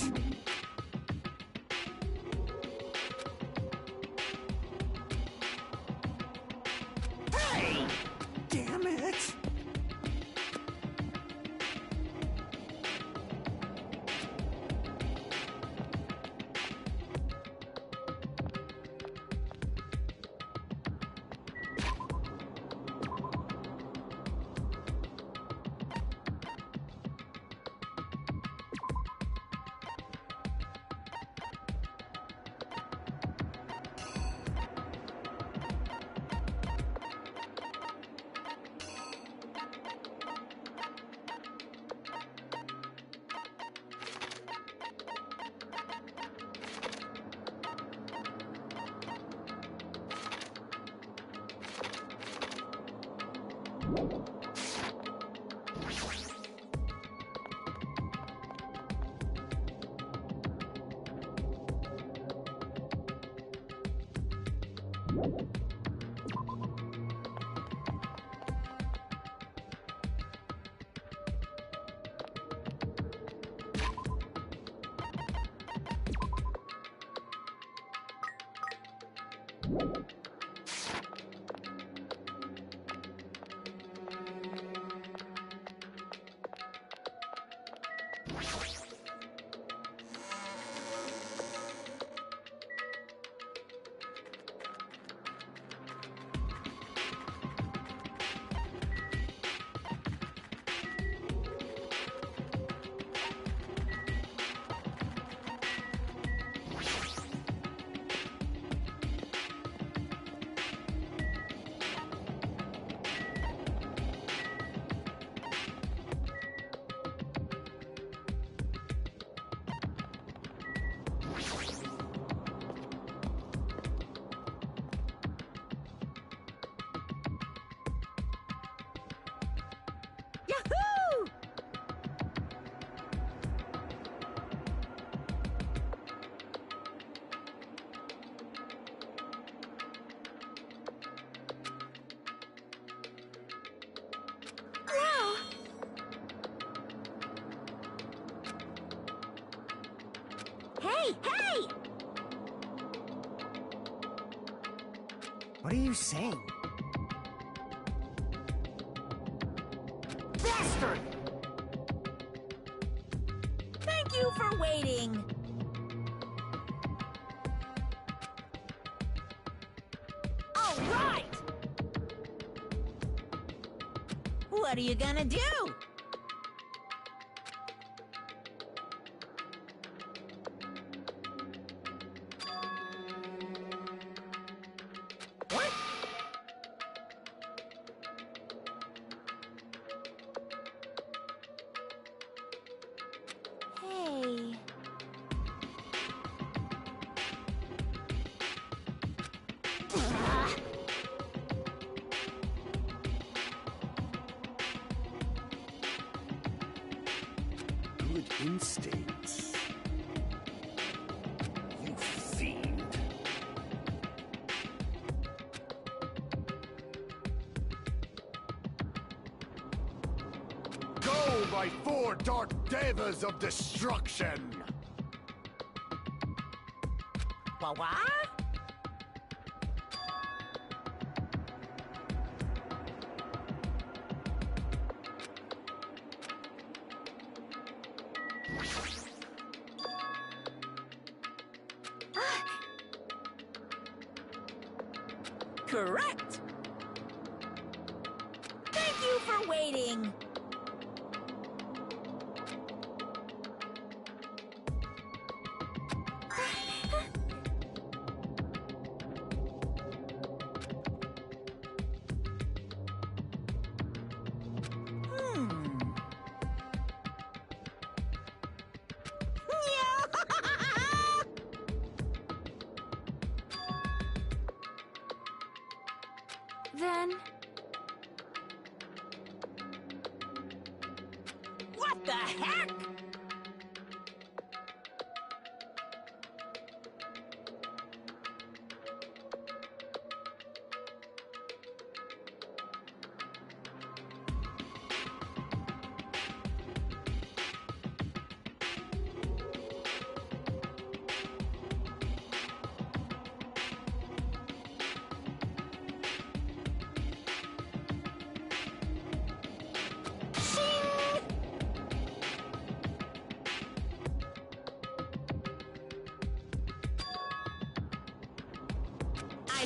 it! Hey! Damn it! Hey, hey! What are you saying? Bastard! Thank you for waiting. All right! What are you gonna do? What? Hey. Good instincts. You fiend. Go, my four dark devas of destruction! What? Correct! Thank you for waiting! Then... What the heck?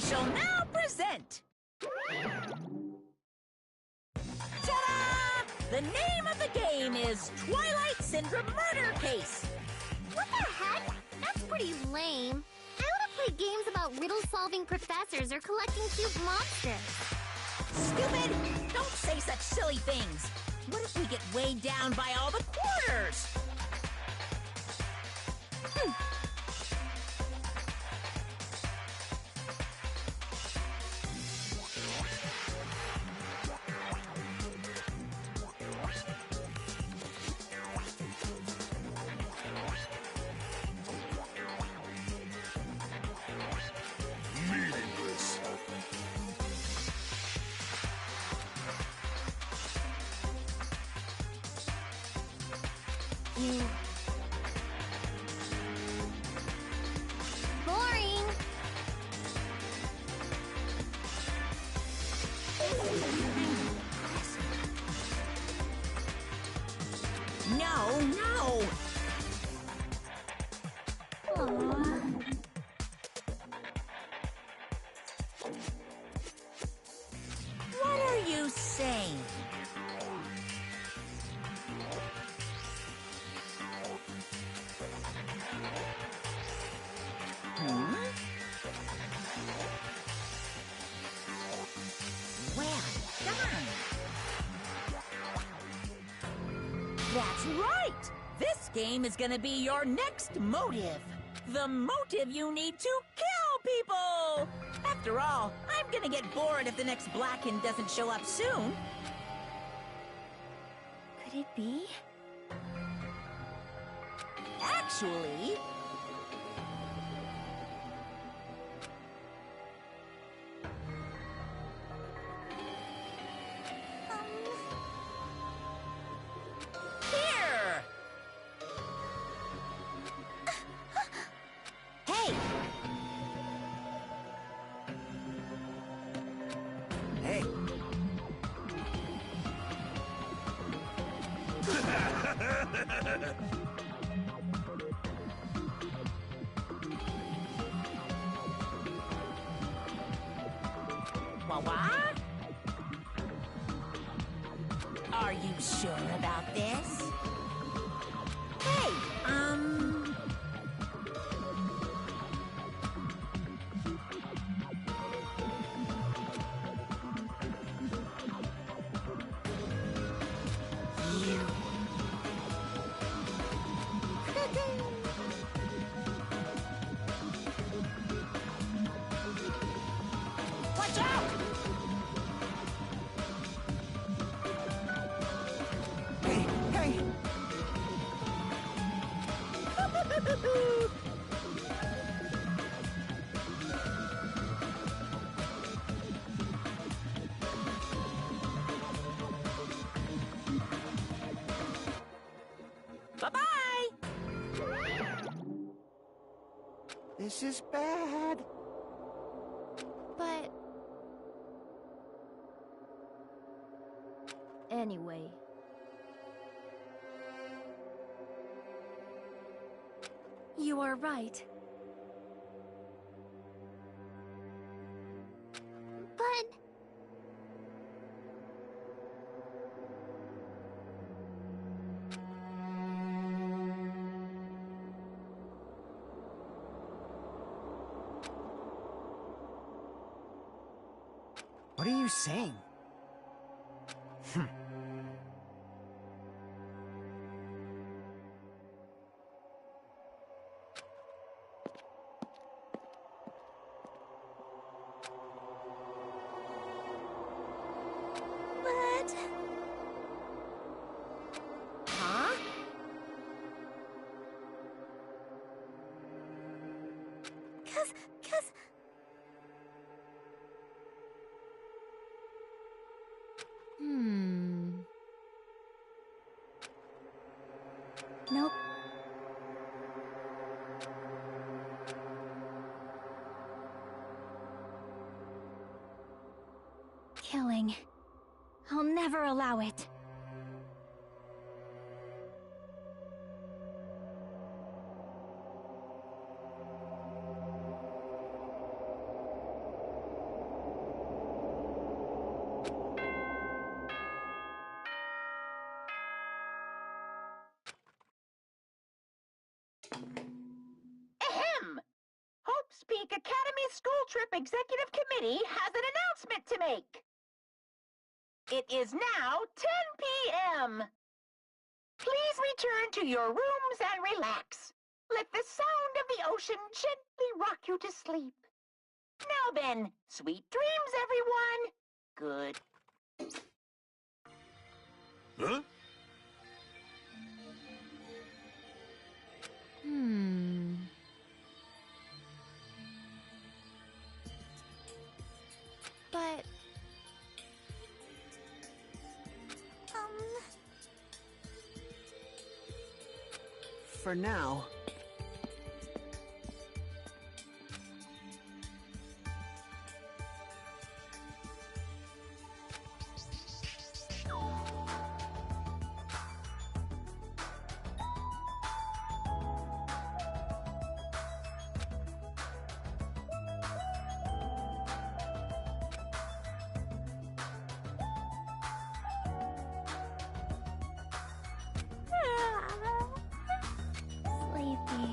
shall now present... Ta-da! The name of the game is Twilight Syndrome Murder Case. What the heck? That's pretty lame. I want to play games about riddle-solving professors or collecting cute monsters. Stupid! Don't say such silly things. What if we get weighed down by all the quarters? Meaningless. You... Boring. No, no! Aww. What are you saying? Well done! That's right! This game is gonna be your next motive. The motive you need to kill people! After all, I'm gonna get bored if the next Blackened doesn't show up soon. Could it be? Actually... Here! Hey! Hey. What? Are you sure about this? Hey, You. Watch out! Hey, hey. Bye-bye! This is bad. But... Anyway... You are right. But... What are you saying? But... Huh? Cause... Nope. Killing. I'll never allow it. Hope's Peak Academy School Trip Executive Committee has an announcement to make. It is now 10 p.m. Please return to your rooms and relax. Let the sound of the ocean gently rock you to sleep. Now then, sweet dreams, everyone. Good. Huh? But... For now. Sleepy.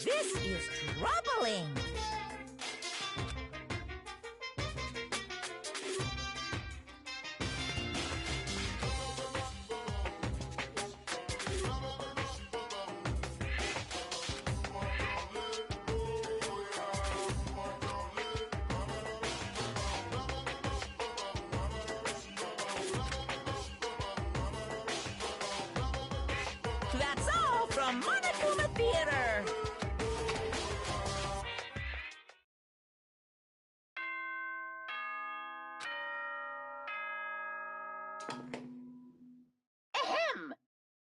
This is troubling. That's all from Monokuma Theater. Ahem!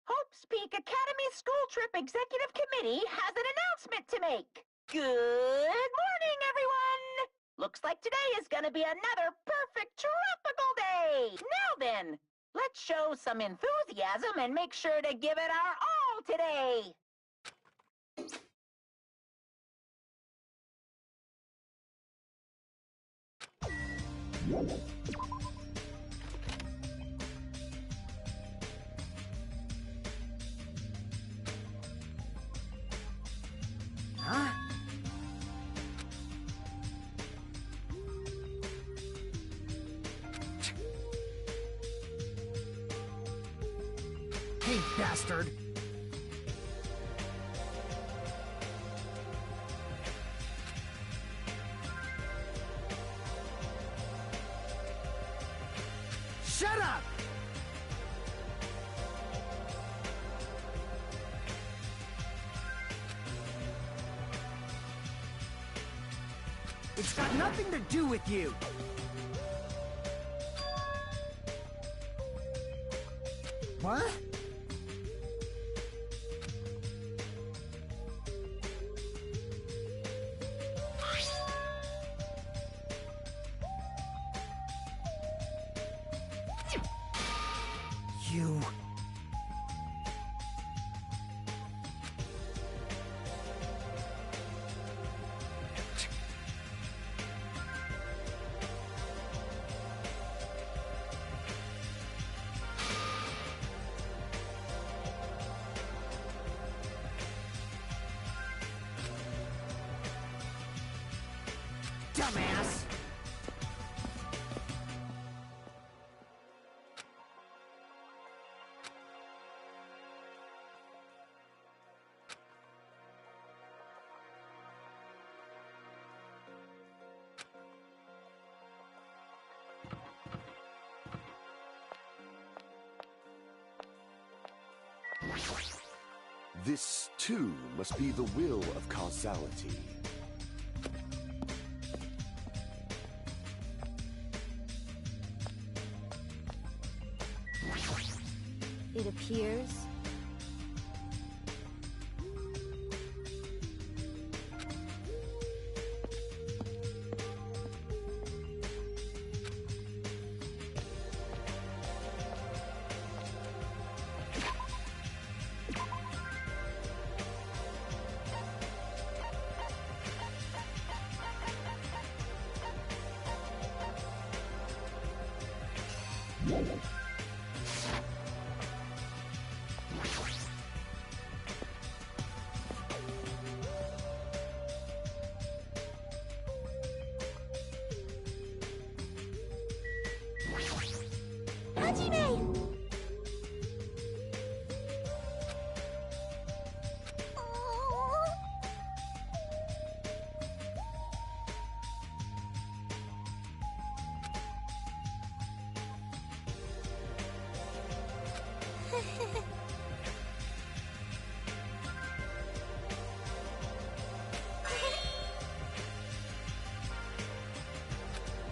Hope's Peak Academy School Trip Executive Committee has an announcement to make. Good morning, everyone! Looks like today is gonna be another perfect tropical day! Now then, let's show some enthusiasm and make sure to give it our all today! Huh? Hey, bastard! Shut up! It's got nothing to do with you! What? You... dumbass! This, too, must be the will of causality. it appears. Hajime!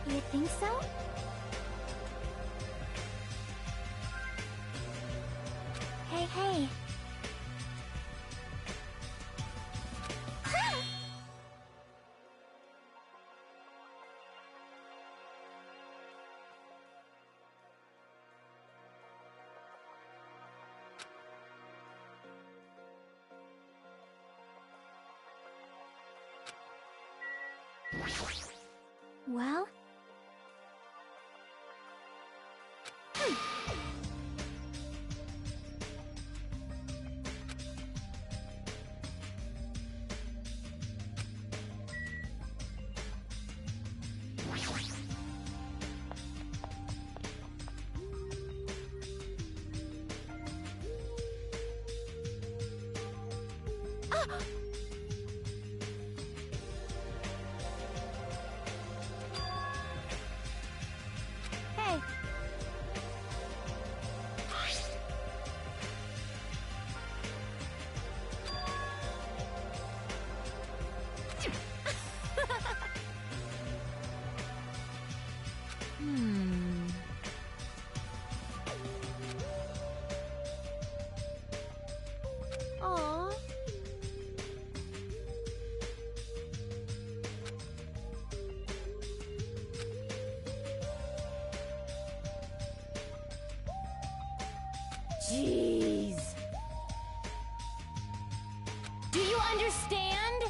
You think so? Hey. Well? Hey. Aww. Jeez. Do you understand?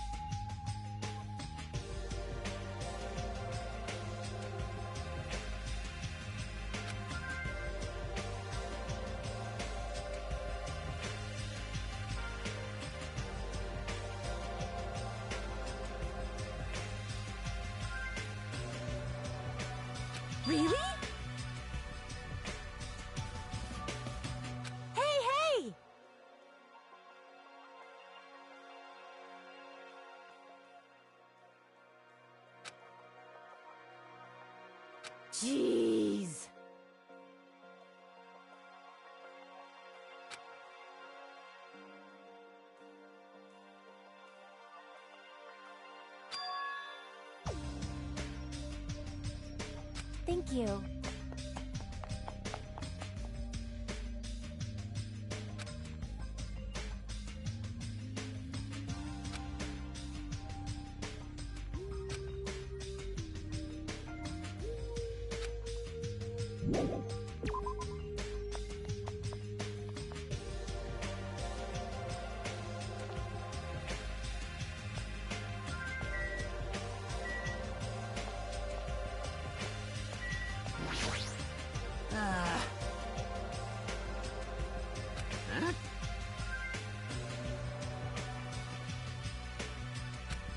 Really? Hey! Jeez. Thank you.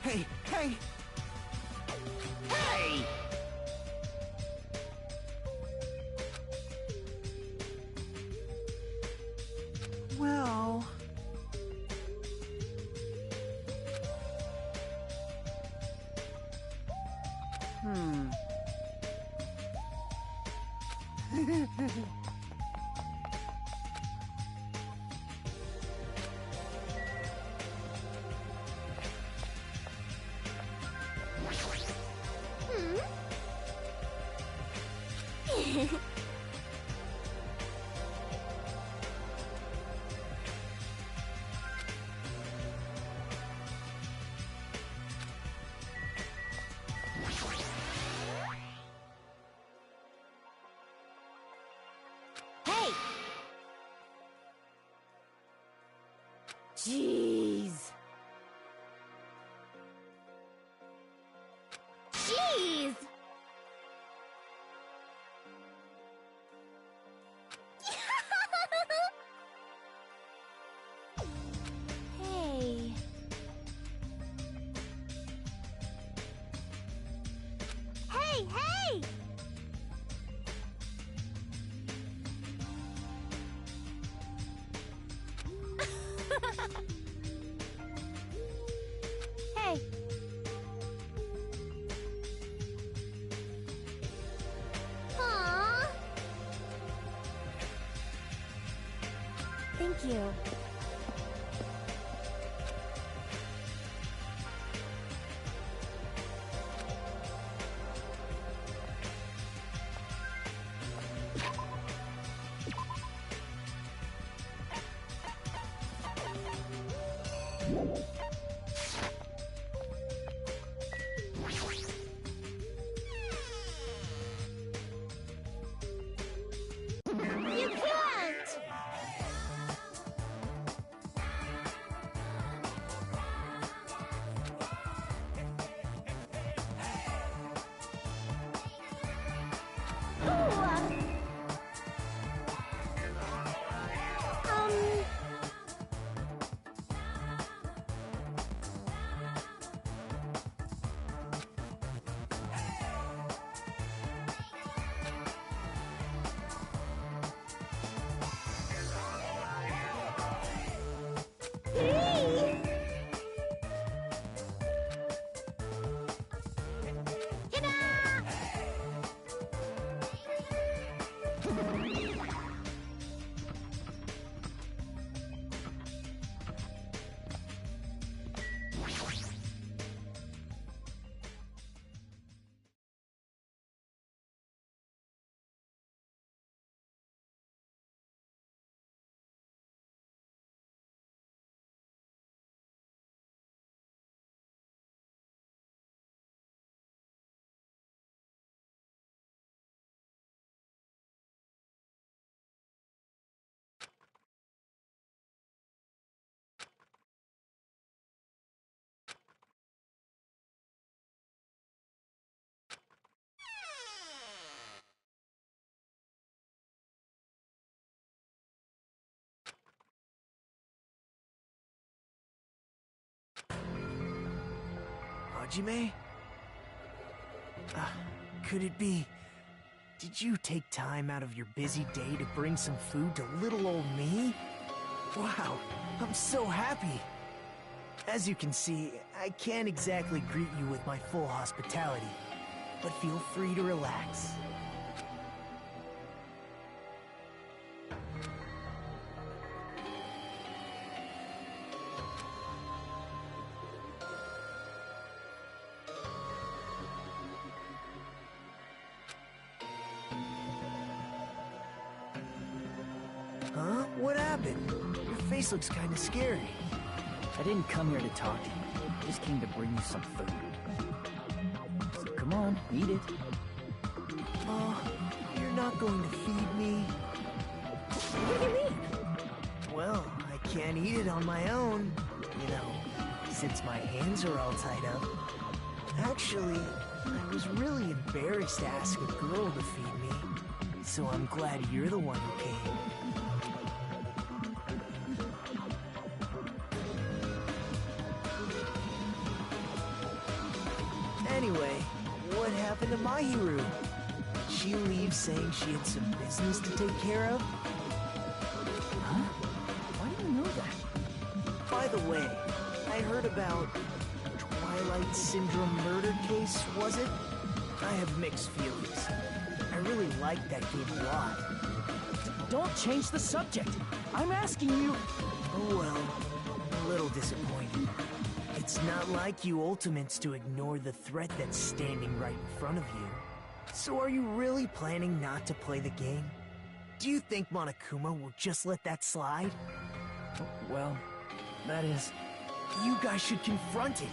Hey! Hey! Well... Jeez. Jeez! Hey. Hey, hey! Hey. Aww. Thank you. You can't! Um... Three! Ta-da! Hajime? Could it be... Did you take time out of your busy day to bring some food to little old me? Wow, I'm so happy! As you can see, I can't exactly greet you with my full hospitality, but feel free to relax. Huh? What happened? Your face looks kinda scary. I didn't come here to talk to you. I just came to bring you some food. So come on, eat it. You're not going to feed me? What do you mean? Well, I can't eat it on my own, you know, since my hands are all tied up. Actually, I was really embarrassed to ask a girl to feed me, so I'm glad you're the one who came. Anyway, what happened to Mahiru? Did she leave saying she had some business to take care of? Huh? Why do you know that? By the way, I heard about Twilight Syndrome murder case, was it? I have mixed feelings. I really liked that game a lot. Don't change the subject. I'm asking you. Oh well, a little disappointed. It's not like you Ultimates to ignore the threat that's standing right in front of you. So are you really planning not to play the game? Do you think Monokuma will just let that slide? Well, that is... You guys should confront it.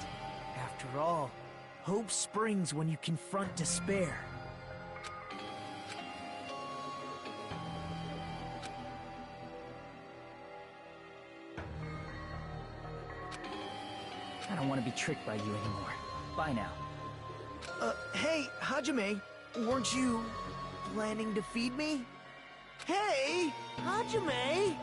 After all, hope springs when you confront despair. I don't want to be tricked by you anymore. Bye now. Hey, Hajime, weren't you planning to feed me? Hey, Hajime!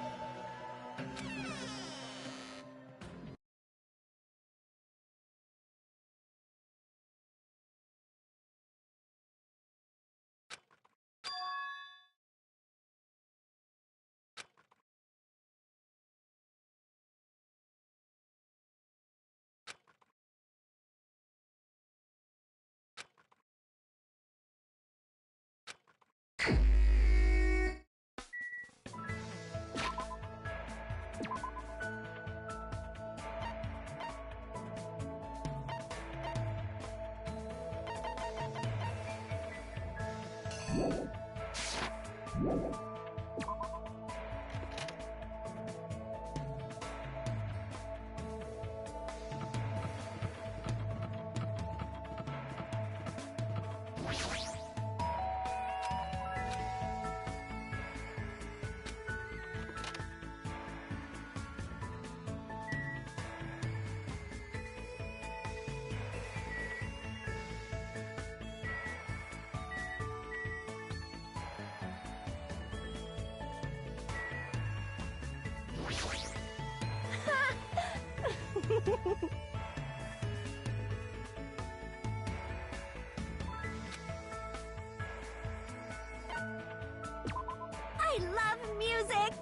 I love music!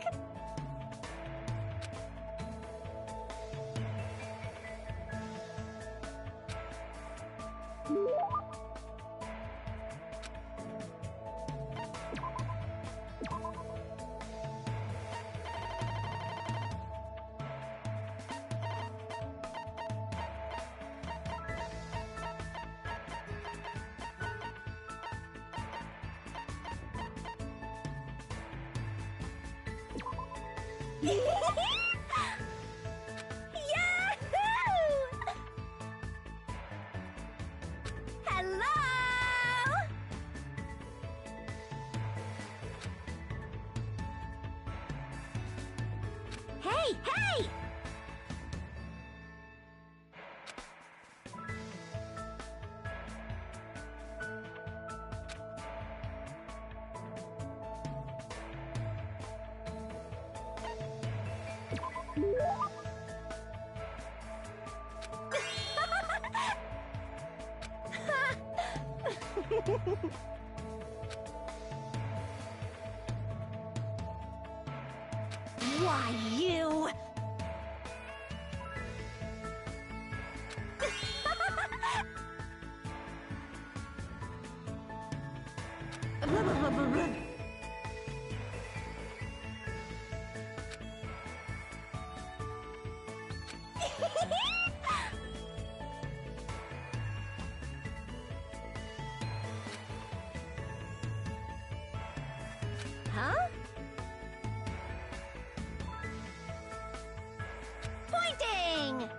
Yahoo! Hello? Hey, hey! Why, you... Huh? Pointing!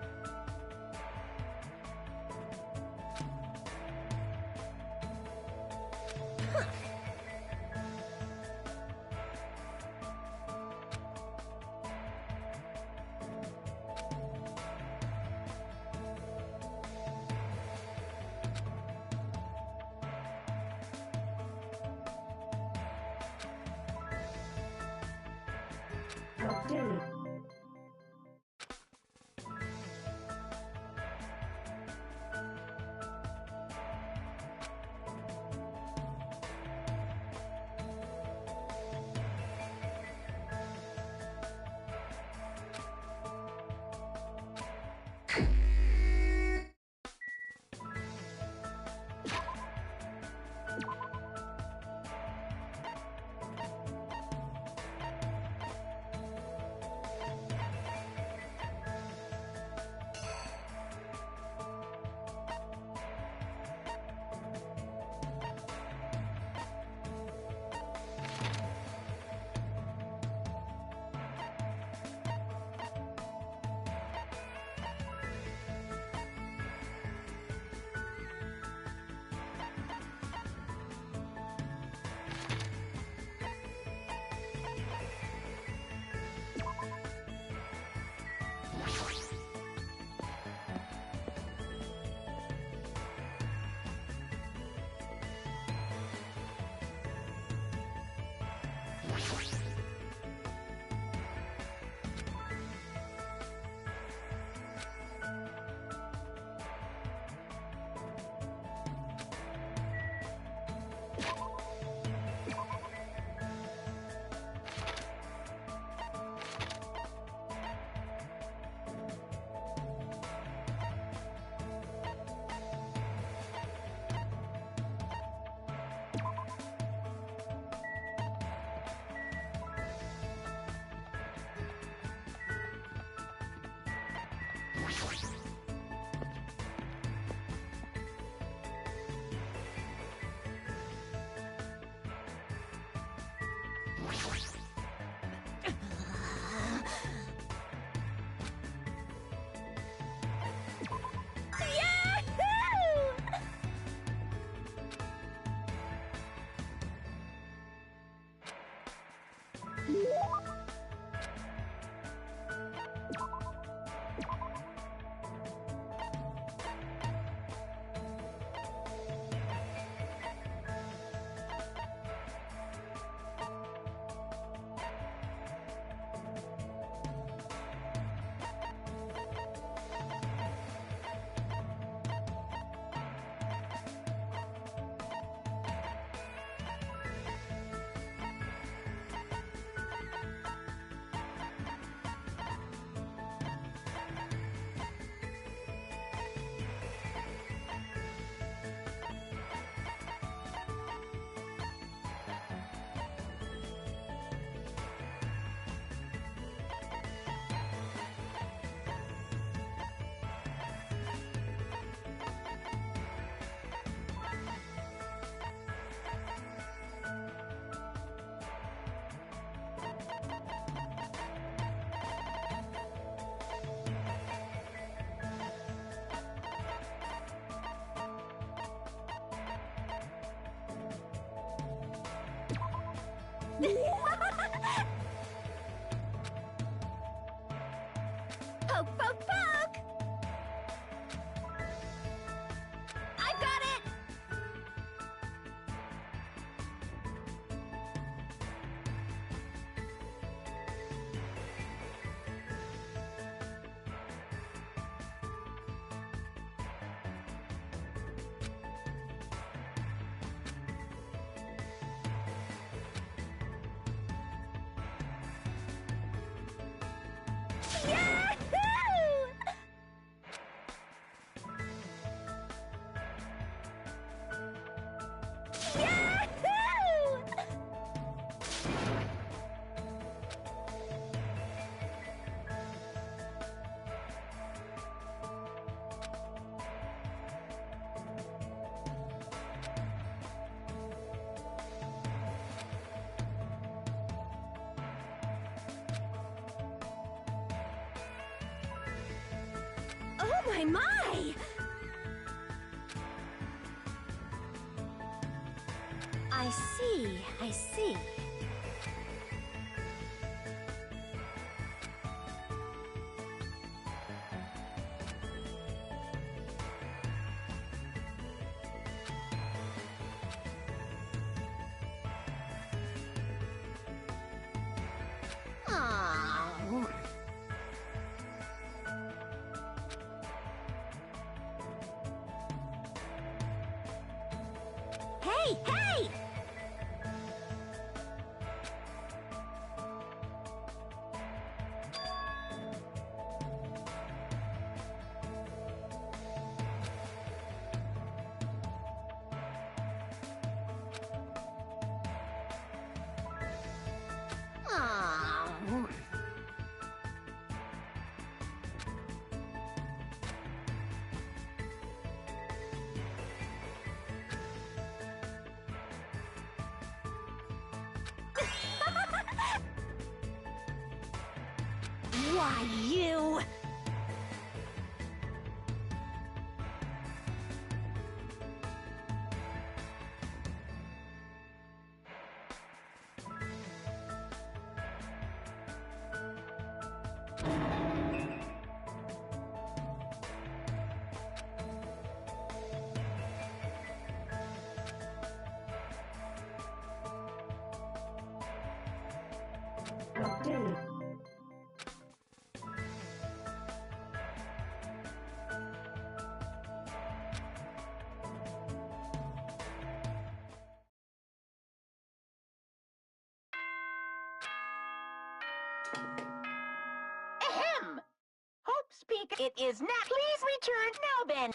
Poke, poke, poke! I got it! Yahoo! Yahoo! Oh my my! I see, I see. Oh. Hey, hey! Oh. Why, you... Ahem! Hope speak. It is not. Please return now then.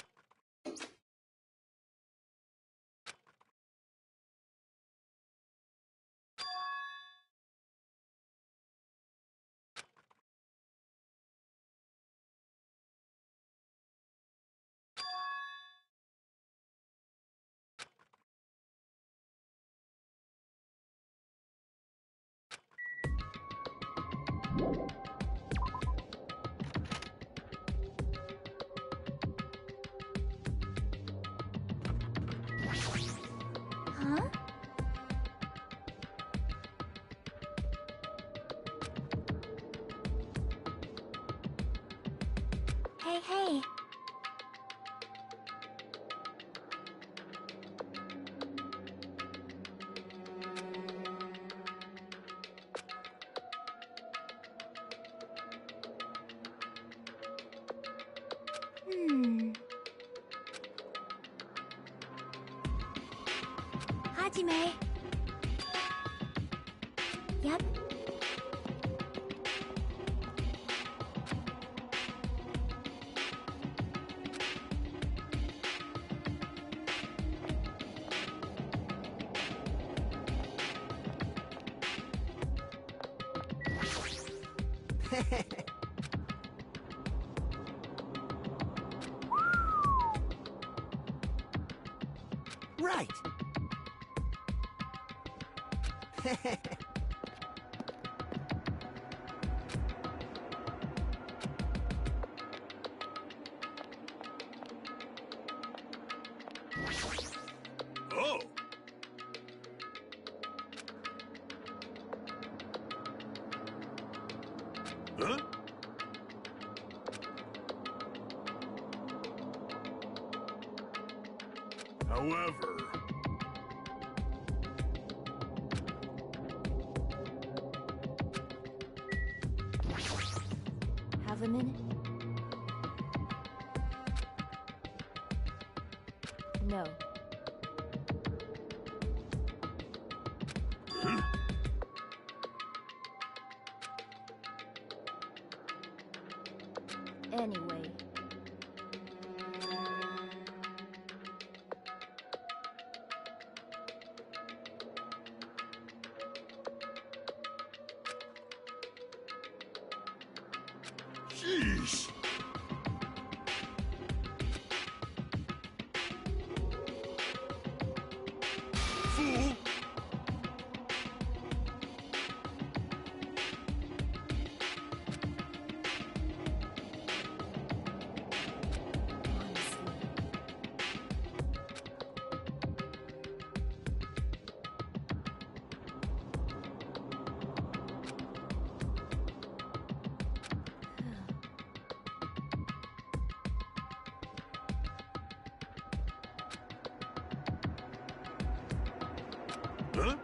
Huh? Hey, hey. Hajime. Yep. Right. Oh! However... Have a minute? No. Anyway. Sheesh! Fool! Huh?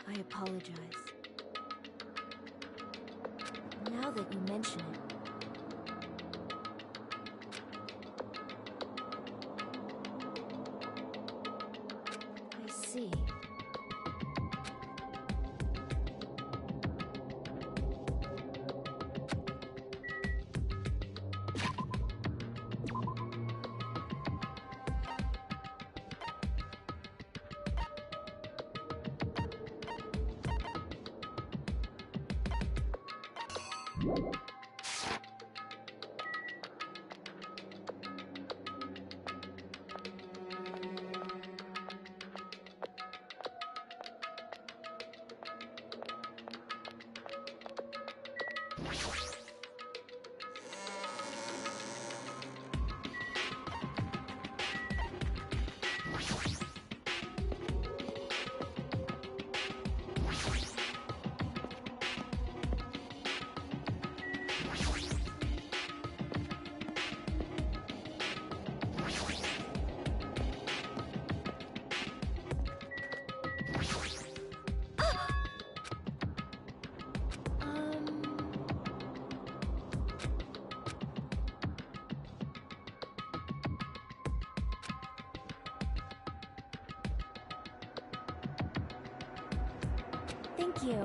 I apologize. Now that you mention it. I see. Thank you.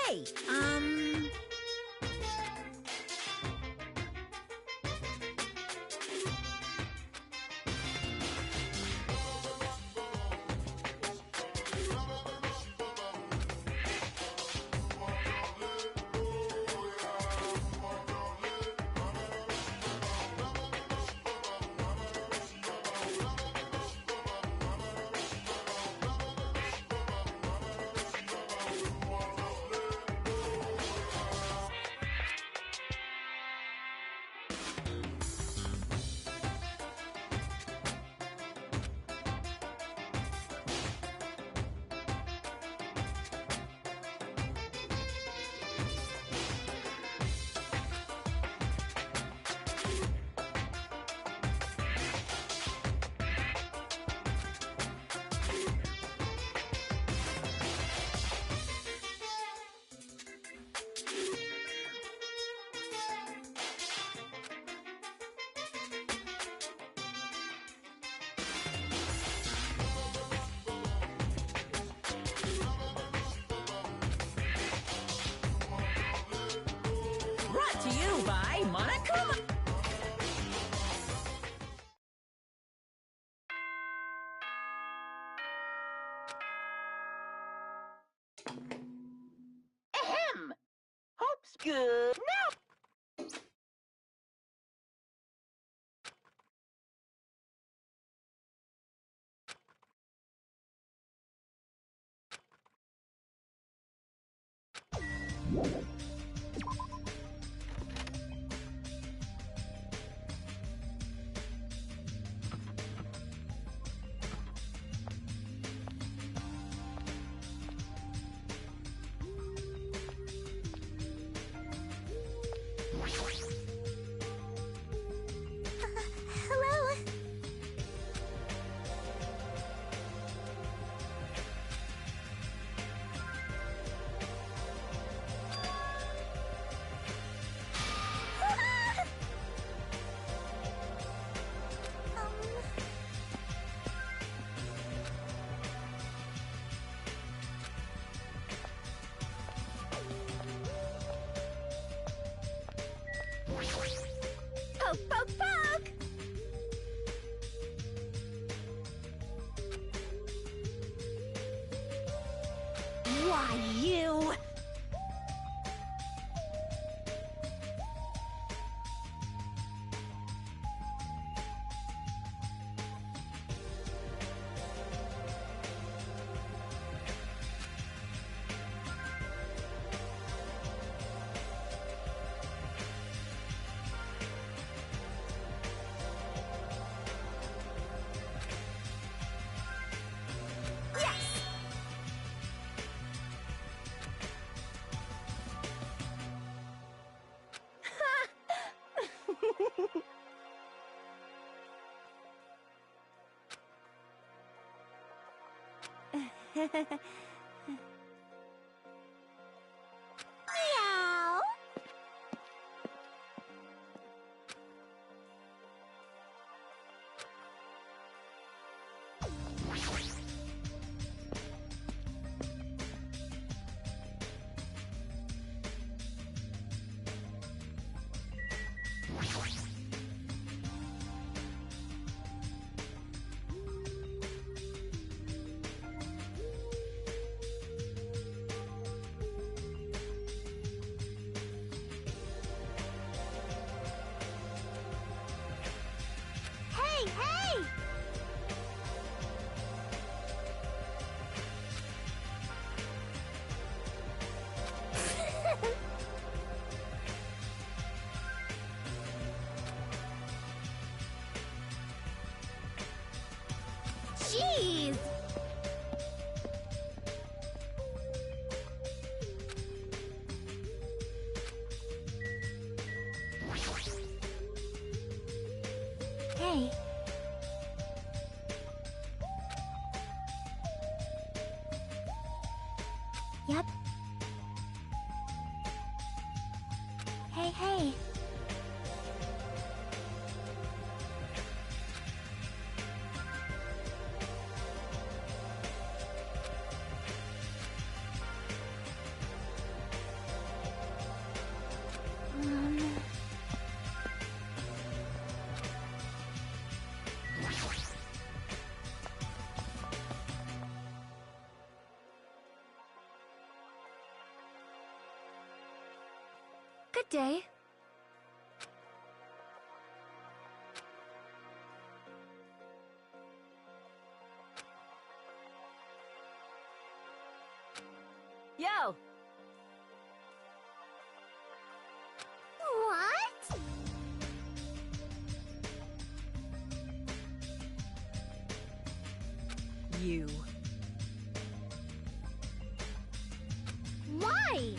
Hey, brought to you by Monokuma. Ahem! Hope's good now. Hello? Poke, poke, poke! Why, you... Yes! Meow! Hey, hey! Jeez! Hey. Yep. Hey, hey. Good day. Yo! What? You. Why?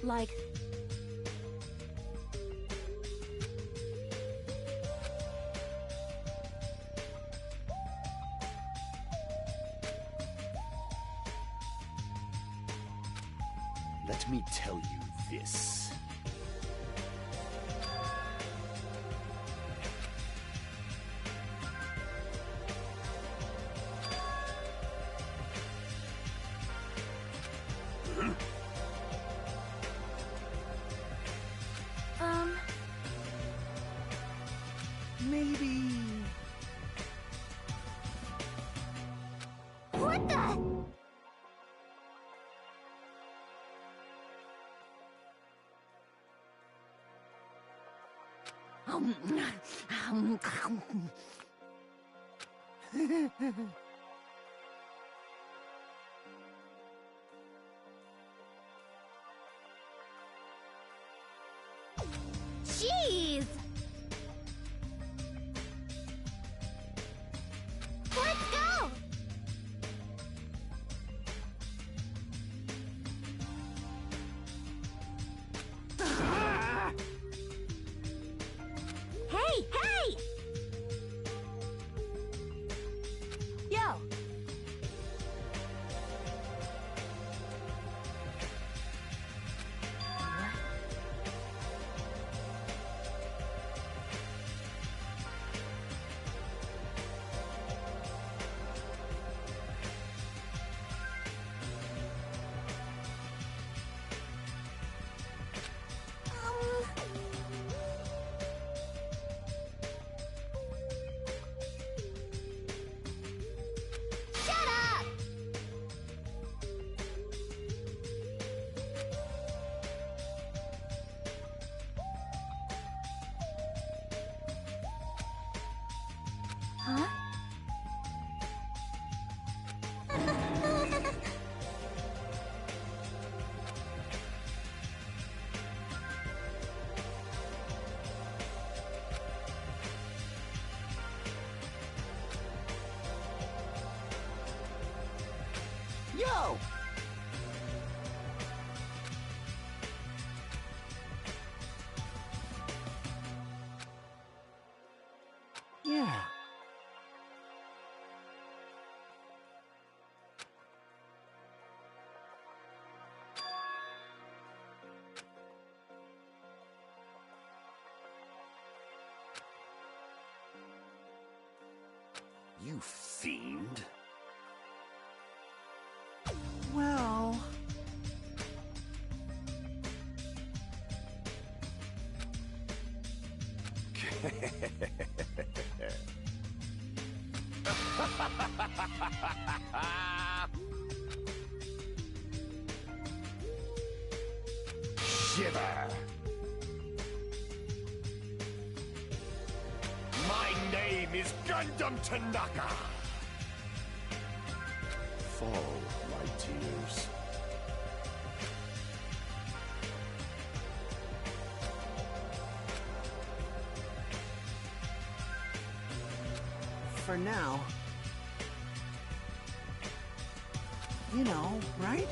Like... Let me tell you this. Maybe... What the? Jeez! Let's go! Hey, hey! Yo! Shut up! Huh? Yo! Yeah. You fiend. Well... Shiver. My name is Gundam Tanaka. Fall, my tears. For now... You know, right?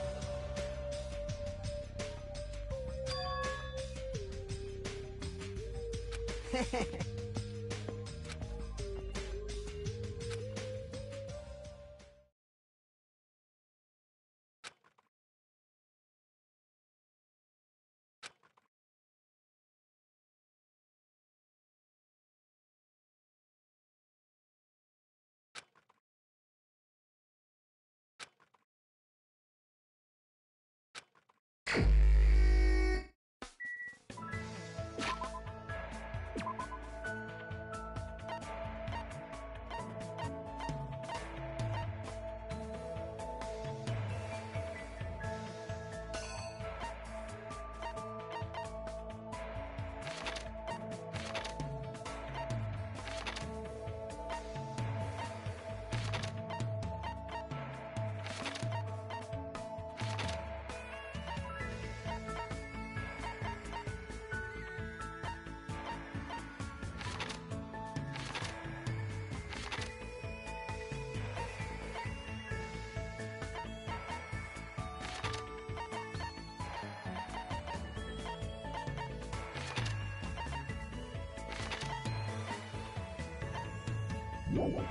Hey.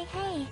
Hey.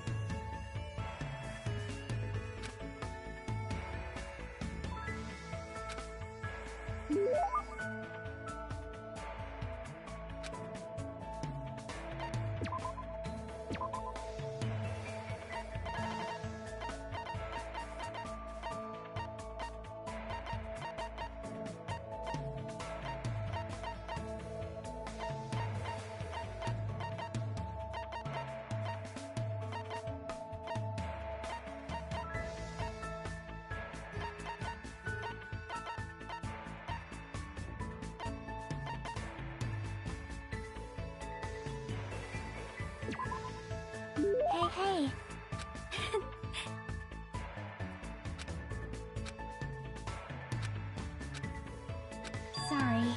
Sorry.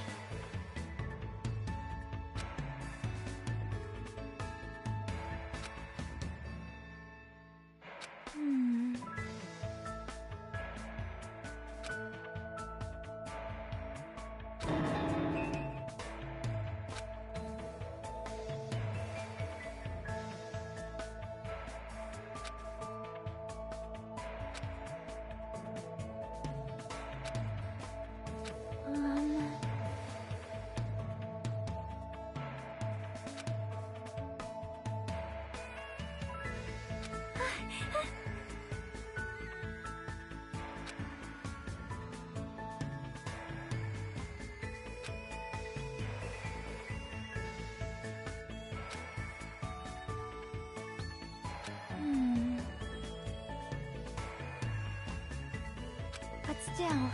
But still...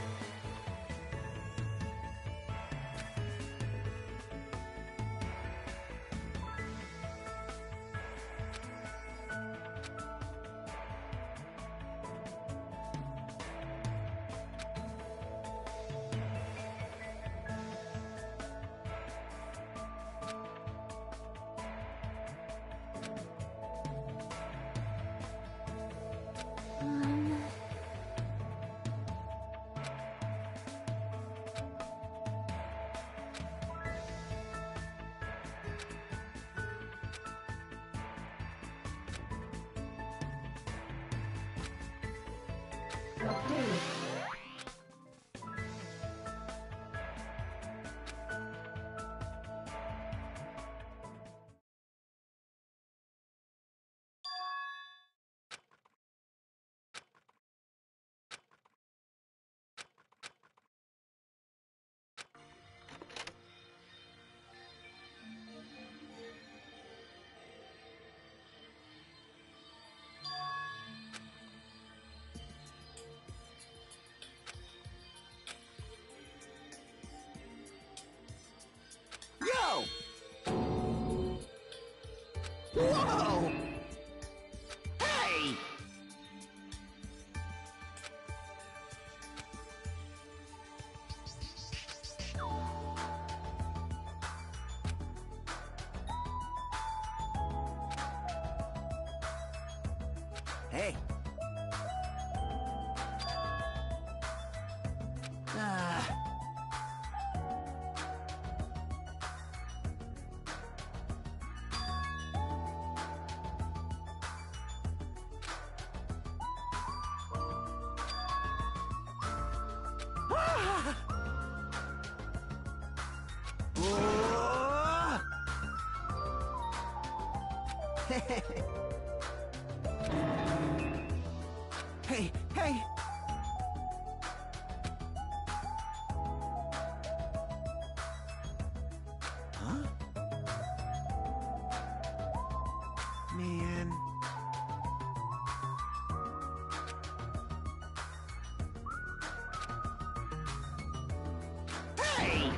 Whoa! Hey! Hey. Hey, hey! Huh? Man. Hey!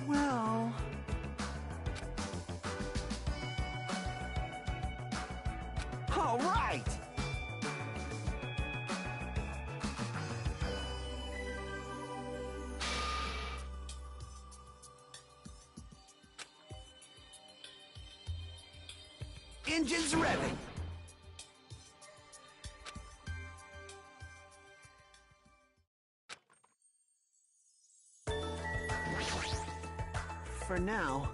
Well... All right! Engines revving! For now...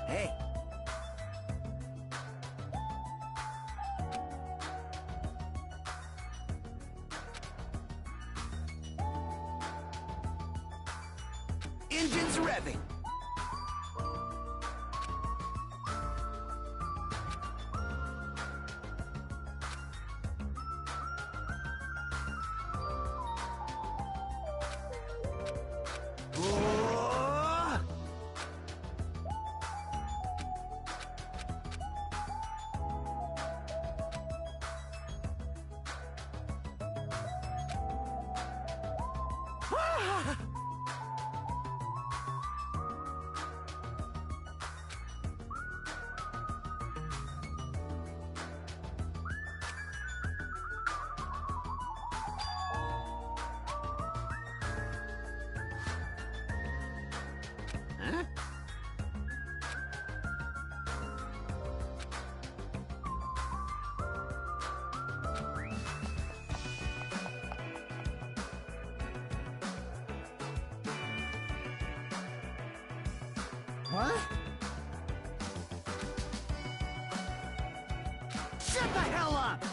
Hey. Engines revving. Oh! Ah! Shut the hell up!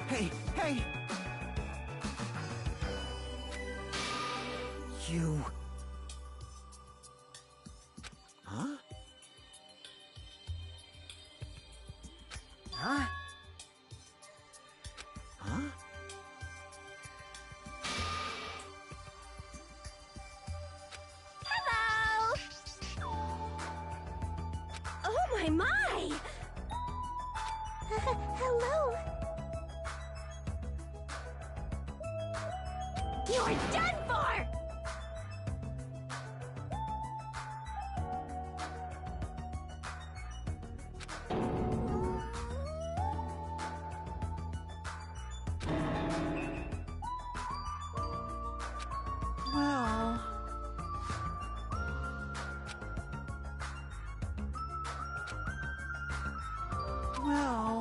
Hey, hey! You... Huh? Huh? Huh? Hello! Oh my! Hello? You're done for! Well... Well...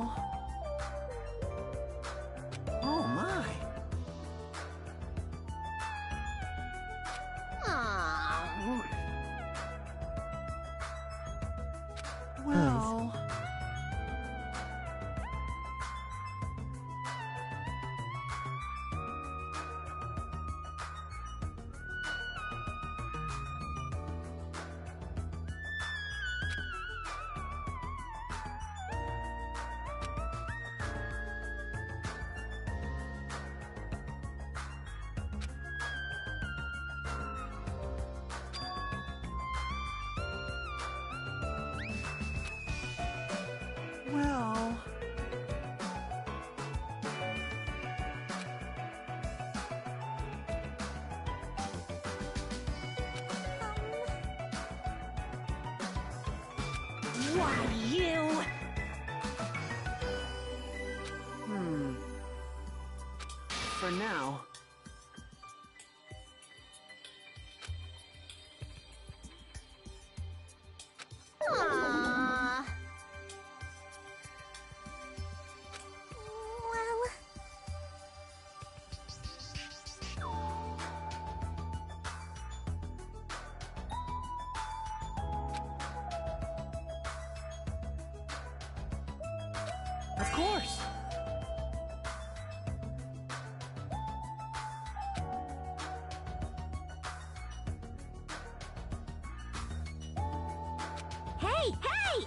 Oh my. Aww. Well... Well... Why, you... For now... Aww. Well... Of course! Hey, hey!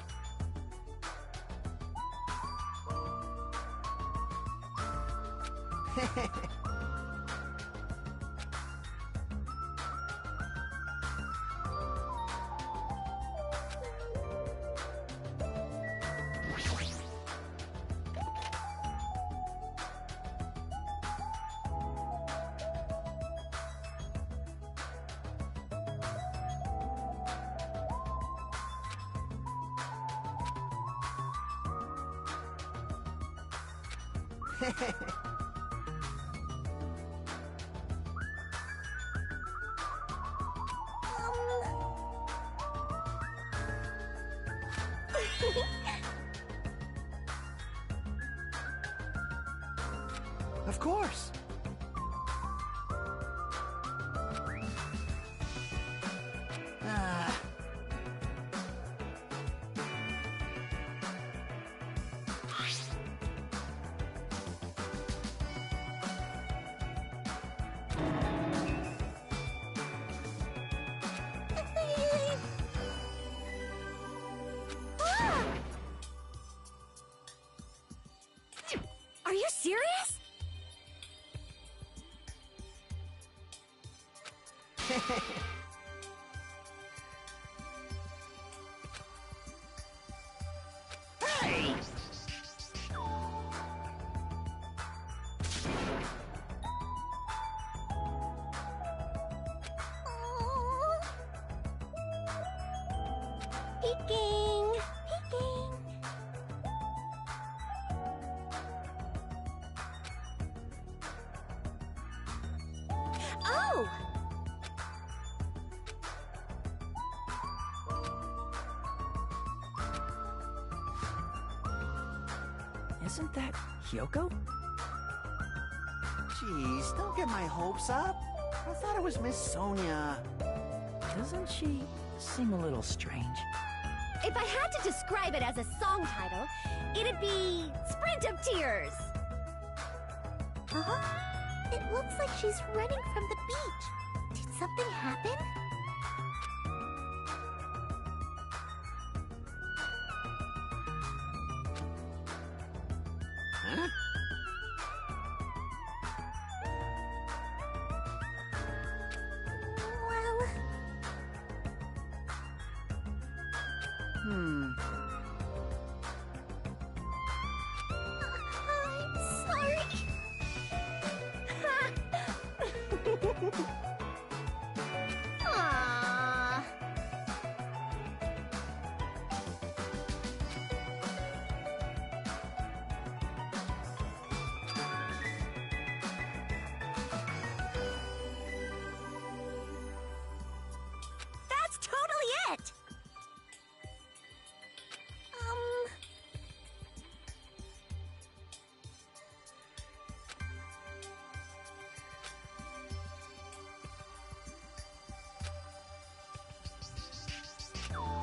Of course! Ah... Ah! Are you serious? Hey! Peeking! Peeking! Oh! Isn't that Hyoko? Jeez, don't get my hopes up. I thought it was Miss Sonia. Doesn't she seem a little strange? if I had to describe it as a song title, it'd be Sprint of Tears. Huh? It looks like she's running from the beach. Did something happen? Huh? Well... I'm sorry. Aww. That's totally it!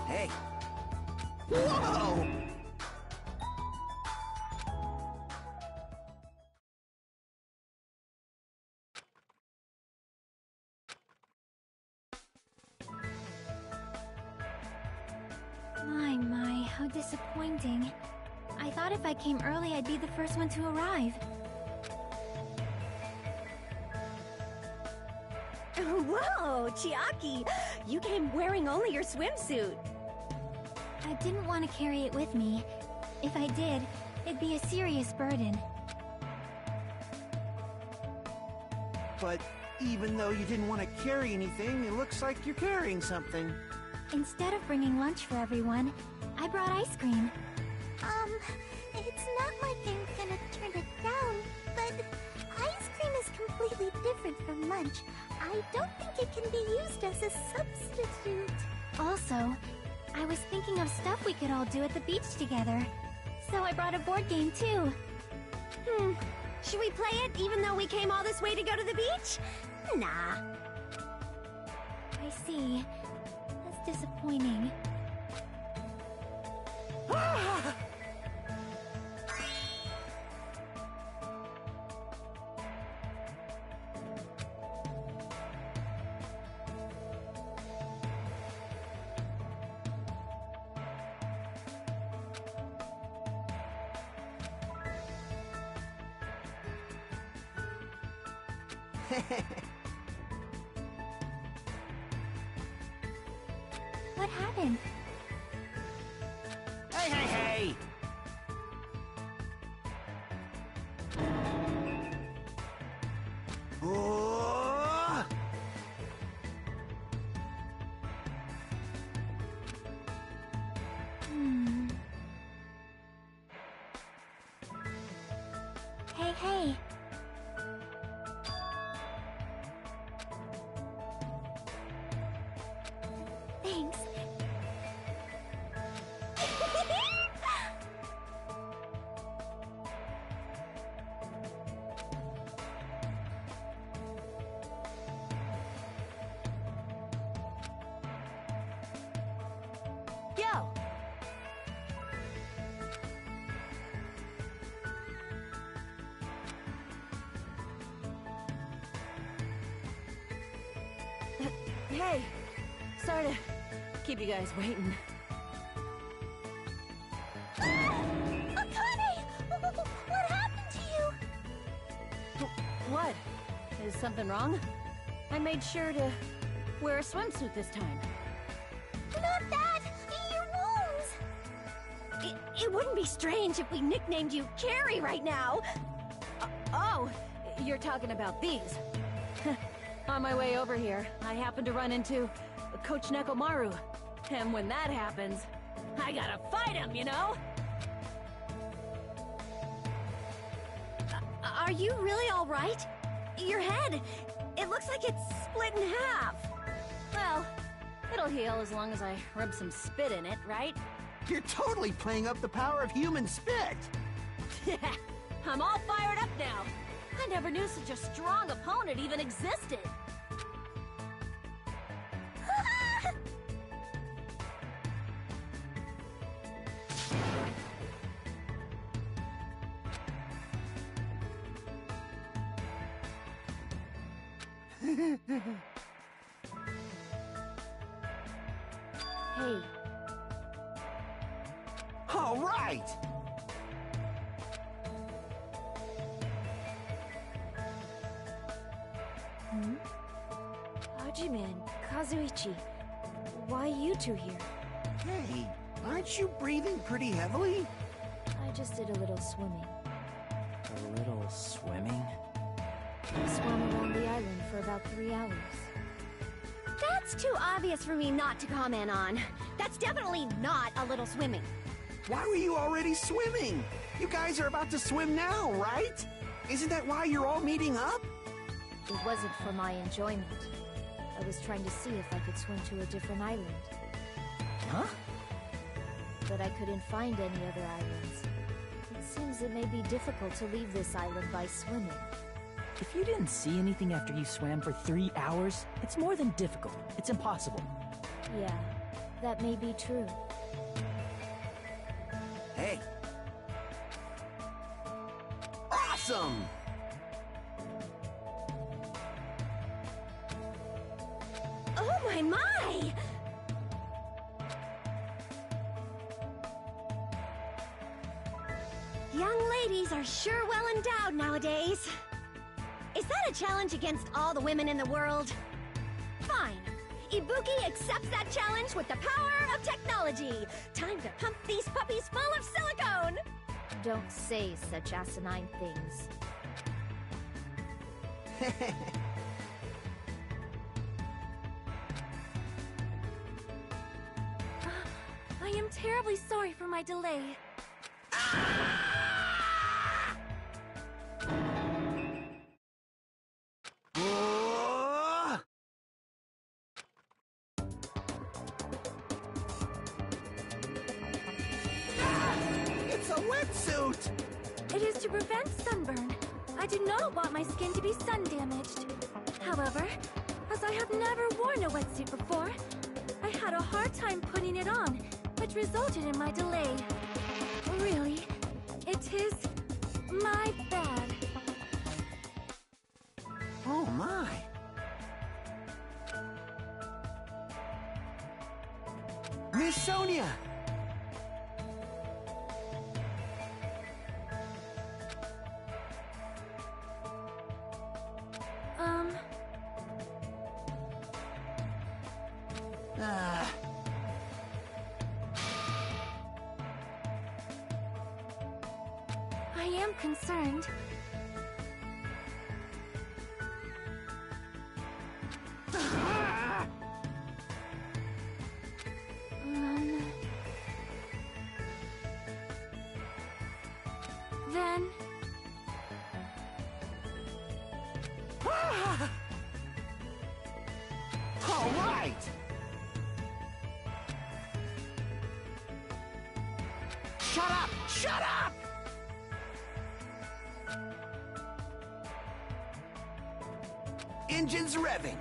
Hey. Whoa! My, how disappointing. I thought if I came early, I'd be the first one to arrive. Whoa, Chiaki! You came wearing only your swimsuit. I didn't want to carry it with me. If I did, it'd be a serious burden. But even though you didn't want to carry anything, it looks like you're carrying something. Instead of bringing lunch for everyone, I brought ice cream. It's not like I'm gonna turn it down, but ice cream is completely different from lunch. I don't think it can be used as a substitute. Also, I was thinking of stuff we could all do at the beach together. So I brought a board game too. Should we play it even though we came all this way to go to the beach? Nah. I see. That's disappointing. What happened? Hey, hey, hey! Oh! Hey, hey. Thanks. Yo! Hey! Sorry to keep you guys waiting. Akane! What happened to you? What? Is something wrong? I made sure to wear a swimsuit this time. Not that! Your wounds! It wouldn't be strange if we nicknamed you Carrie right now! Oh, you're talking about these. On my way over here, I happened to run into Coach Nekomaru. And when that happens, I gotta fight him, you know? Are you really all right? Your head, it looks like it's split in half. Well, it'll heal as long as I rub some spit in it, right? You're totally playing up the power of human spit! I'm all fired up now. I never knew such a strong opponent even existed. Hey, All right! Hajiman, Kazuichi, why you two here? Hey, aren't you breathing pretty heavily? I just did a little swimming. A little swimming? I swam around the island for about 3 hours. That's too obvious for me not to comment on. That's definitely not a little swimming. Why were you already swimming? You guys are about to swim now, right? Isn't that why you're all meeting up? It wasn't for my enjoyment. I was trying to see if I could swim to a different island. Huh? But I couldn't find any other islands. It seems it may be difficult to leave this island by swimming. If you didn't see anything after you swam for 3 hours, it's more than difficult. It's impossible. Yeah, that may be true. Hey. Awesome! Oh my! Young ladies are sure well endowed nowadays. Is that a challenge against all the women in the world? Fine. Ibuki accepts that challenge with the power of technology. Time to pump these puppies full of silicone. Don't say such asinine things. I am terribly sorry for my delay. Oh! It's a wetsuit! It is to prevent sunburn. I do not want my skin to be sun damaged. However, as I have never worn a wetsuit before, I had a hard time putting it on, which resulted in my delay. Really, it is my bad. Oh my! Miss Sonia! Ah. I am concerned. Ah. Then... Ah. All right! Shut up! Shut up! Engines revving.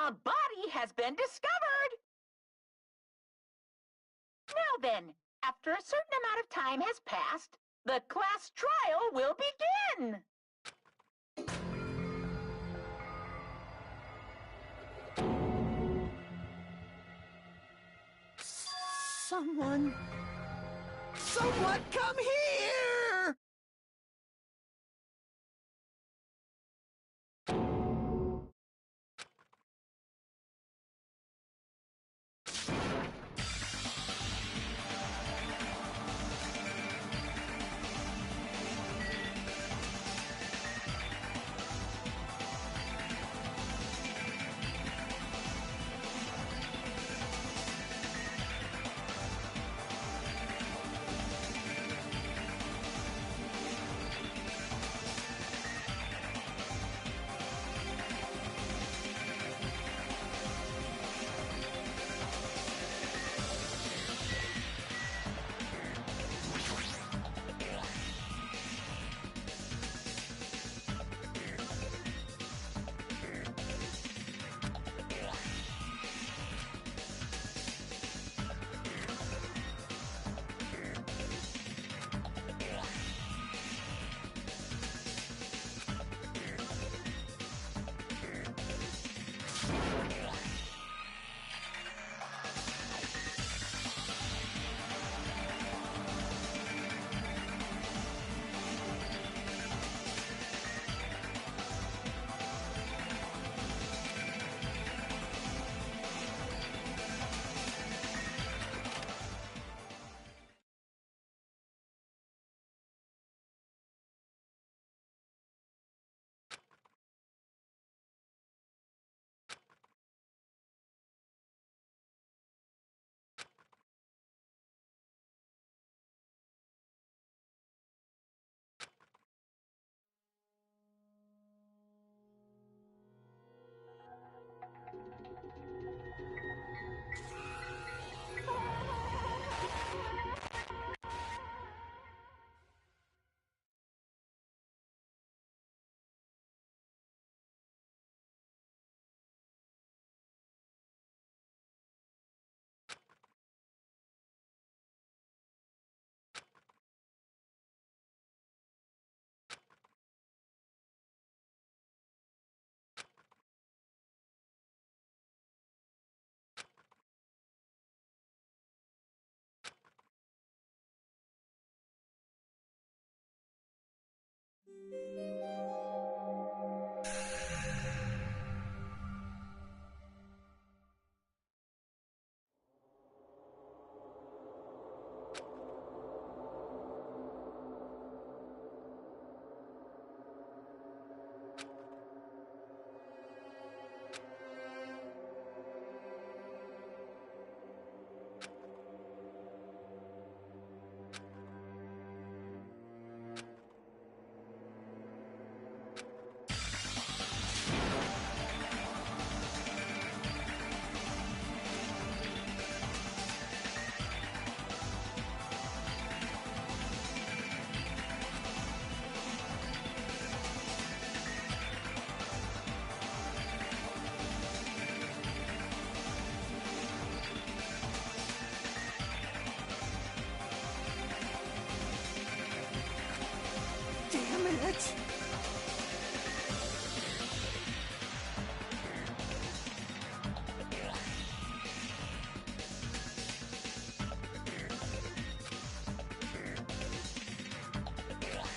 A body has been discovered! Now then, after a certain amount of time has passed, the class trial will begin! Someone come here! Damn it!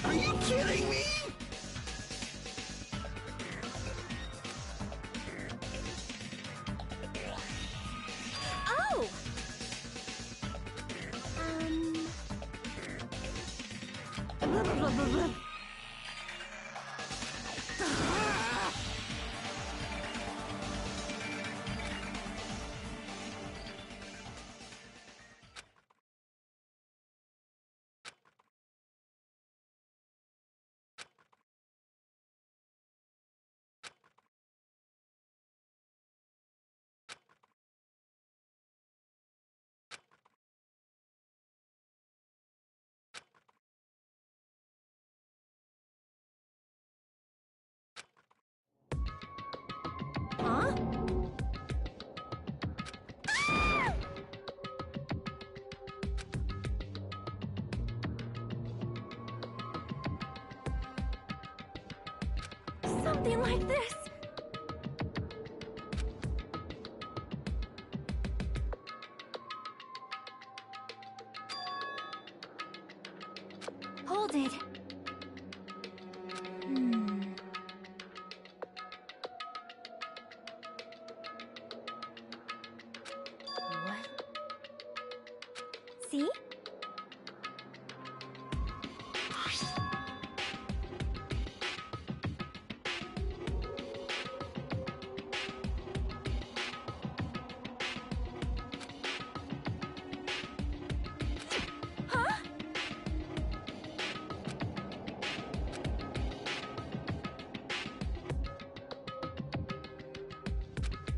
Are you kidding me? Oh! Blah, blah, blah, blah, blah. Huh? Something like this. Hold it. What? See? Huh?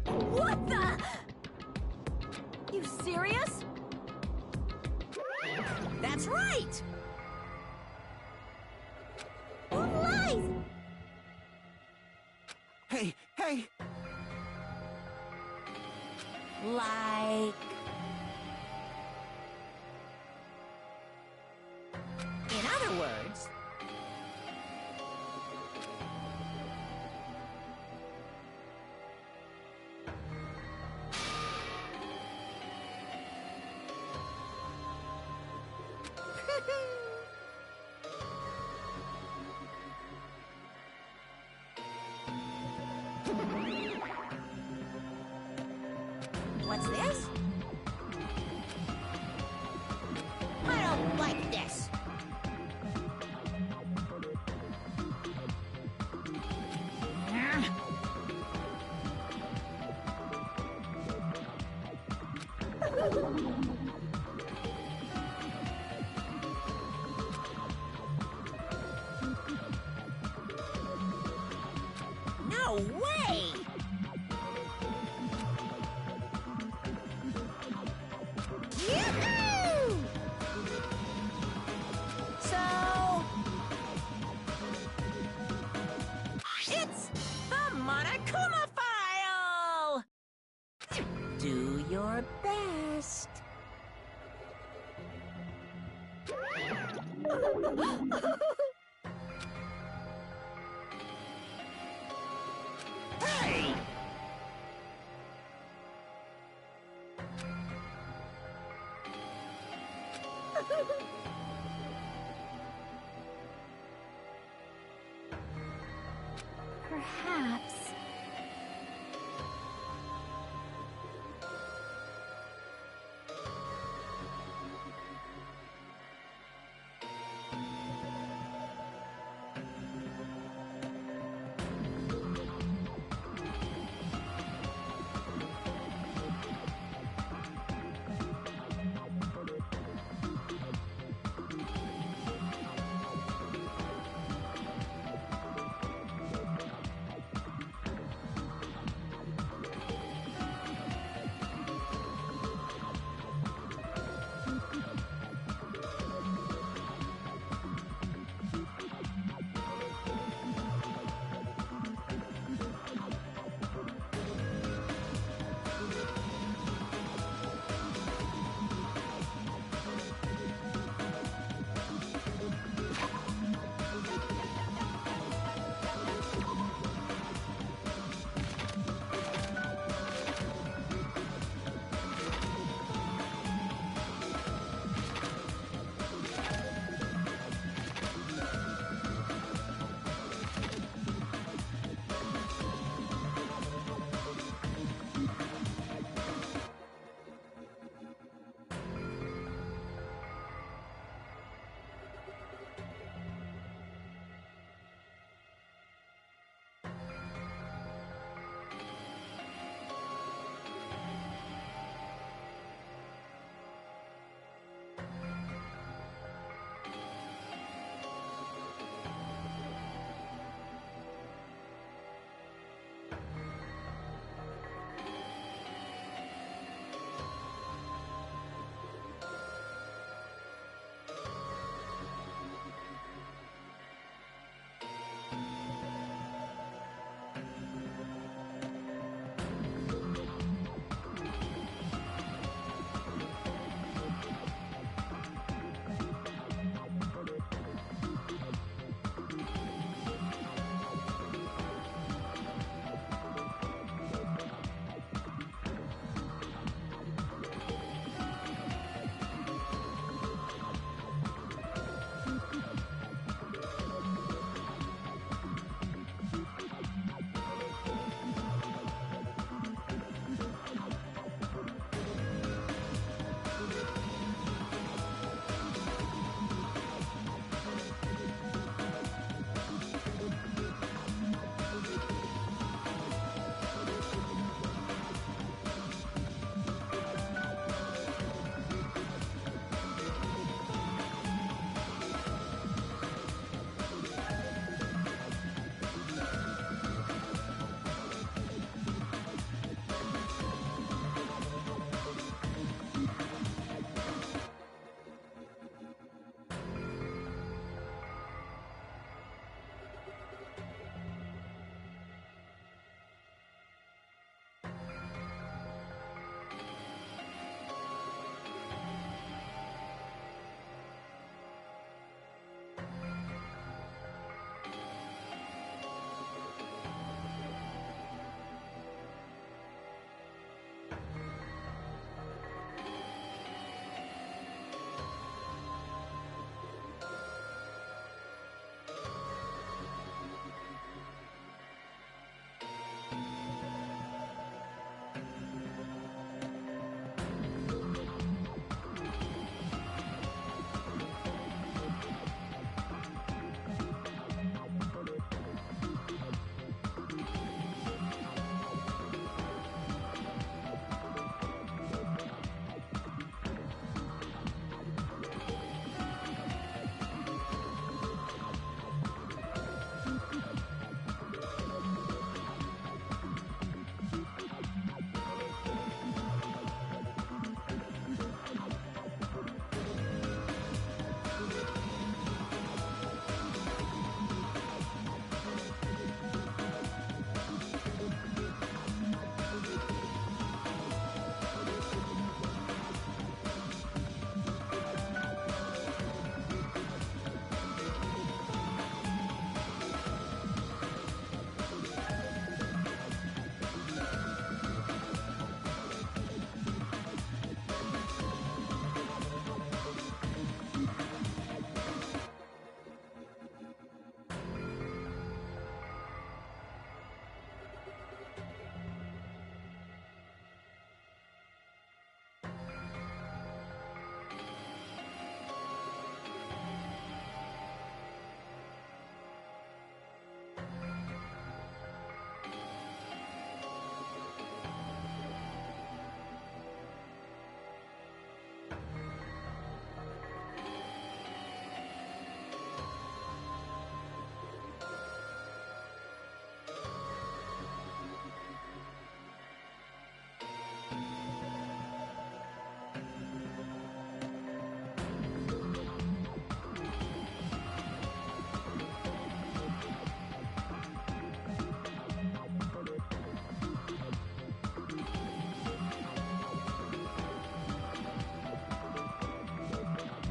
What the? You serious? That's right! Who lies? Hey, hey! Like... In other words... What's this? I don't like this. No way! Yoo-hoo! So... It's the Monokuma file! Do your best. perhaps...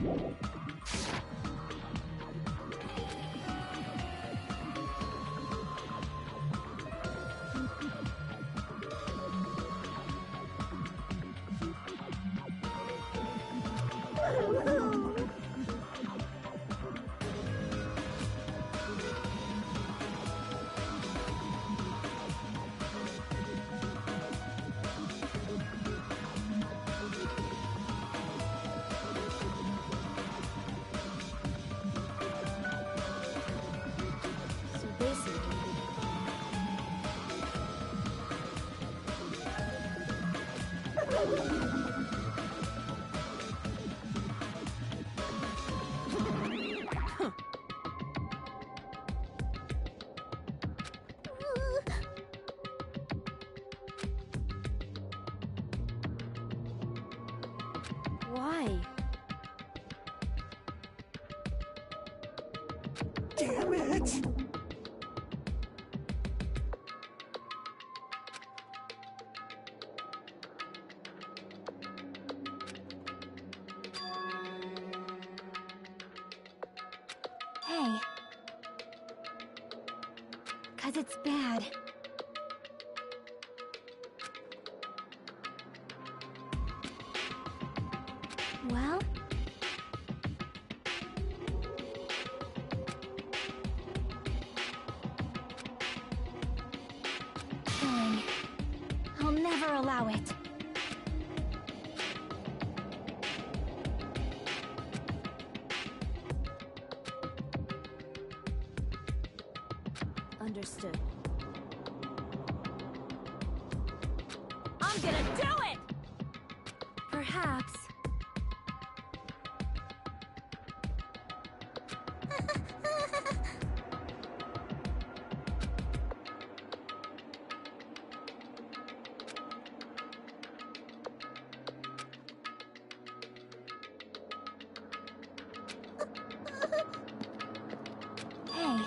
So basically... Why? Damn it! Hey. 'Cause it's bad. Well? Killing. I'll never allow it. Understood. I'm gonna do it! Perhaps. Hey.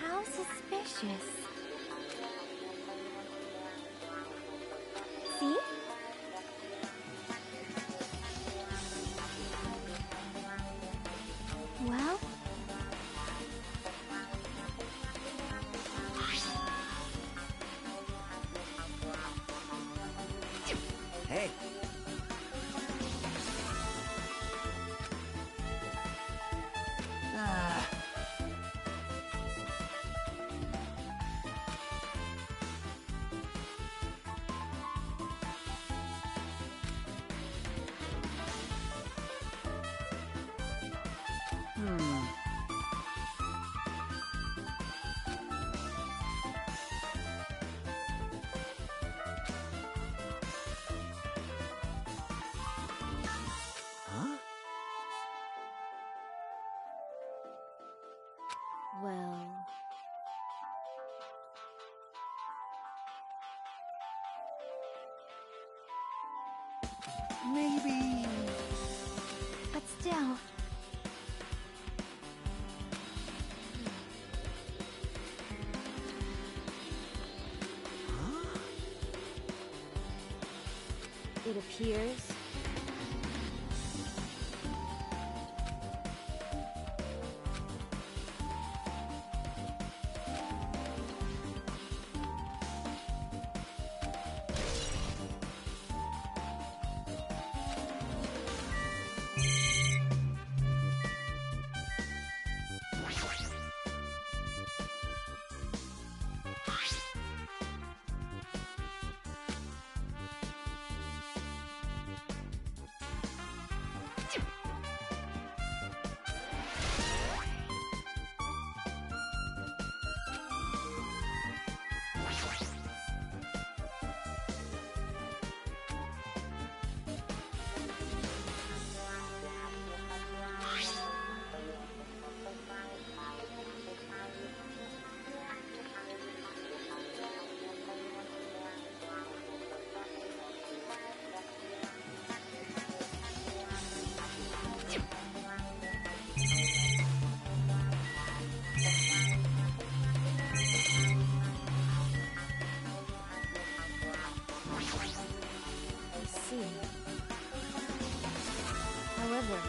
How suspicious. See? Well? Hey. Huh? Well... Maybe... But still... it appears. However,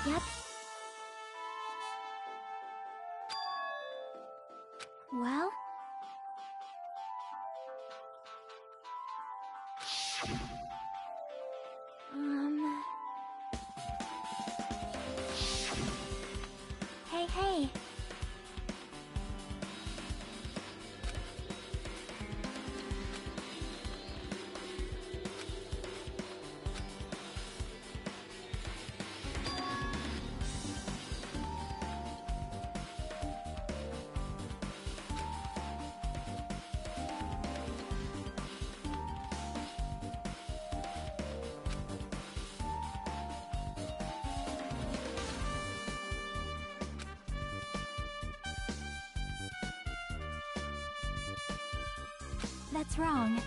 yep. Well? Hey. That's wrong.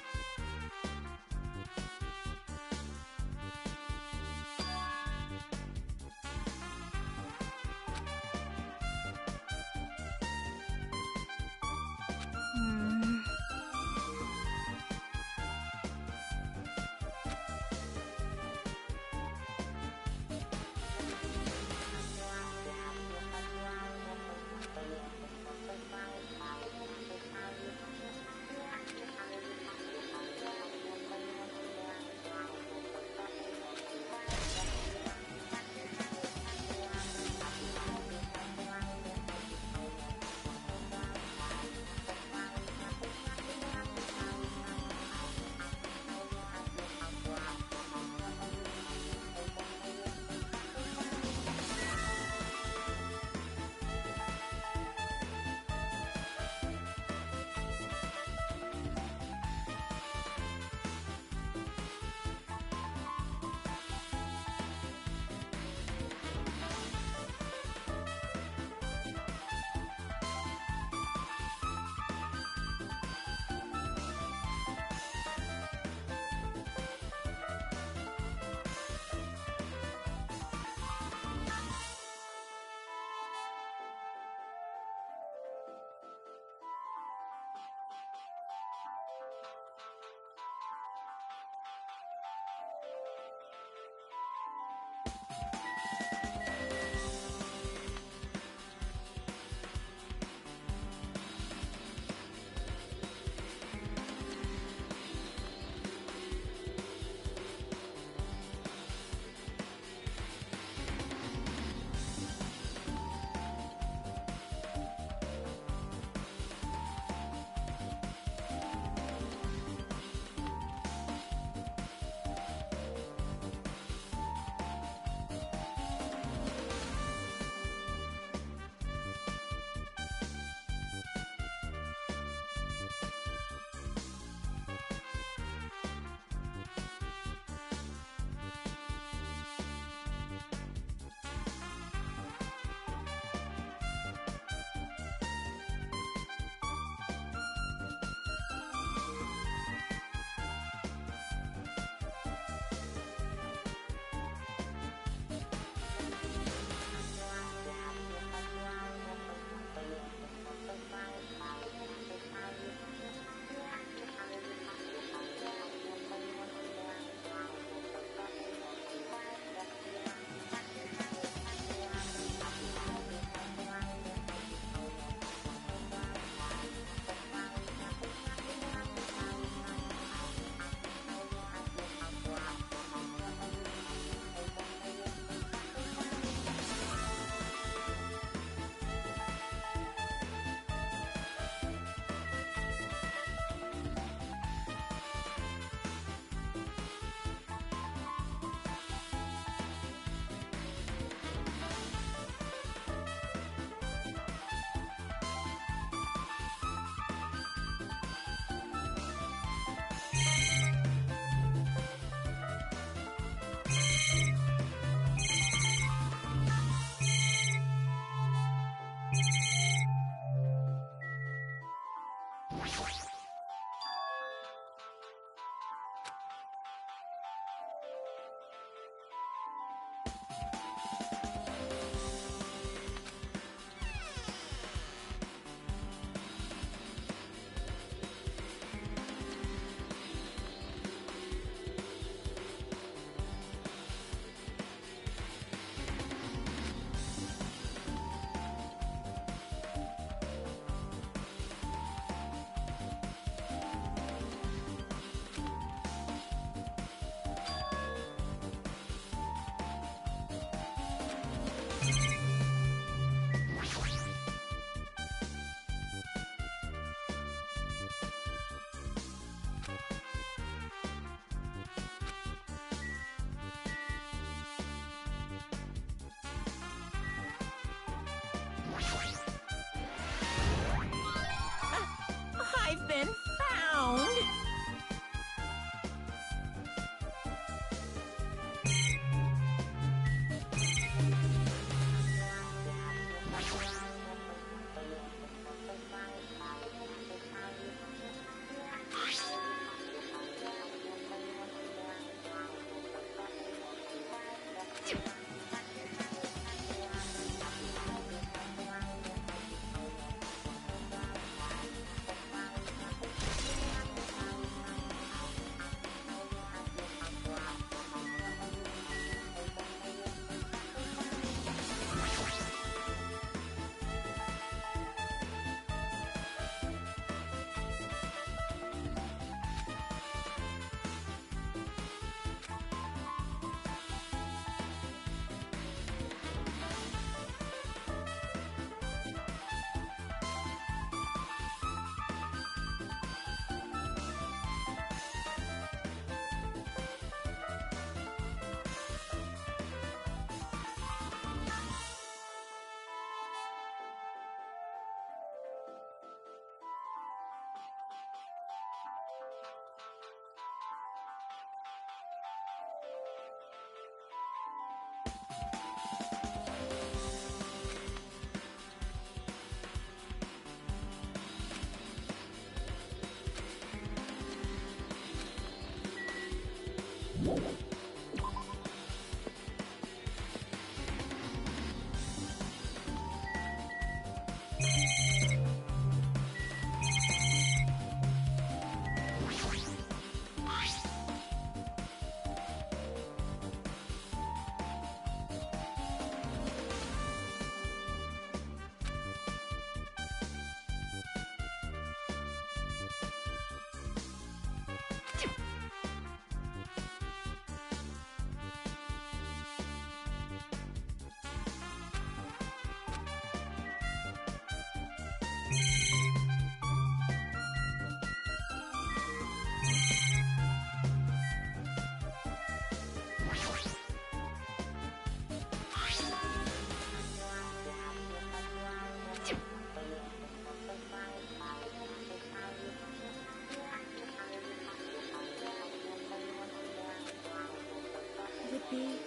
be?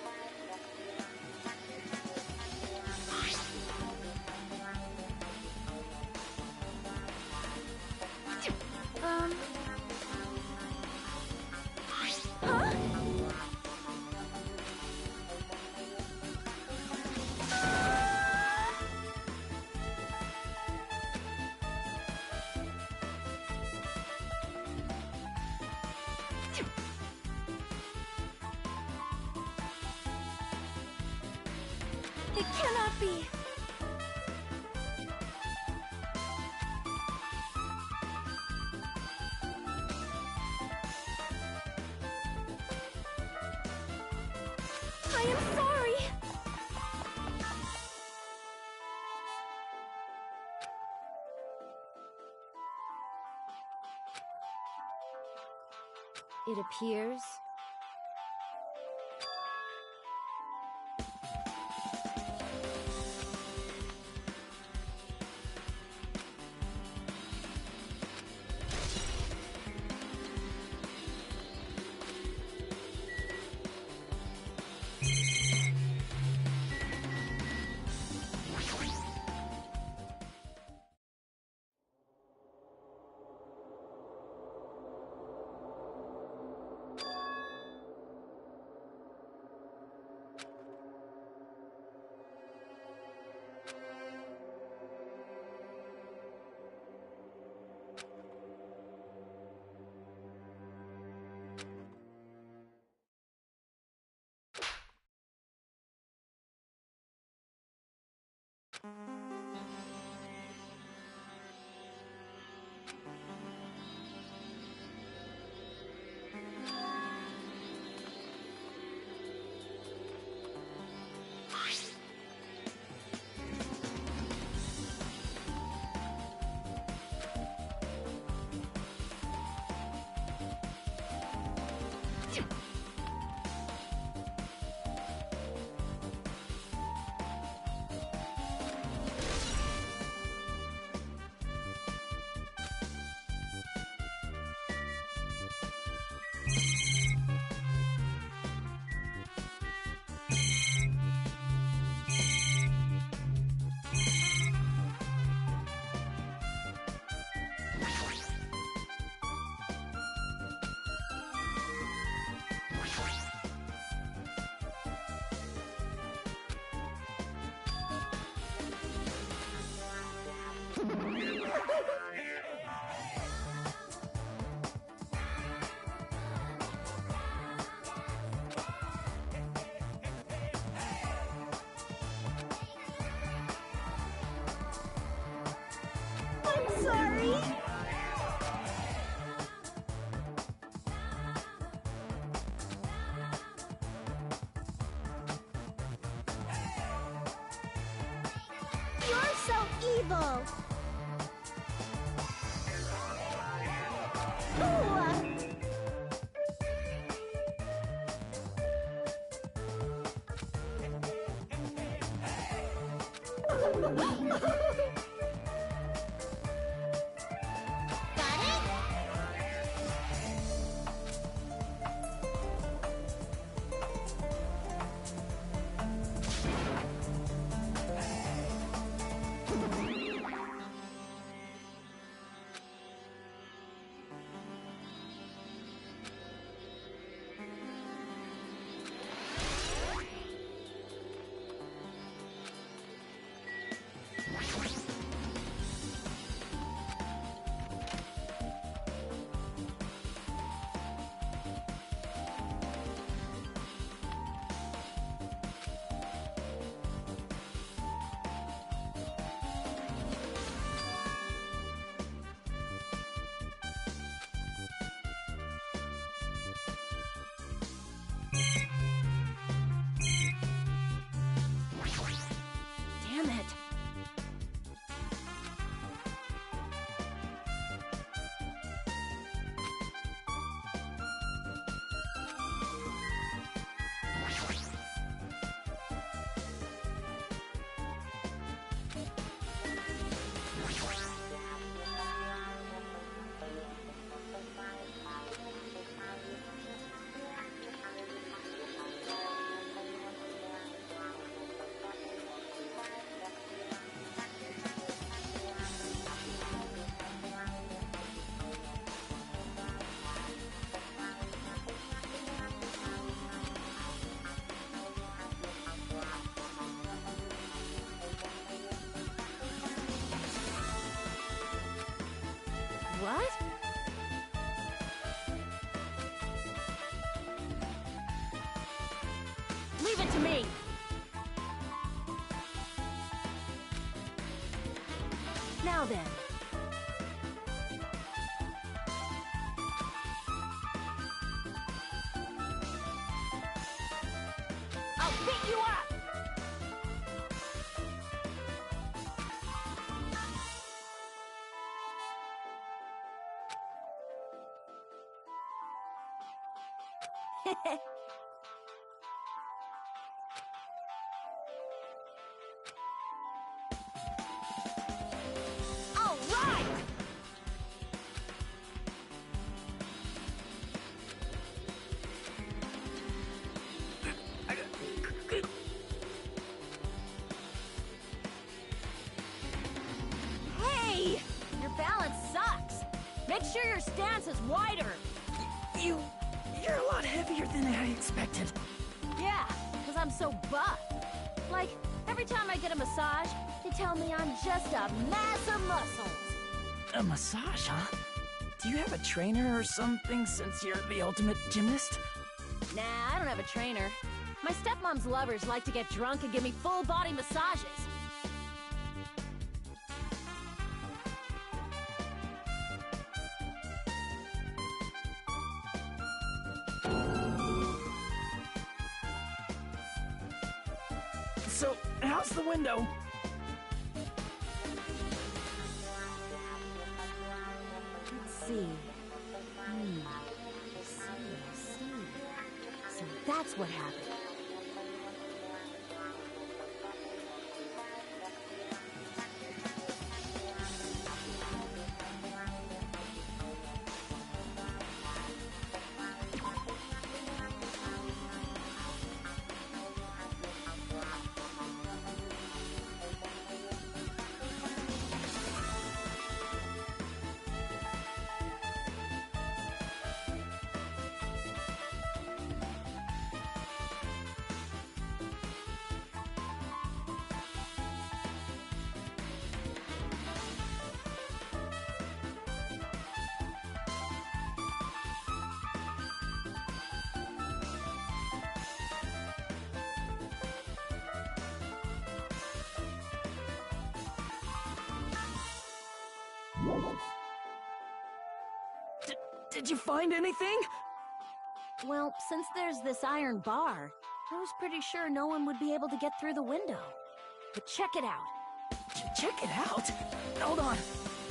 Huh? It cannot be! I am sorry! It appears... I'm sorry! You're so evil! Got it? Leave it to me! Now then. I'll beat you up! All right! Hey! Your balance sucks. Make sure your stance is wider. You're a lot heavier than I expected. Yeah, because I'm so buff. Like, every time I get a massage, they tell me I'm just a mass of muscles. A massage, huh? Do you have a trainer or something since you're the ultimate gymnast? Nah, I don't have a trainer. My stepmom's lovers like to get drunk and give me full-body massages. So, how's the window? Let's see. See. So that's what happened. Did you find anything? Well, since there's this iron bar, I was pretty sure no one would be able to get through the window. But check it out. Check it out. Hold on.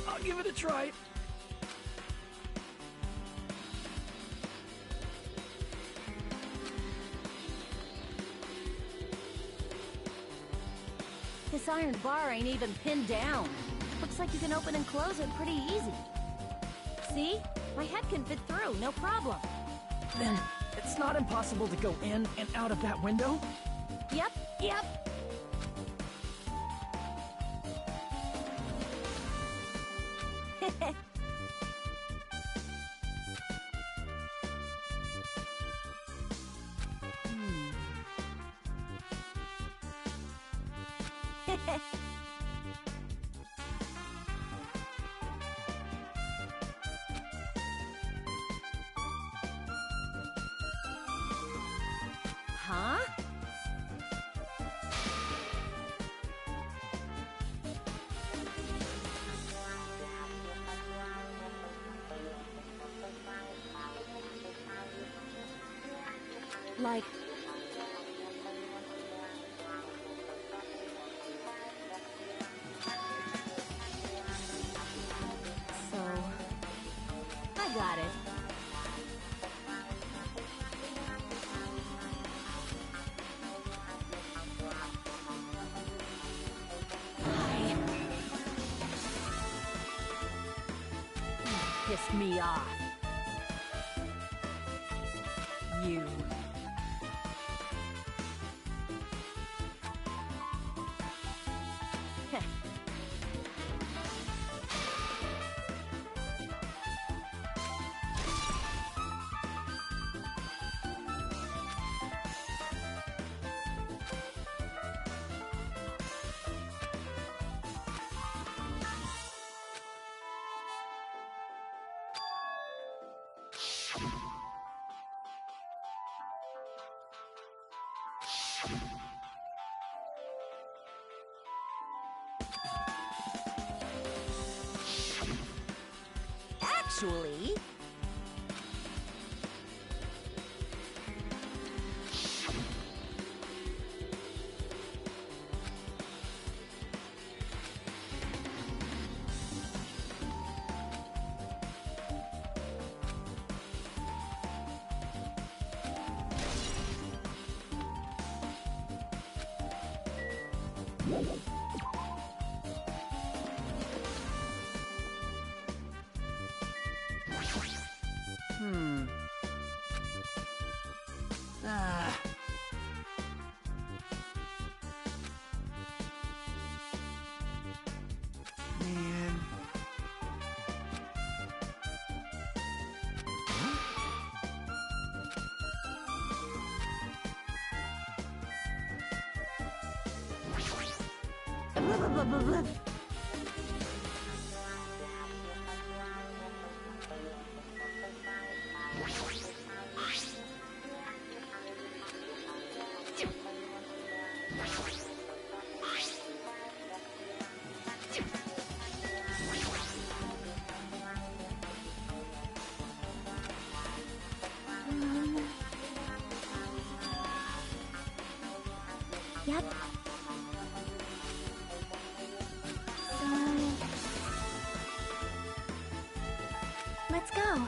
I'll give it a try. This iron bar ain't even pinned down. Looks like you can open and close it pretty easy. See? My head can fit through, no problem. Then, it's not impossible to go in and out of that window? Yep. Huh? Like... So... I got it. Pissed me off. You. Heh. Actually... Man. Yep. So... let's go.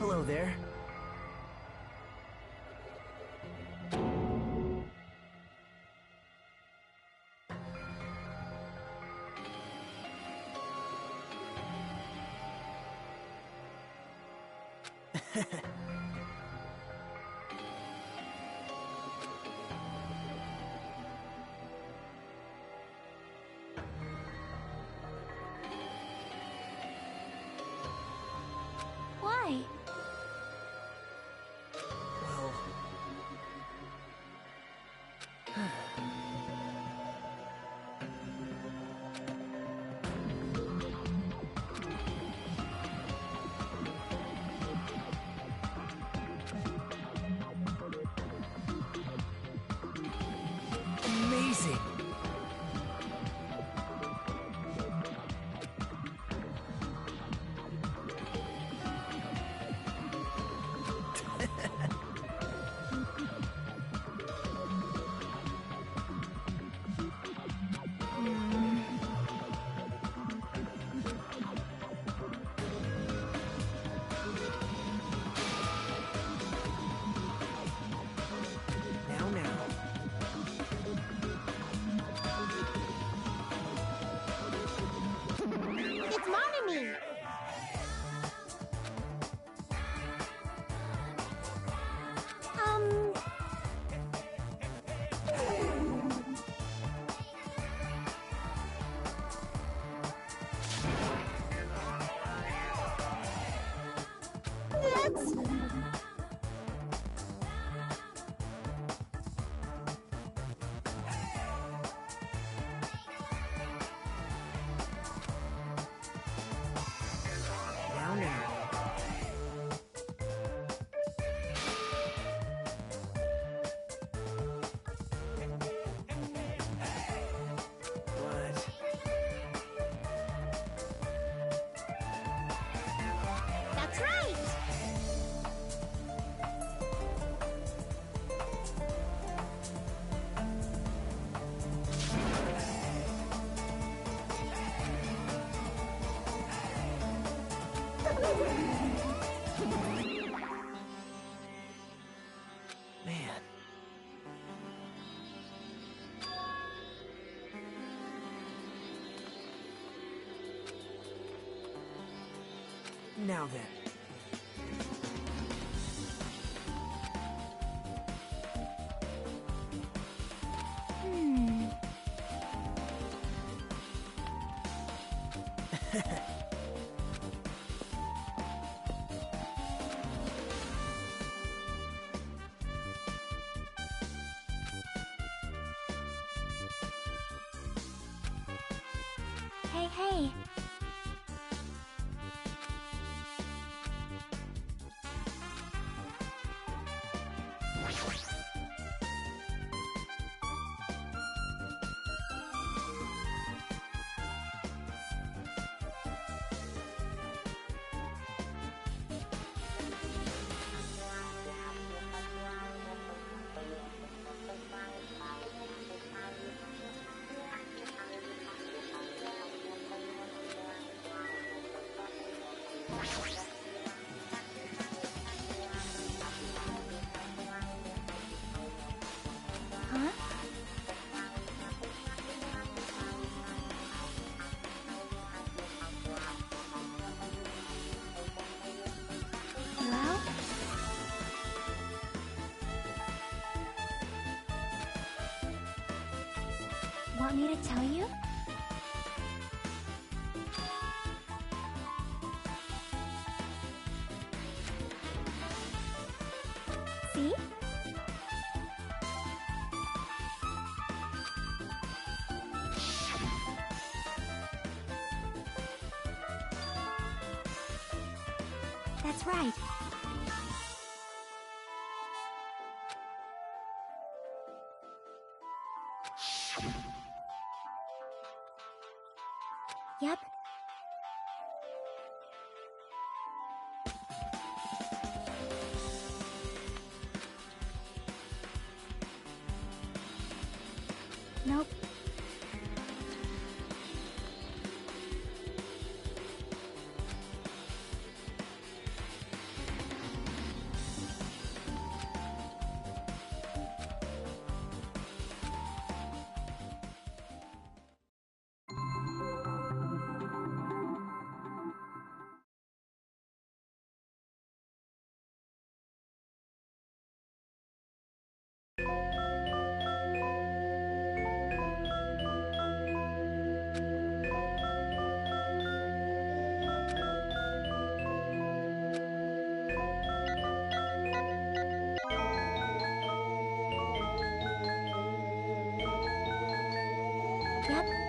Hello there. Why? Well... Amazing! Now. It's Monami! Um... That's... Now. What? That's right! Man. Now then. Hey, hey. Huh? Well? Want me to tell you? See? That's right. Yep. Nope. Yep.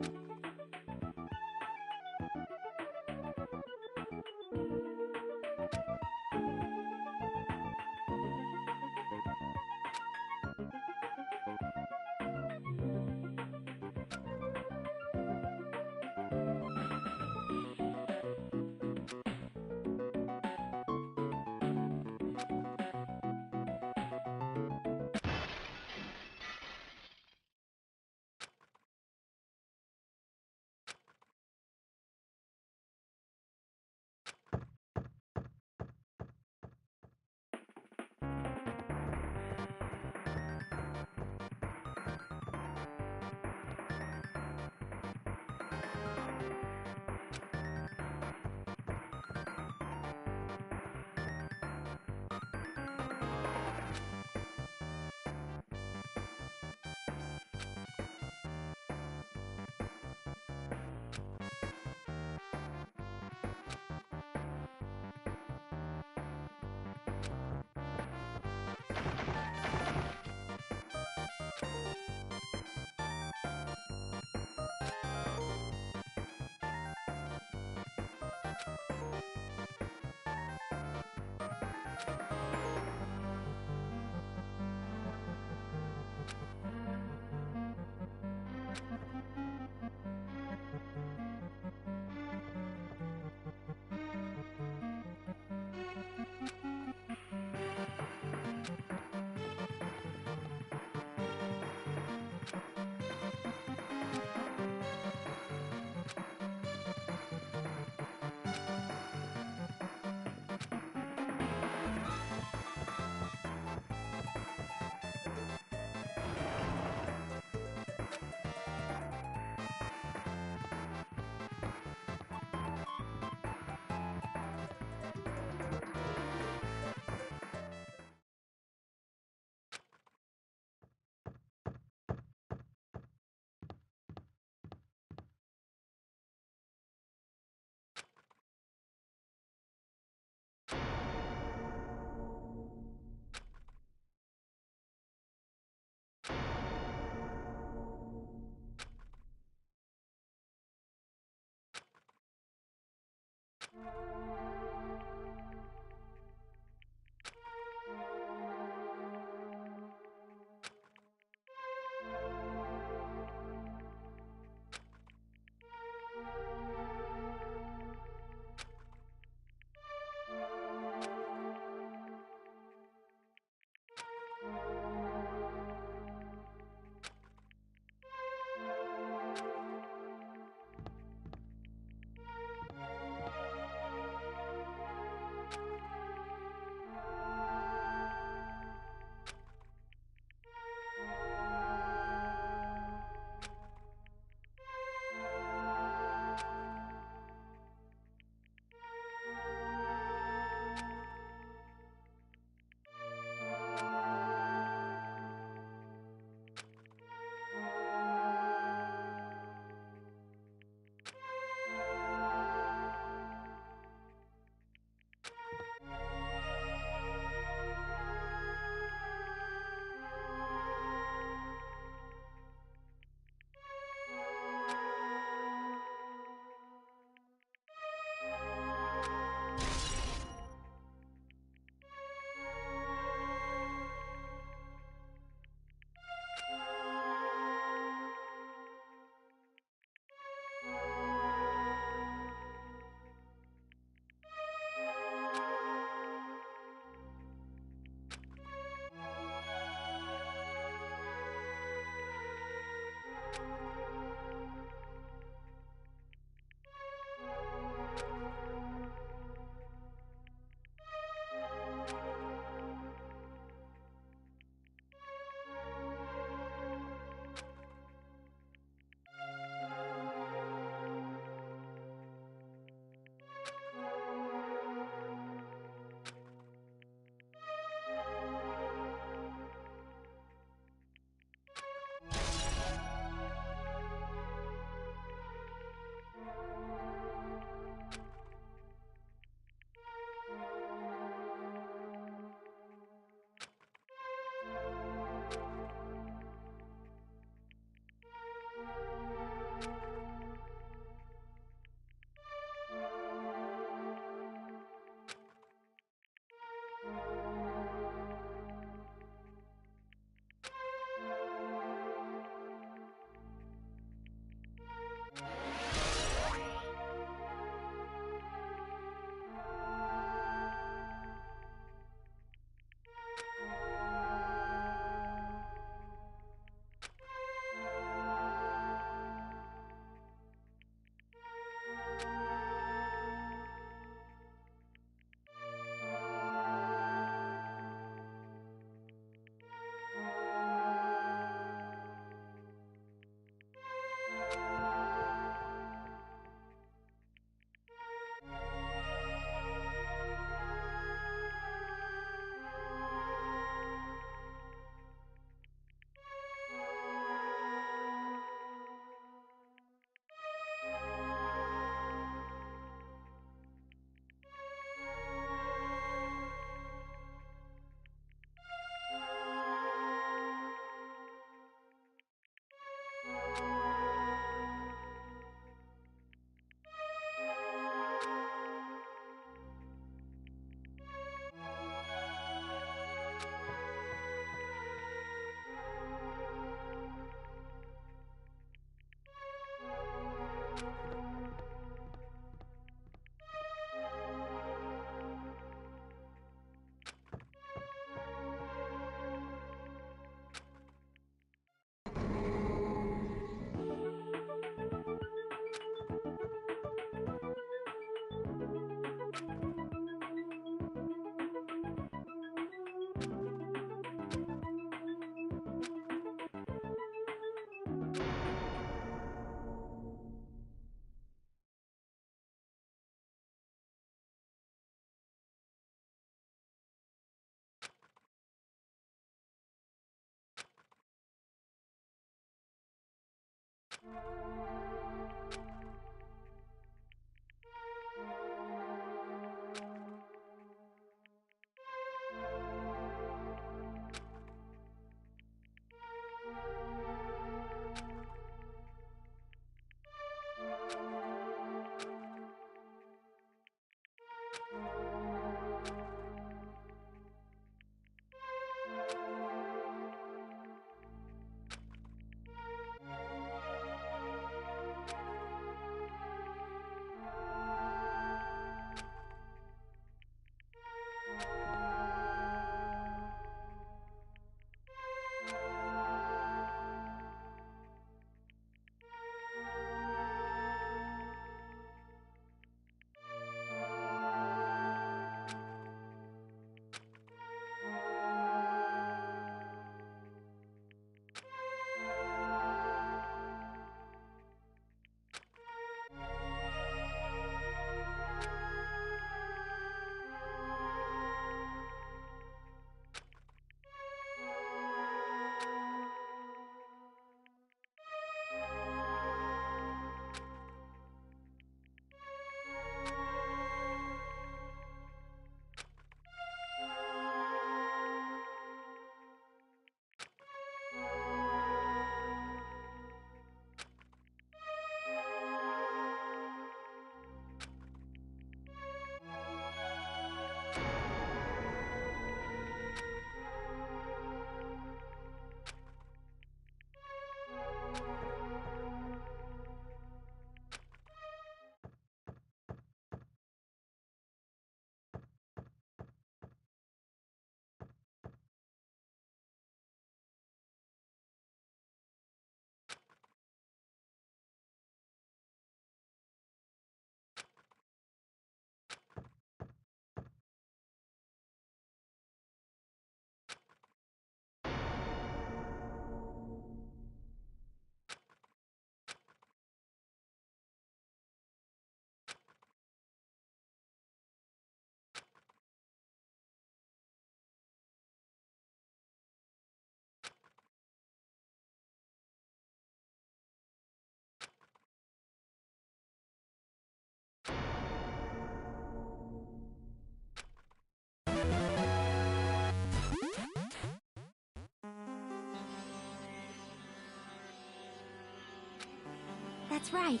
That's right.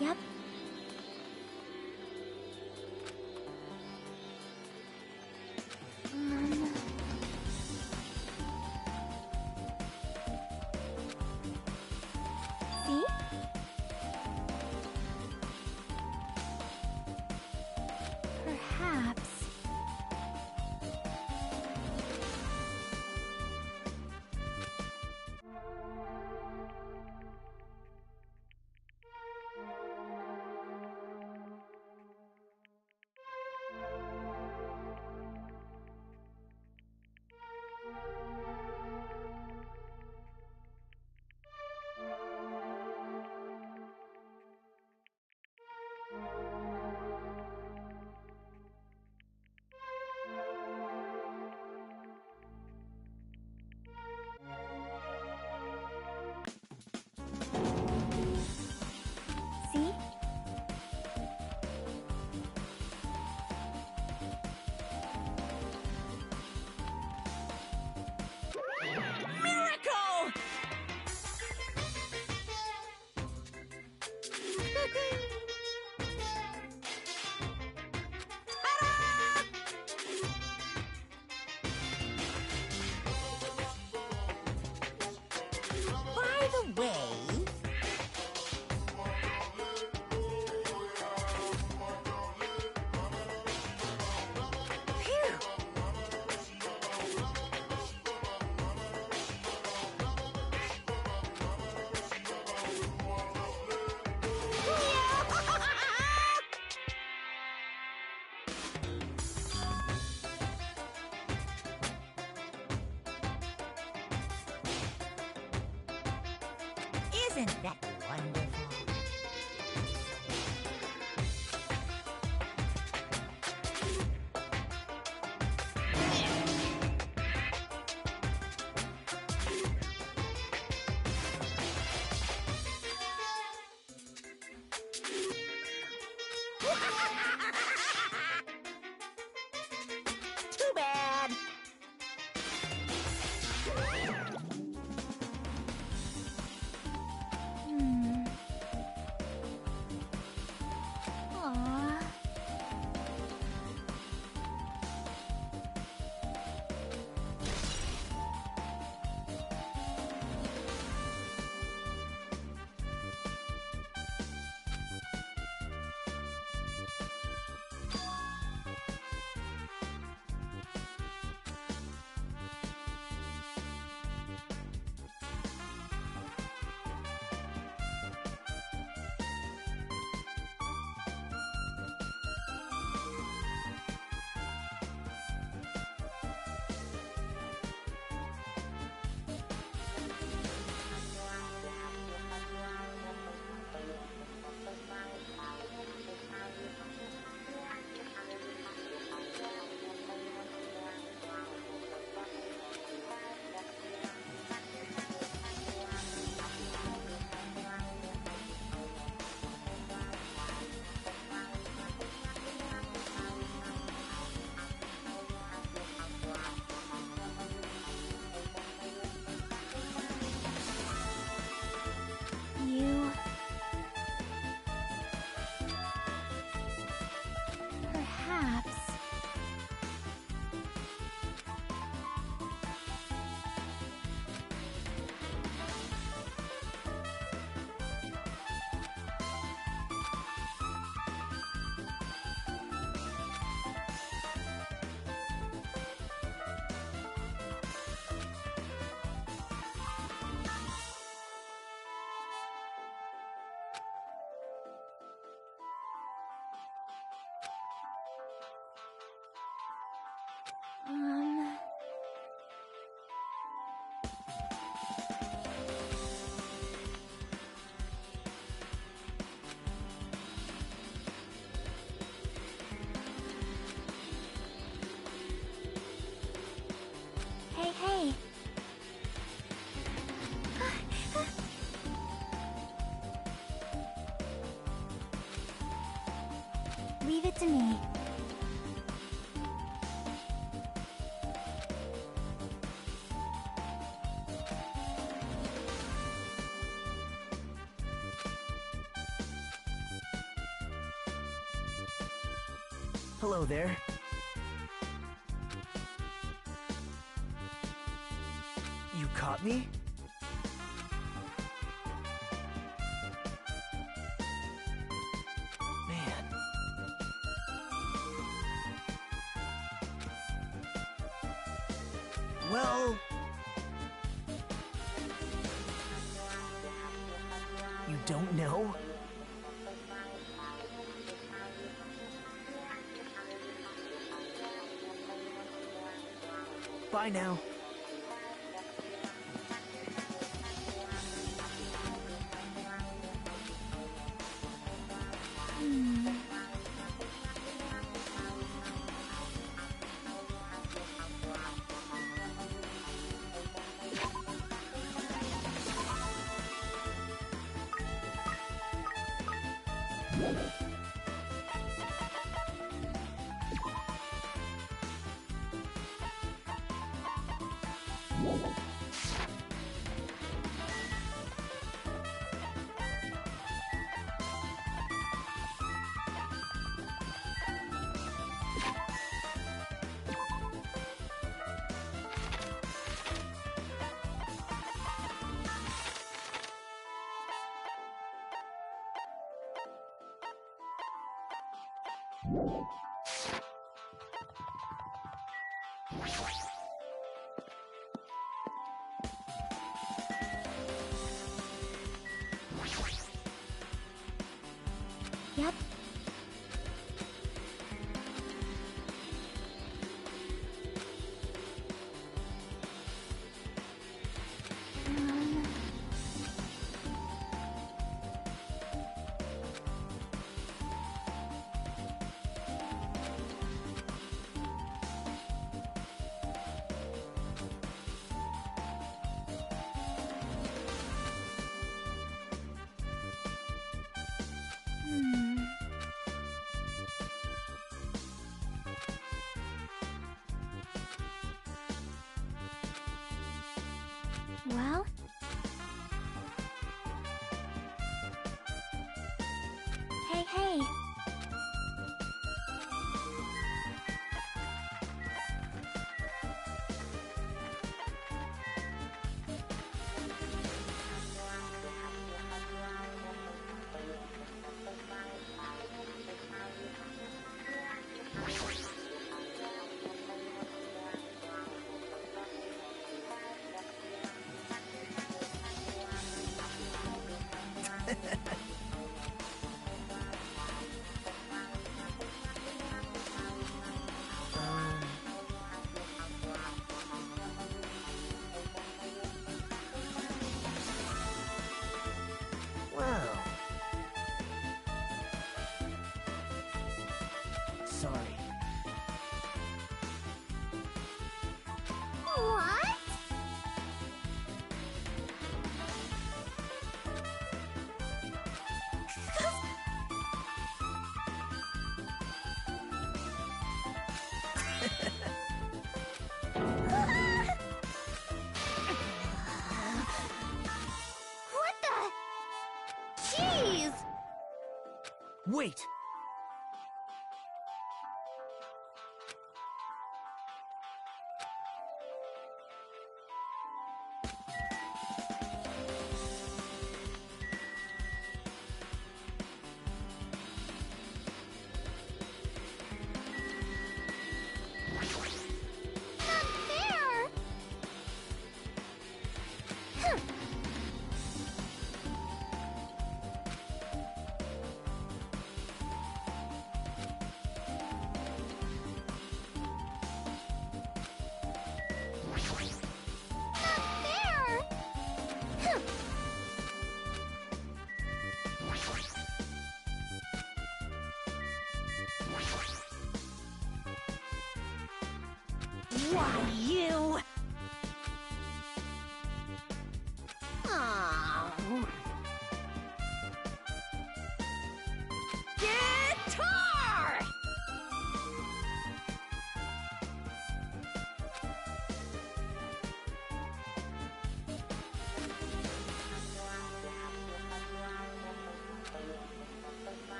Yep. See? Perhaps... See? Miracle! By the way... Phew. Isn't that wonderful? Too bad. Aww. You... Perhaps... Hey, hey. Leave it to me. Hello there. You caught me? Man. Well... You don't know? Bye now. Yep. Well? Hey, hey. Well... Sorry. What? What the? Jeez! Wait! Not fair! Huh. Not fair! Huh. Why, you... Oh. Guitar!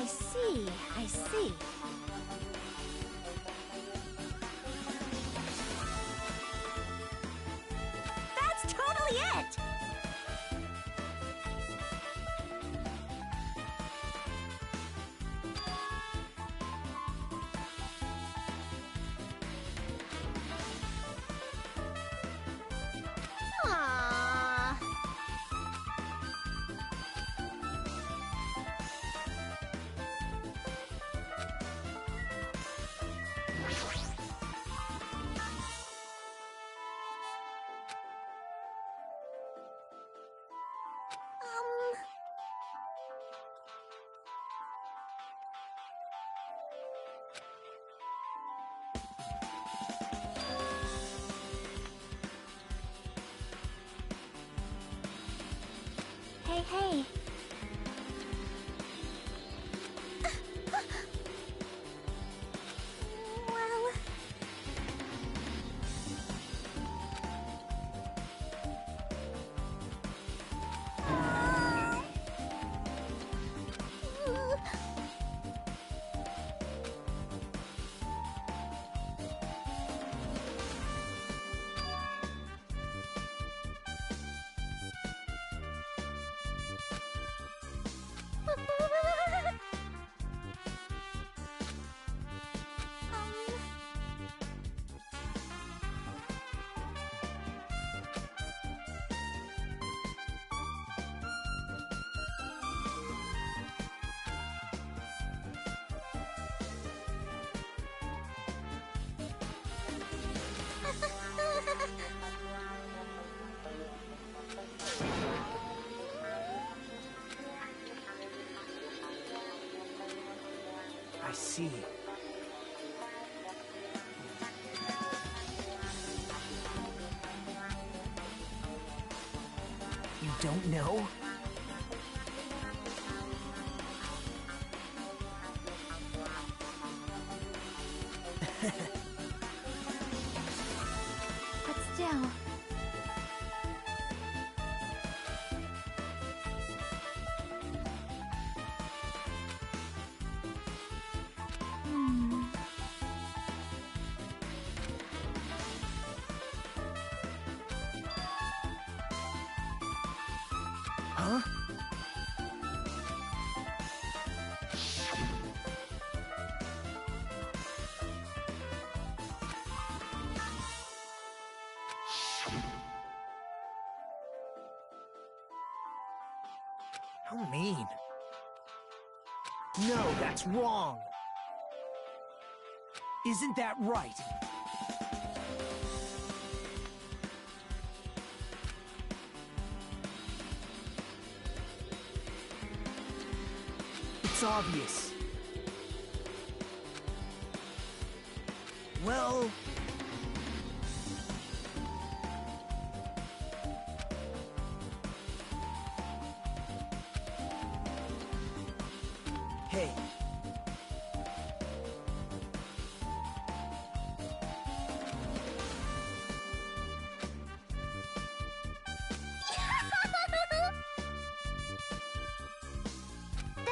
I see, I see. That's totally it! Aww. Hey, hey. Well... I see. You don't know? But still... Hmm... Huh? How mean. No, that's wrong. Isn't that right? It's obvious. Well... Hey.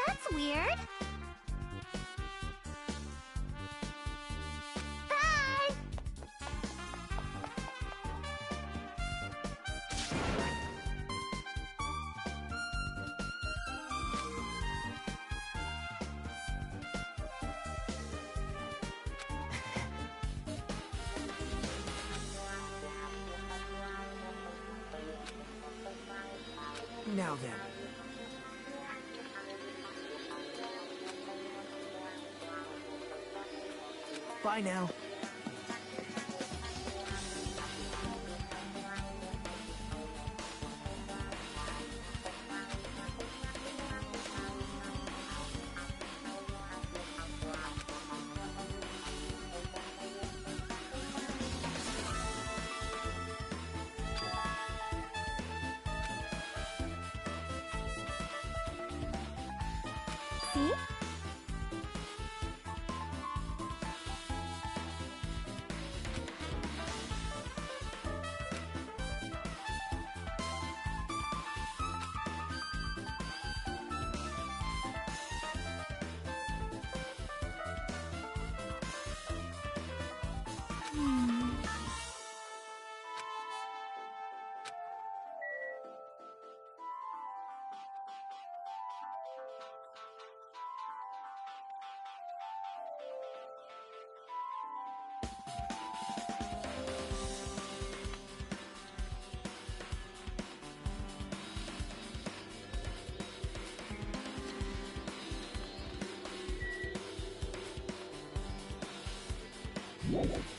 That's weird. Bye! Now then. Bye now. See? Phew!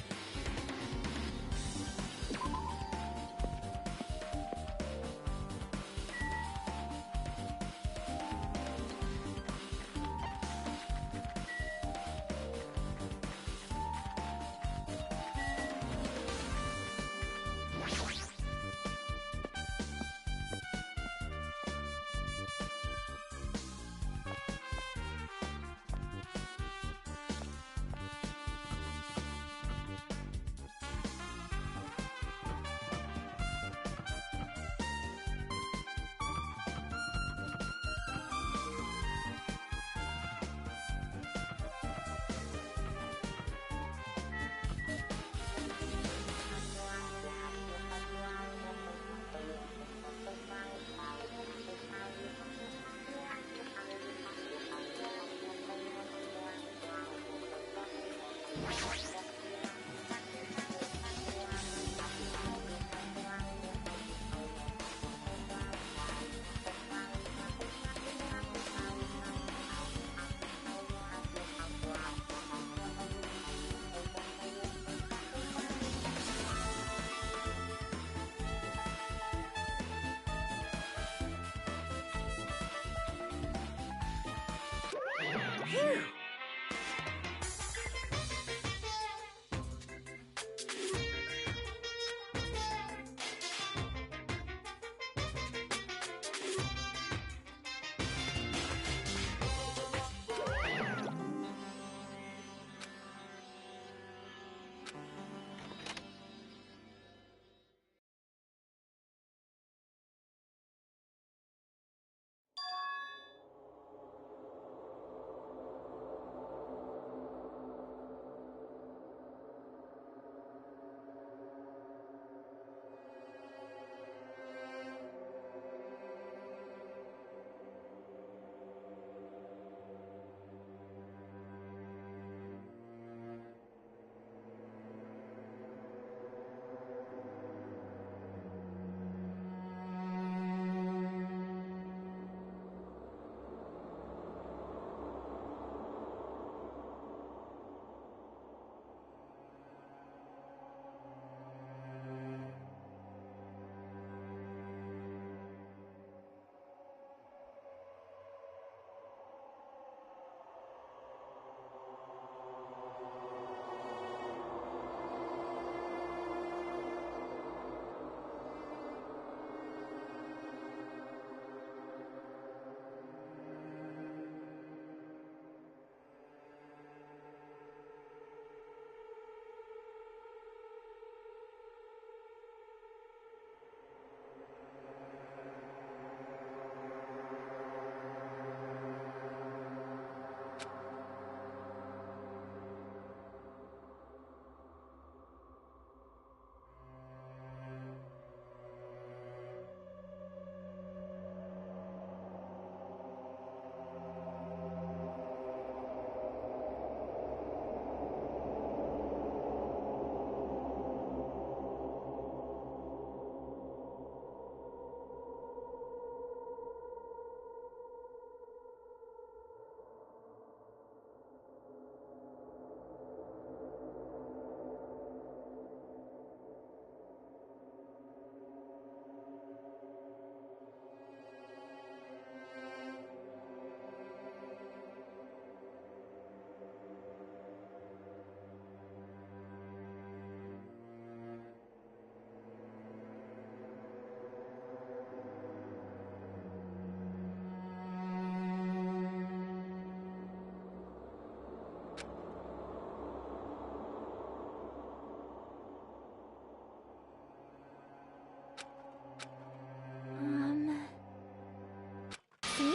See?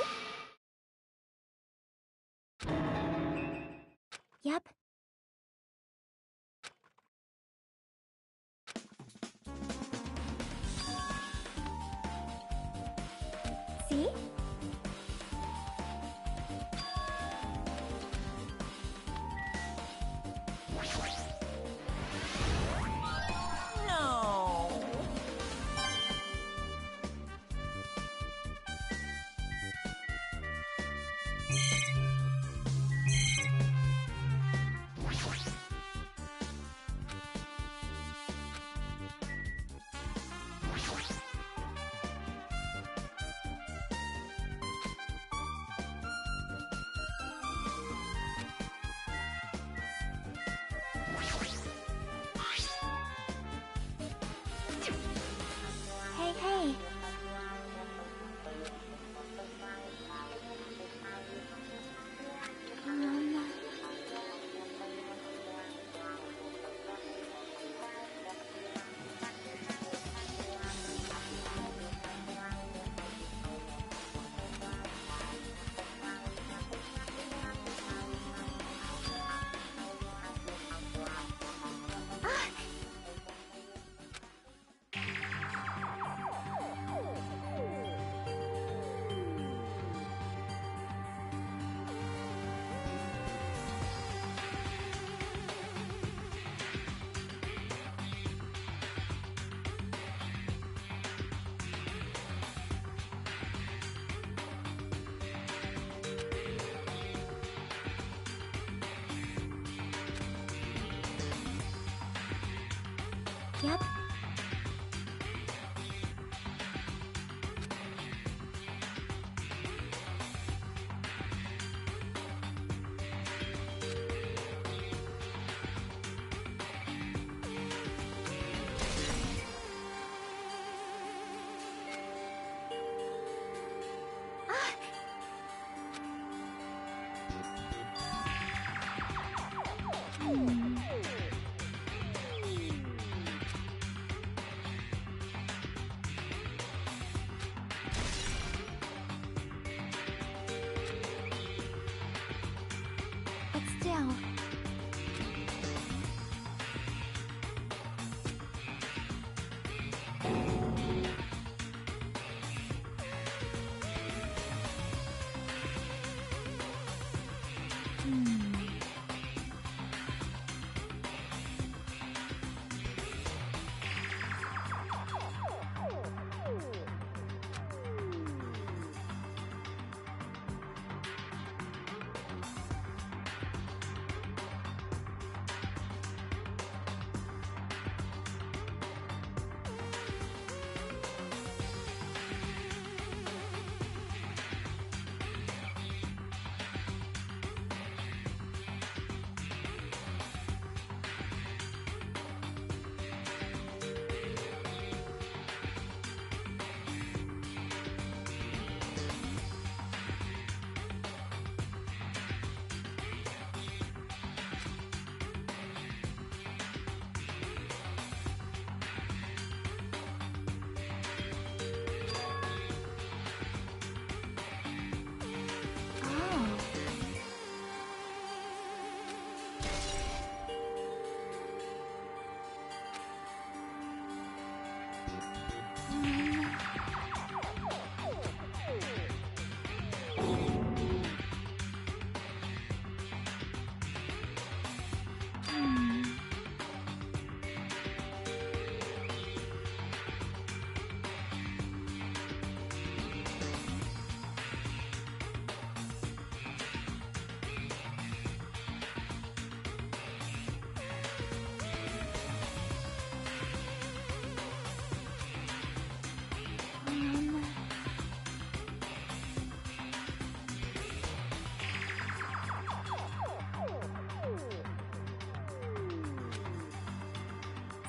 Yep. See? No. Yep. But still...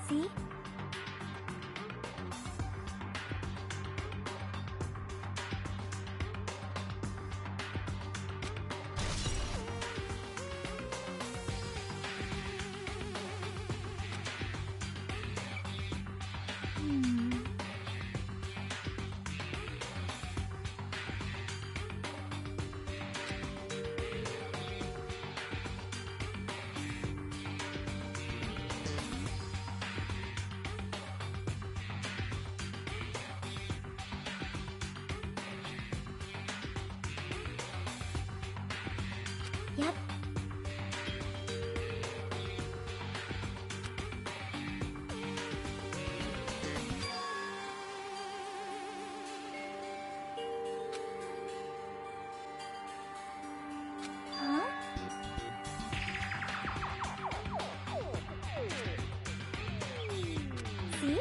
See? Yep. Huh? See?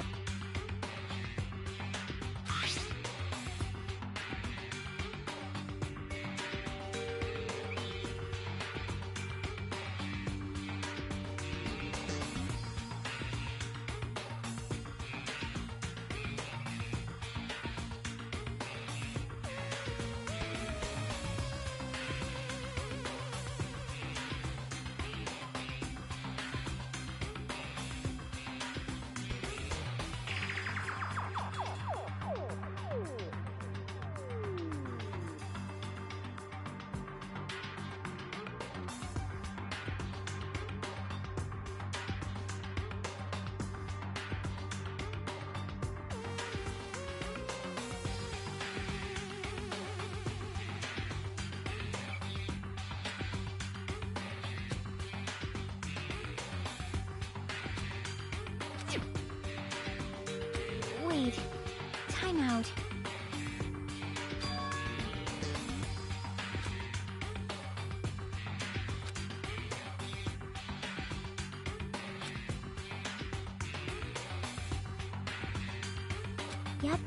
Yep.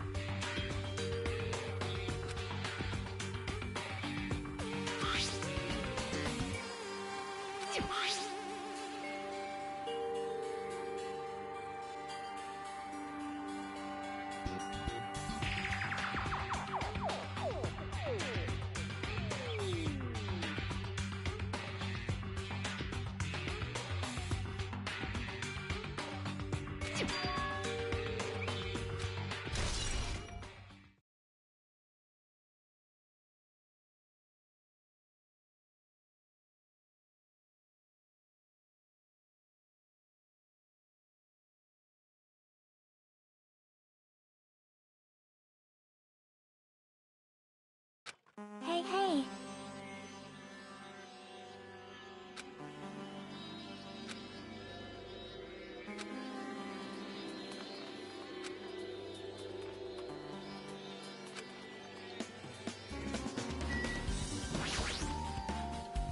Hey, hey.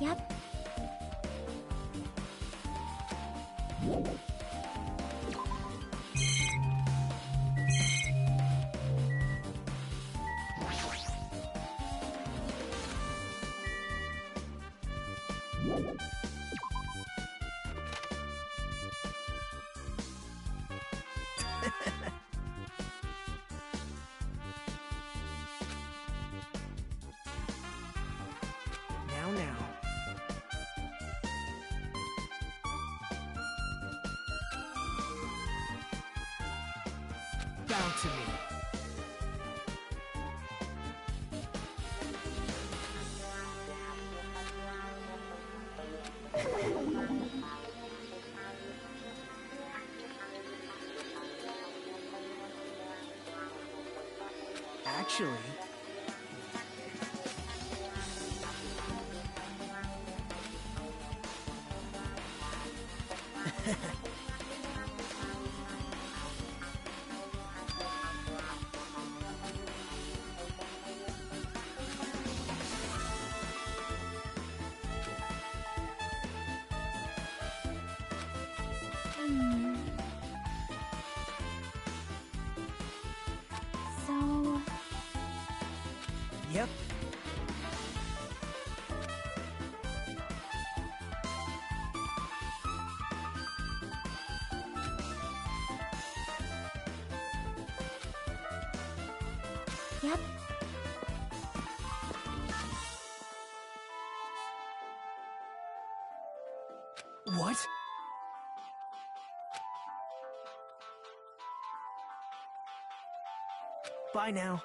Yep. Now. Bow to me. Actually... So... Yep. Yep. What? Bye now.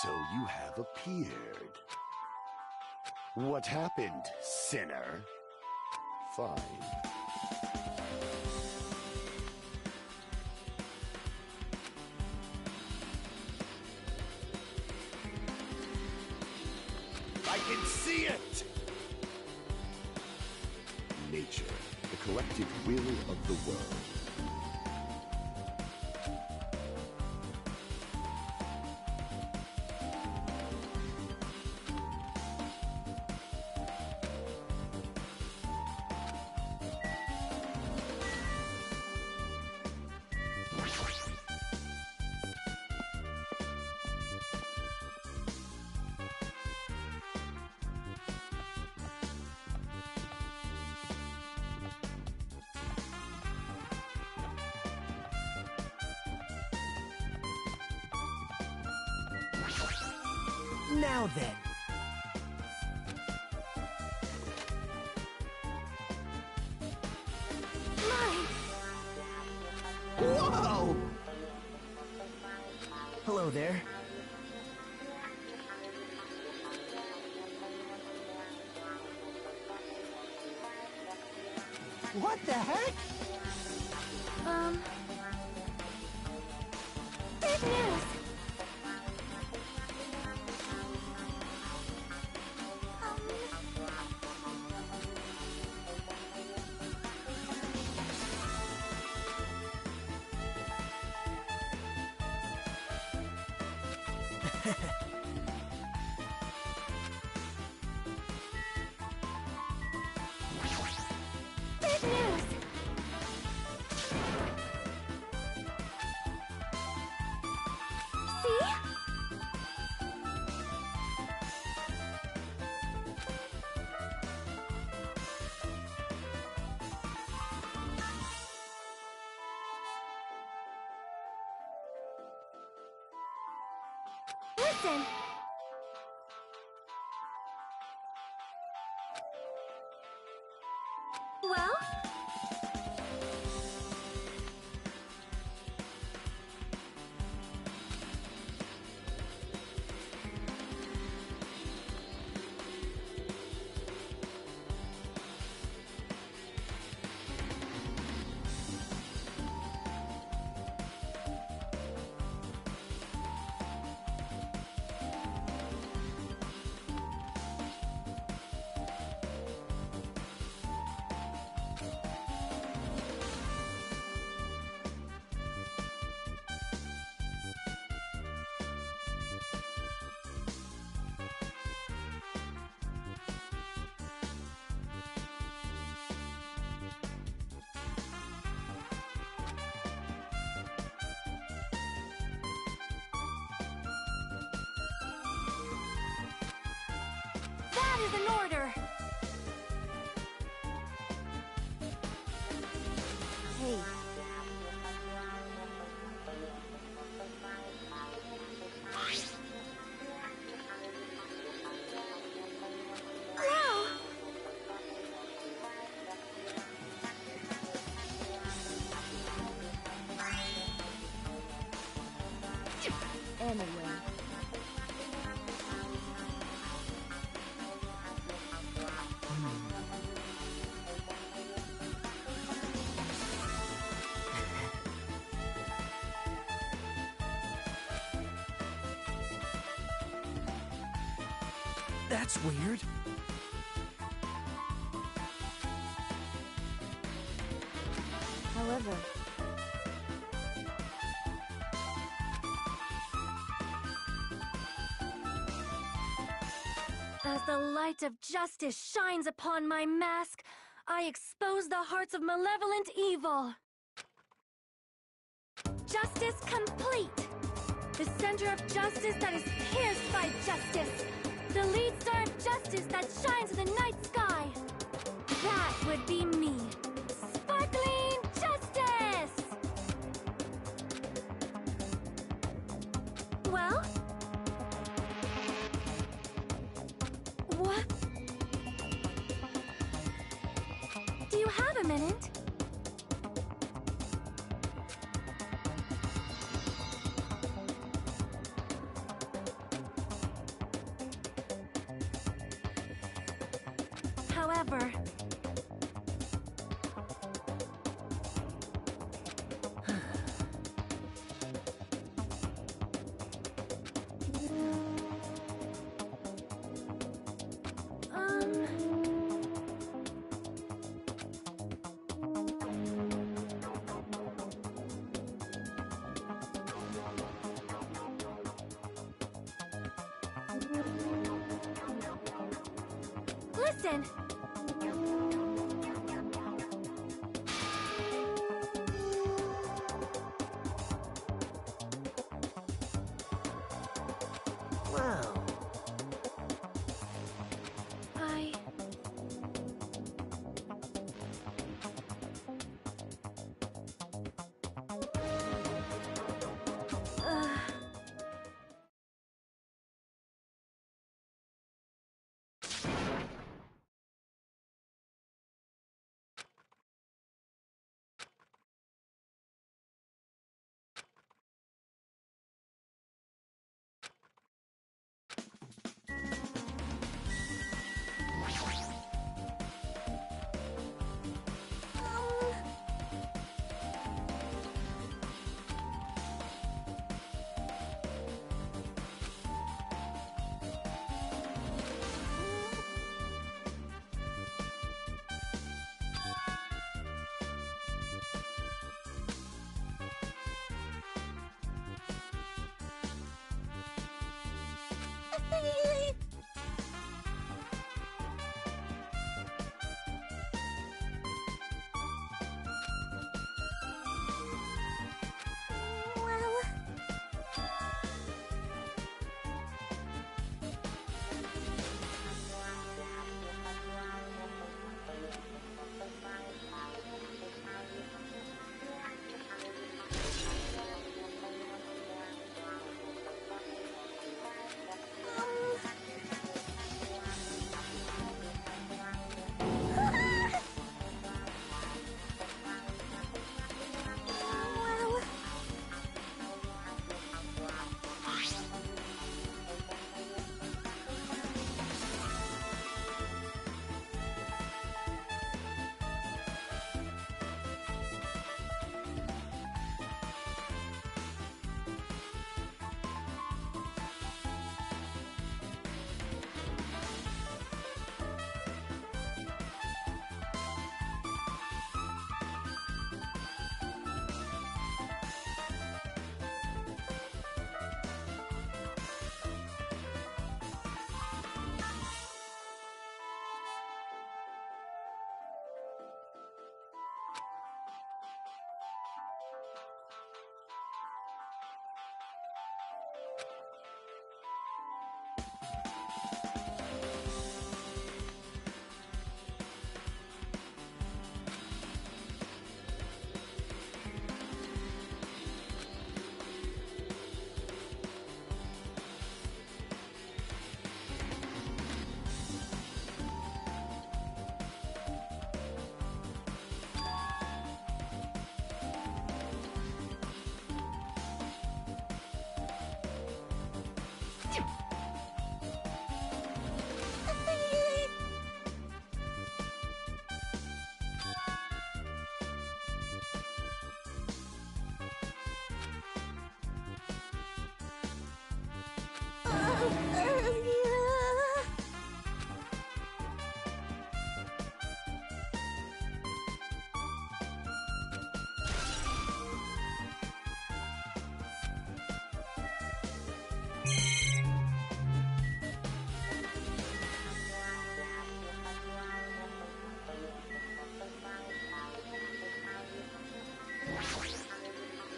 So you have appeared. What happened, sinner? Fine. I can see it! Nature, the collective will of the world. Now then. Whoa! Hello there. What the heck? Big news! Big news! See? Listen! Well? That is an order! Hey. No! Anyway. That's weird. However, As the light of justice shines upon my mask, I expose the hearts of malevolent evil. Justice complete! The center of justice that is pierced by justice! The lead star of justice that shines in the night sky! That would be me! Sparkling justice! Well? What? Do you have a minute? over. Listen! Well, I... Well... Well...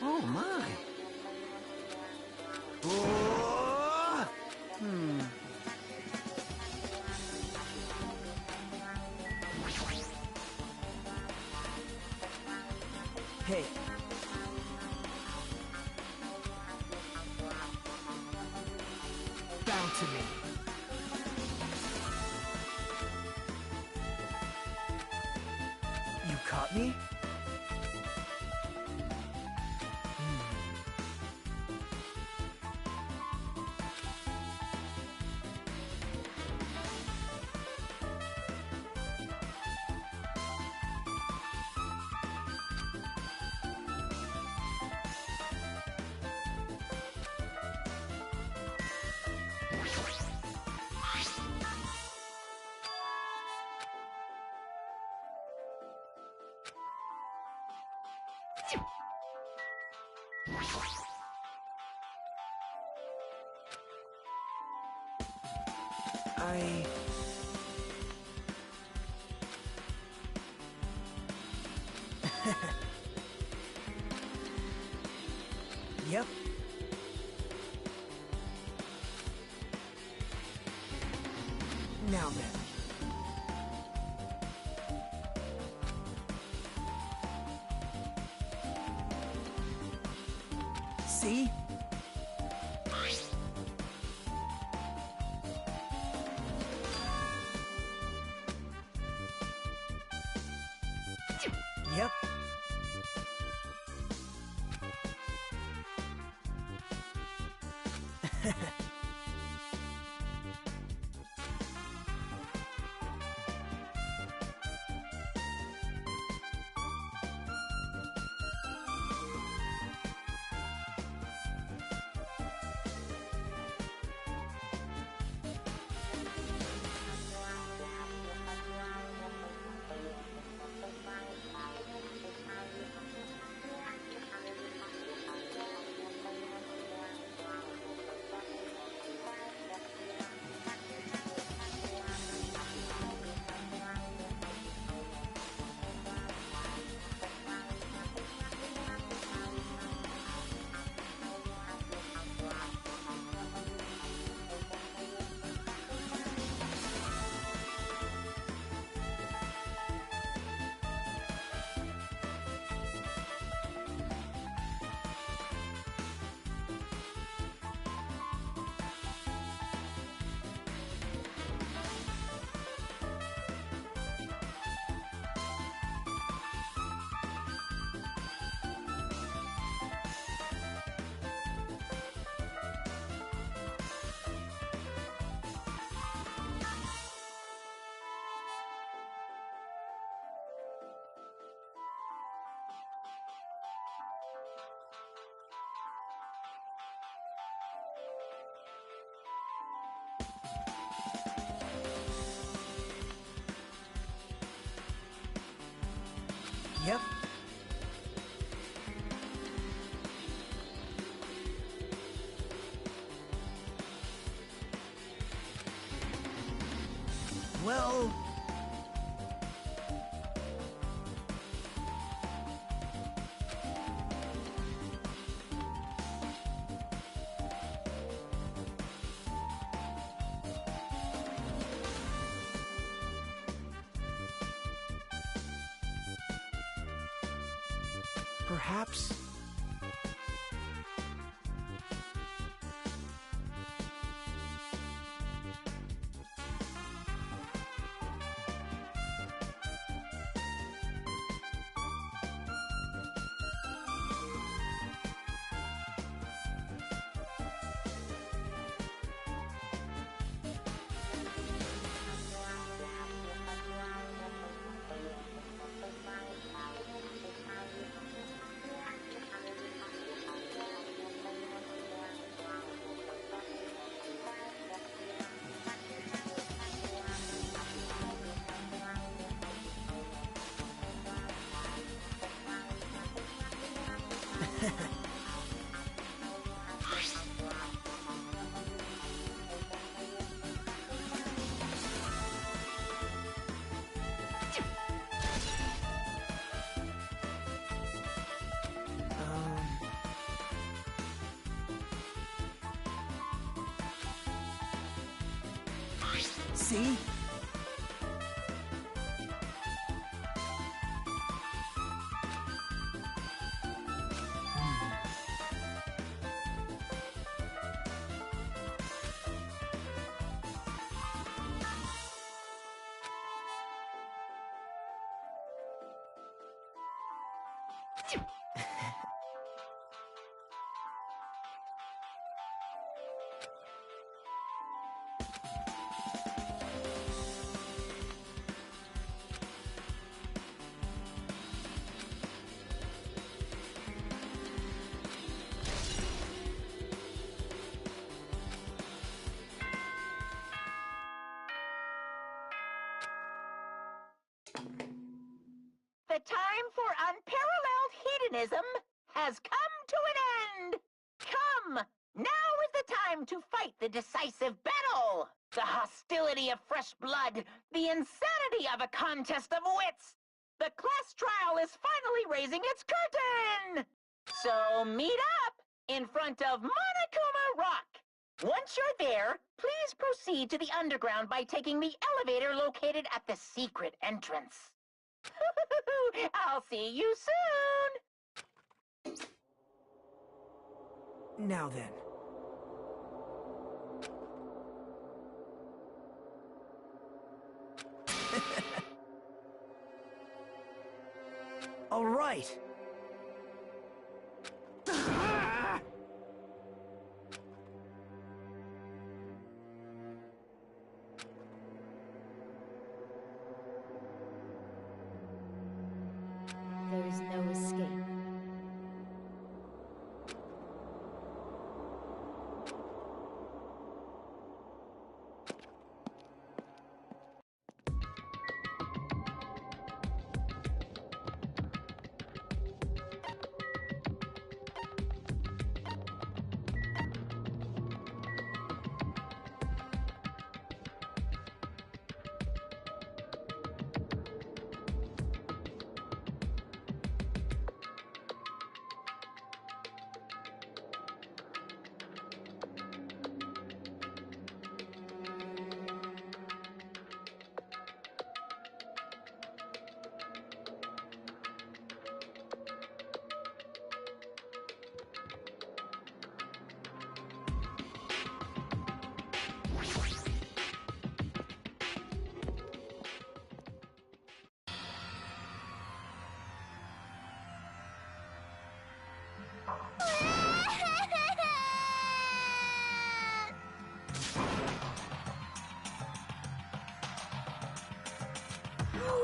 Oh my. Oh! hey, bow to me. You caught me? Yep. Now then. See? Yep. Yep. Well... perhaps... See? The time for unparalleled hedonism has come to an Welcome! Now is the time to fight the decisive battle! The hostility of fresh blood, the insanity of a contest of wits! The class trial is finally raising its curtain! So meet up in front of Monokuma Rock! Once you're there, please proceed to the underground by taking the elevator located at the secret entrance. I'll see you soon! Now then. All right. There's no escape.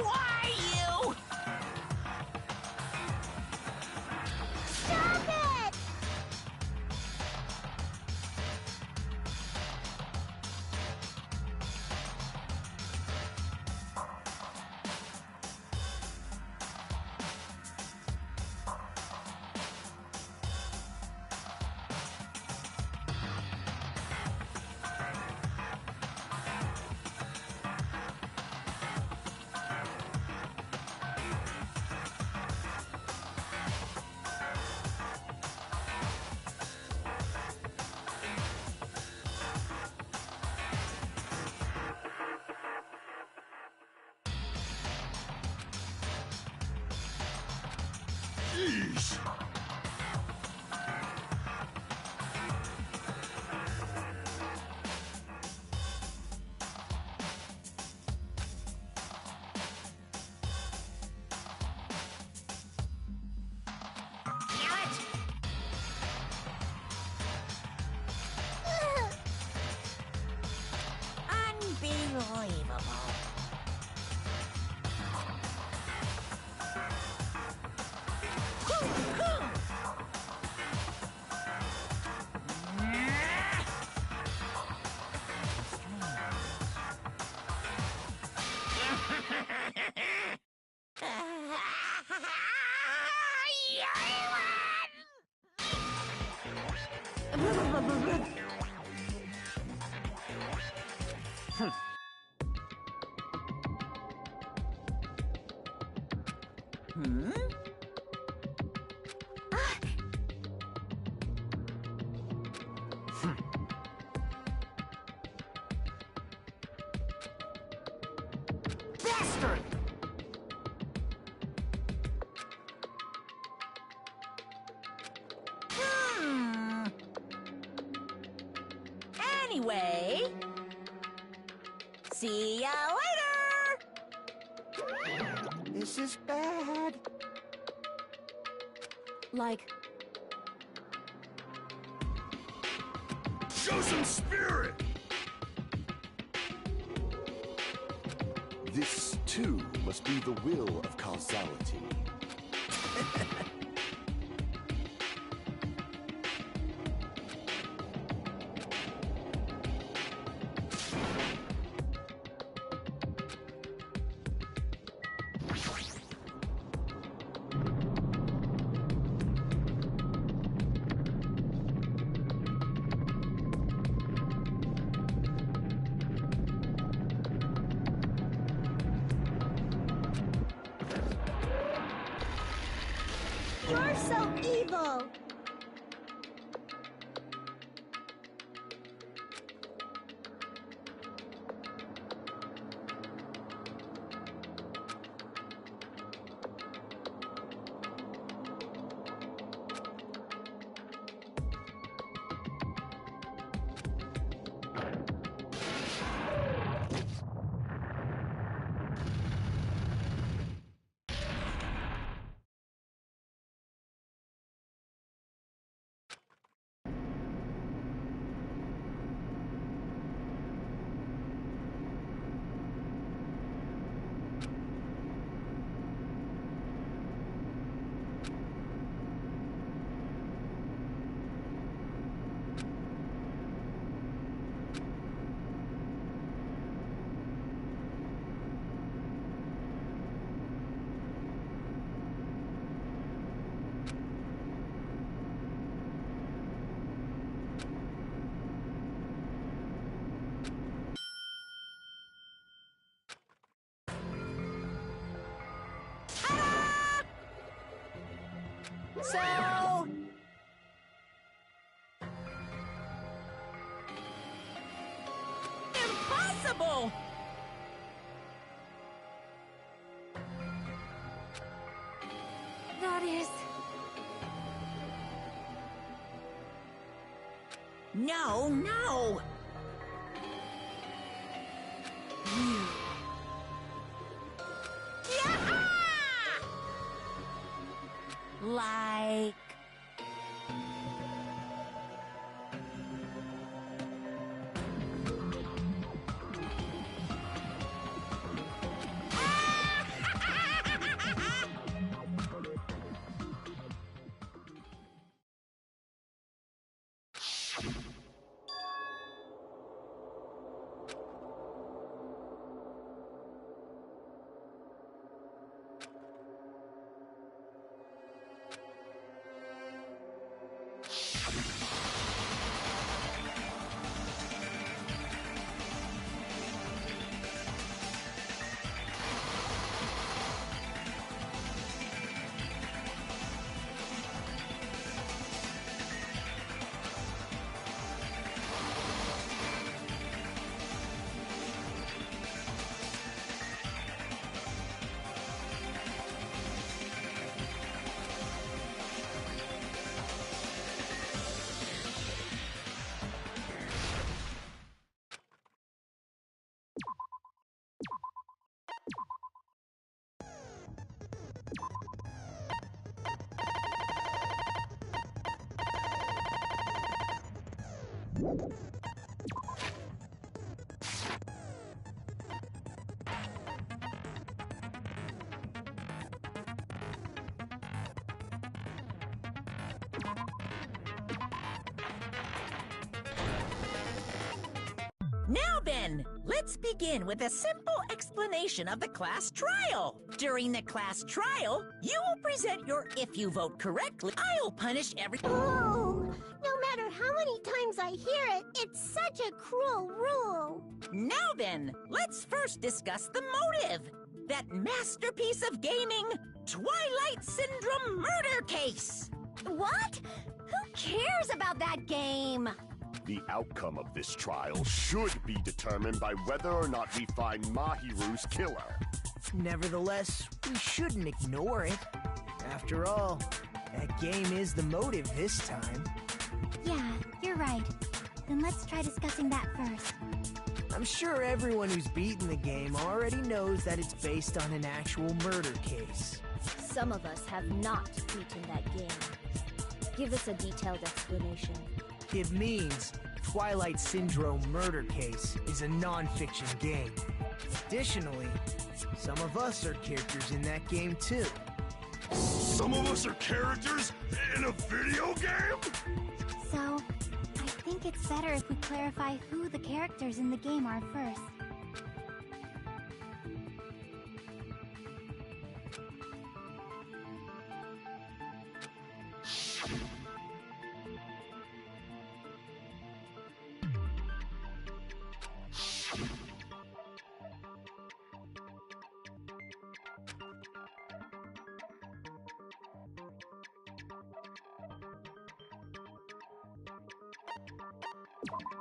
Why you? Stop it! Jeez! Unbelievable. Hmm? Bastard! Anyway, see ya later! This is bad. Like, Show some spirit! This, too, must be the will of causality. You're so evil! So... Impossible! That is... No, no! You... Yeah! Like... Now then, let's begin with a simple explanation of the class trial. During the class trial, you will present your if you vote correctly, I'll punish every... Oh, no matter how many times I hear it, it's such a cruel rule. Now then, let's first discuss the motive. That masterpiece of gaming, Twilight Syndrome murder case. What? Who cares about that game? The outcome of this trial should be determined by whether or not we find Mahiru's killer. Nevertheless, we shouldn't ignore it. After all, that game is the motive this time. Yeah, you're right. Then let's try discussing that first. I'm sure everyone who's beaten the game already knows that it's based on an actual murder case. Some of us have not beaten that game. Give us a detailed explanation. It means Twilight Syndrome Murder Case is a non-fiction game. Additionally, some of us are characters in that game too. Some of us are characters in a video game? So, I think it's better if we clarify who the characters in the game are first.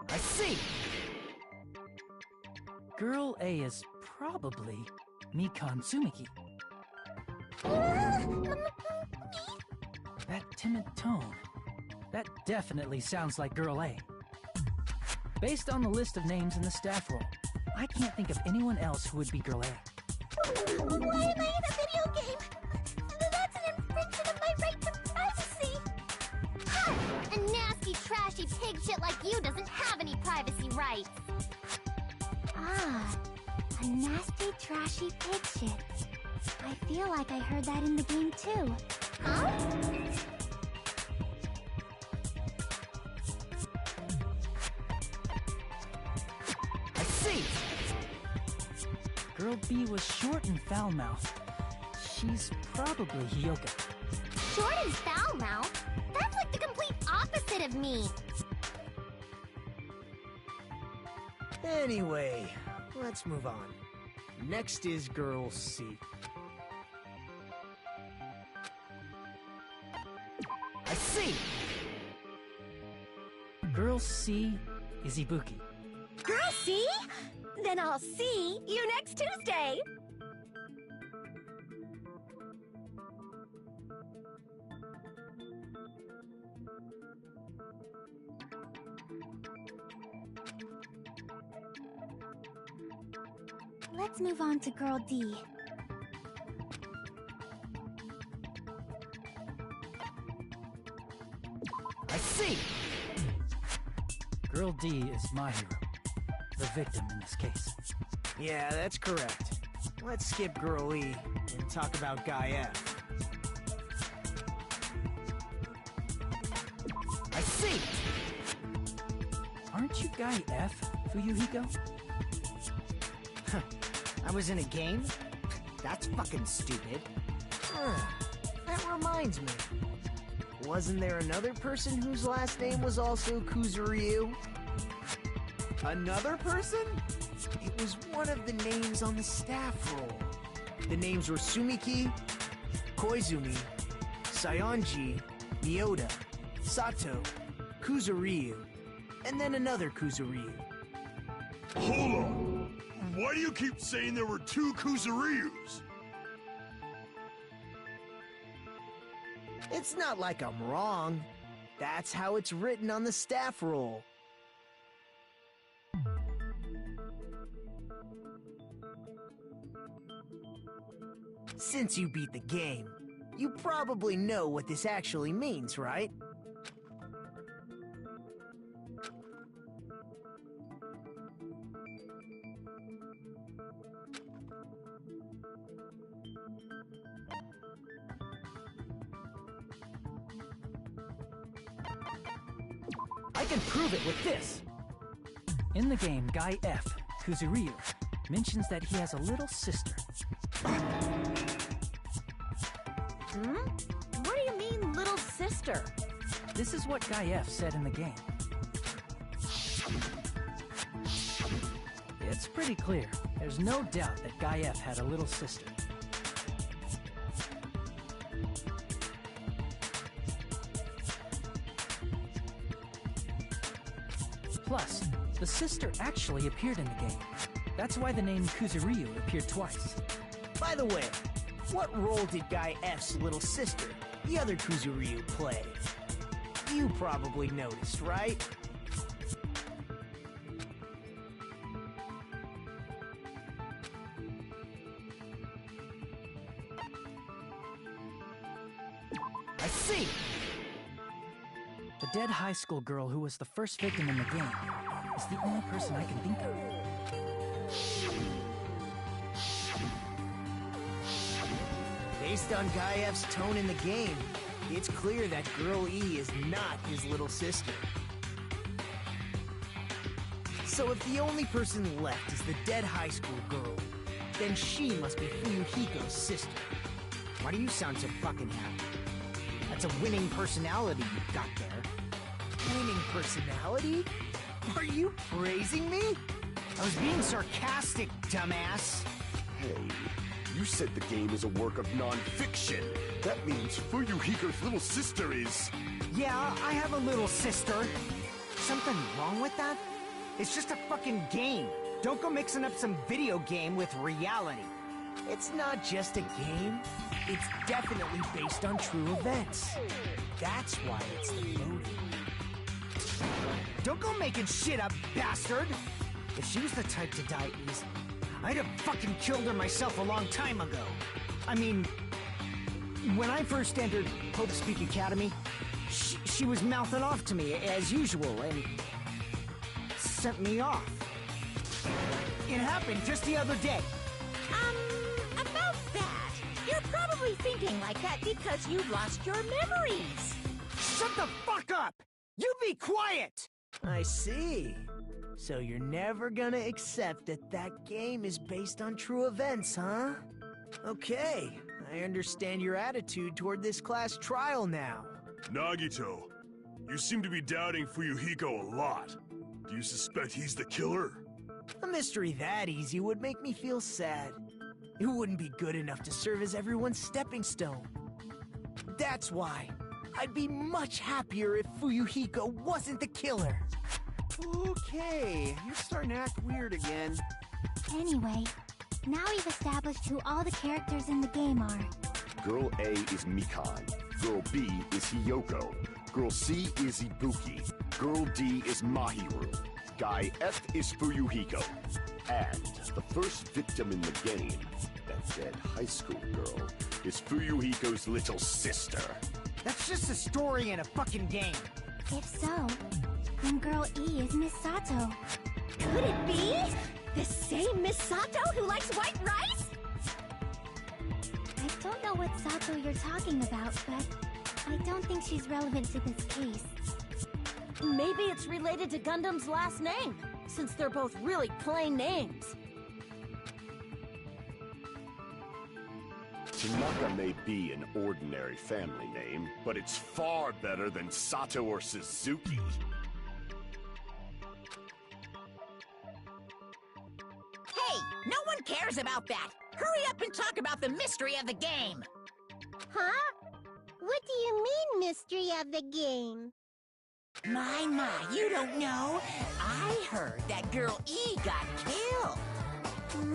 I see! Girl A is probably Mikan Tsumiki. That timid tone. That definitely sounds like Girl A. Based on the list of names in the staff roll, I can't think of anyone else who would be Girl A. Why am I in a video game? That's an infringement of my right to privacy! Ha! A nasty, trashy pig shit like you doesn't have any privacy rights! Ah, a nasty, trashy pig shit. I feel like I heard that in the game too. Huh? I see! Girl B was short and foul-mouthed. She's probably Hyoka. Short and foul-mouthed? That's like the complete opposite of me! Anyway, let's move on. Next is Girl C. I see! Girl C is Ibuki. Girl, see? Then I'll see you next Tuesday! Let's move on to Girl D. I see! Girl D is my hero. The victim in this case. Yeah, that's correct. Let's skip Girl E and talk about Guy F. I see! Aren't you Guy F, Fuyuhiko? I was in a game? That's fucking stupid. That reminds me. Wasn't there another person whose last name was also Kuzuryu? Another person? It was one of the names on the staff roll. The names were Sumiki, Koizumi, Sayonji, Miyota, Sato, Kuzuryu, and then another Kuzuryu. Hold on! Why do you keep saying there were two Kuzuryus? It's not like I'm wrong. That's how it's written on the staff roll. Since you beat the game, you probably know what this actually means, right? I can prove it with this! In the game, Guy F, Kuzuryu, mentions that he has a little sister. What do you mean, little sister? This is what Guy F said in the game. It's pretty clear. There's no doubt that Guy F had a little sister. Plus, the sister actually appeared in the game. That's why the name Kuzuryu appeared twice. By the way, what role did Guy F's little sister, the other Kuzuryu, play? You probably noticed, right? I see! The dead high school girl who was the first victim in the game is the only person I can think of. Based on Guy F's tone in the game, it's clear that Girl E is not his little sister. So if the only person left is the dead high school girl, then she must be Fuyuhiko's sister. Why do you sound so fucking happy? That's a winning personality you've got there. Winning personality? Are you praising me? I was being sarcastic, dumbass. Hey, you said the game is a work of non-fiction. That means Fuyuhiko's little sister is... Yeah, I have a little sister. Something wrong with that? It's just a fucking game. Don't go mixing up some video game with reality. It's not just a game. It's definitely based on true events. That's why it's the motive. Don't go making shit up, bastard! If she was the type to die easily, I'd have fucking killed her myself a long time ago. I mean, when I first entered Hope Speak Academy, she was mouthing off to me as usual and sent me off. It happened just the other day. About that, you're probably thinking like that because you've lost your memories. Shut the fuck up! You be quiet! I see. So you're never gonna accept that that game is based on true events, huh? Okay, I understand your attitude toward this class trial now. Nagito, you seem to be doubting Fuyuhiko a lot. Do you suspect he's the killer? A mystery that easy would make me feel sad. It wouldn't be good enough to serve as everyone's stepping stone. That's why I'd be much happier if Fuyuhiko wasn't the killer. Okay, you're starting to act weird again. Anyway, now we've established who all the characters in the game are. Girl A is Mikan. Girl B is Hiyoko. Girl C is Ibuki. Girl D is Mahiru. Guy F is Fuyuhiko. And the first victim in the game, that dead high school girl, is Fuyuhiko's little sister. That's just a story in a fucking game. If so, then Girl E is Miss Sato. Could it be? The same Miss Sato who likes white rice? I don't know what Sato you're talking about, but I don't think she's relevant to this case. Maybe it's related to Gundam's last name, since they're both really plain names. Tanaka may be an ordinary family name, but it's far better than Sato or Suzuki. Hey, no one cares about that. Hurry up and talk about the mystery of the game. Huh? What do you mean, mystery of the game? My, you don't know? I heard that Girl E got killed.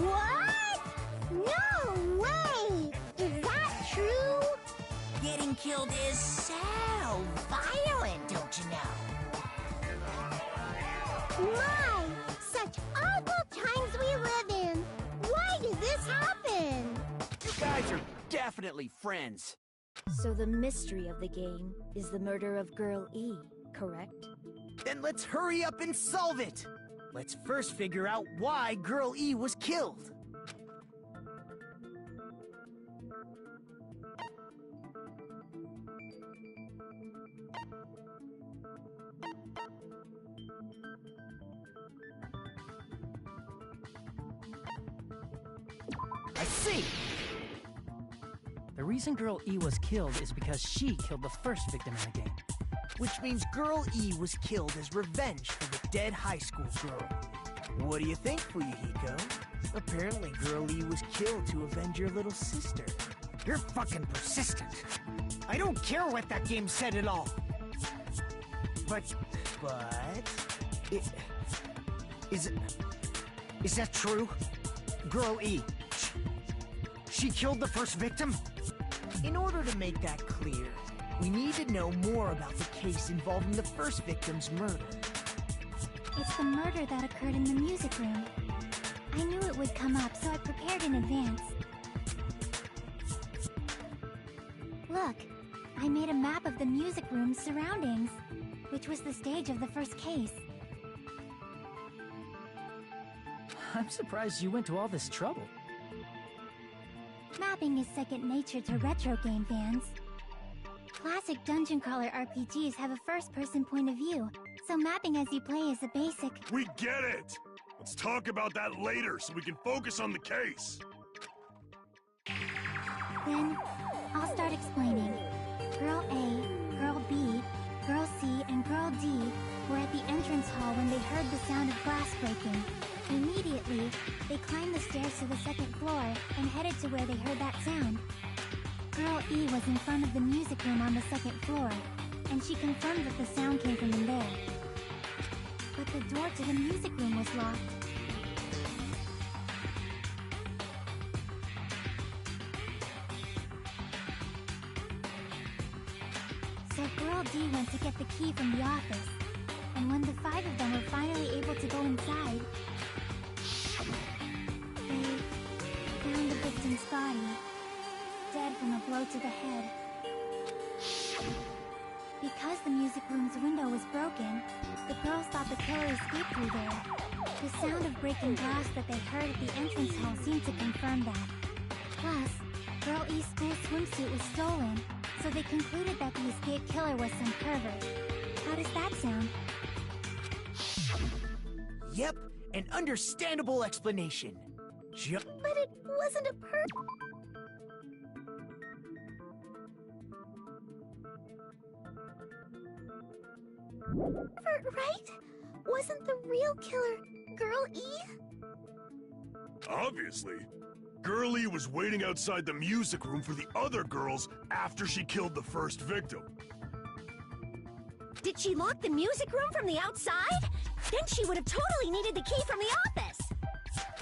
What? No way! Is that true? Getting killed is so violent, don't you know? My! Such awful times we live in! Why did this happen? You guys are definitely friends. So the mystery of the game is the murder of Girl E, correct? Then let's hurry up and solve it! Let's first figure out why Girl E was killed. I see! The reason Girl E was killed is because she killed the first victim in the game. Which means Girl E was killed as revenge for the dead high school girl. What do you think, Fuyuhiko? Apparently Girl E was killed to avenge your little sister. You're fucking persistent. I don't care what that game said at all. But... Is that true? Girl E, she killed the first victim? In order to make that clear, we need to know more about the case involving the first victim's murder. It's the murder that occurred in the music room. I knew it would come up, so I prepared in advance. Look, I made a map of the music room's surroundings, which was the stage of the first case. I'm surprised you went to all this trouble. Mapping is second nature to retro game fans. Classic dungeon crawler RPGs have a first-person point of view, so mapping as you play is a basic... We get it! Let's talk about that later so we can focus on the case. Then, I'll start explaining. Girl A, Girl B, Girl C, and Girl D were at the entrance hall when they heard the sound of glass breaking. Immediately, they climbed the stairs to the second floor and headed to where they heard that sound. Girl E was in front of the music room on the second floor, and she confirmed that the sound came from in there. but the door to the music room was locked. So Girl D went to get the key from the office, and when the 5 of them were finally able to go inside, they found the victim's body, dead from a blow to the head. Because the music room's window was broken, the girls thought the killer escaped through there. The sound of breaking glass that they heard at the entrance hall seemed to confirm that. Plus, Girl E's school swimsuit was stolen, so they concluded that the escaped killer was some pervert. How does that sound? Yep, an understandable explanation. But it wasn't a pervert, right? Wasn't the real killer Girl E? Obviously. Girl E was waiting outside the music room for the other girls after she killed the first victim. Did she lock the music room from the outside? Then she would have totally needed the key from the office.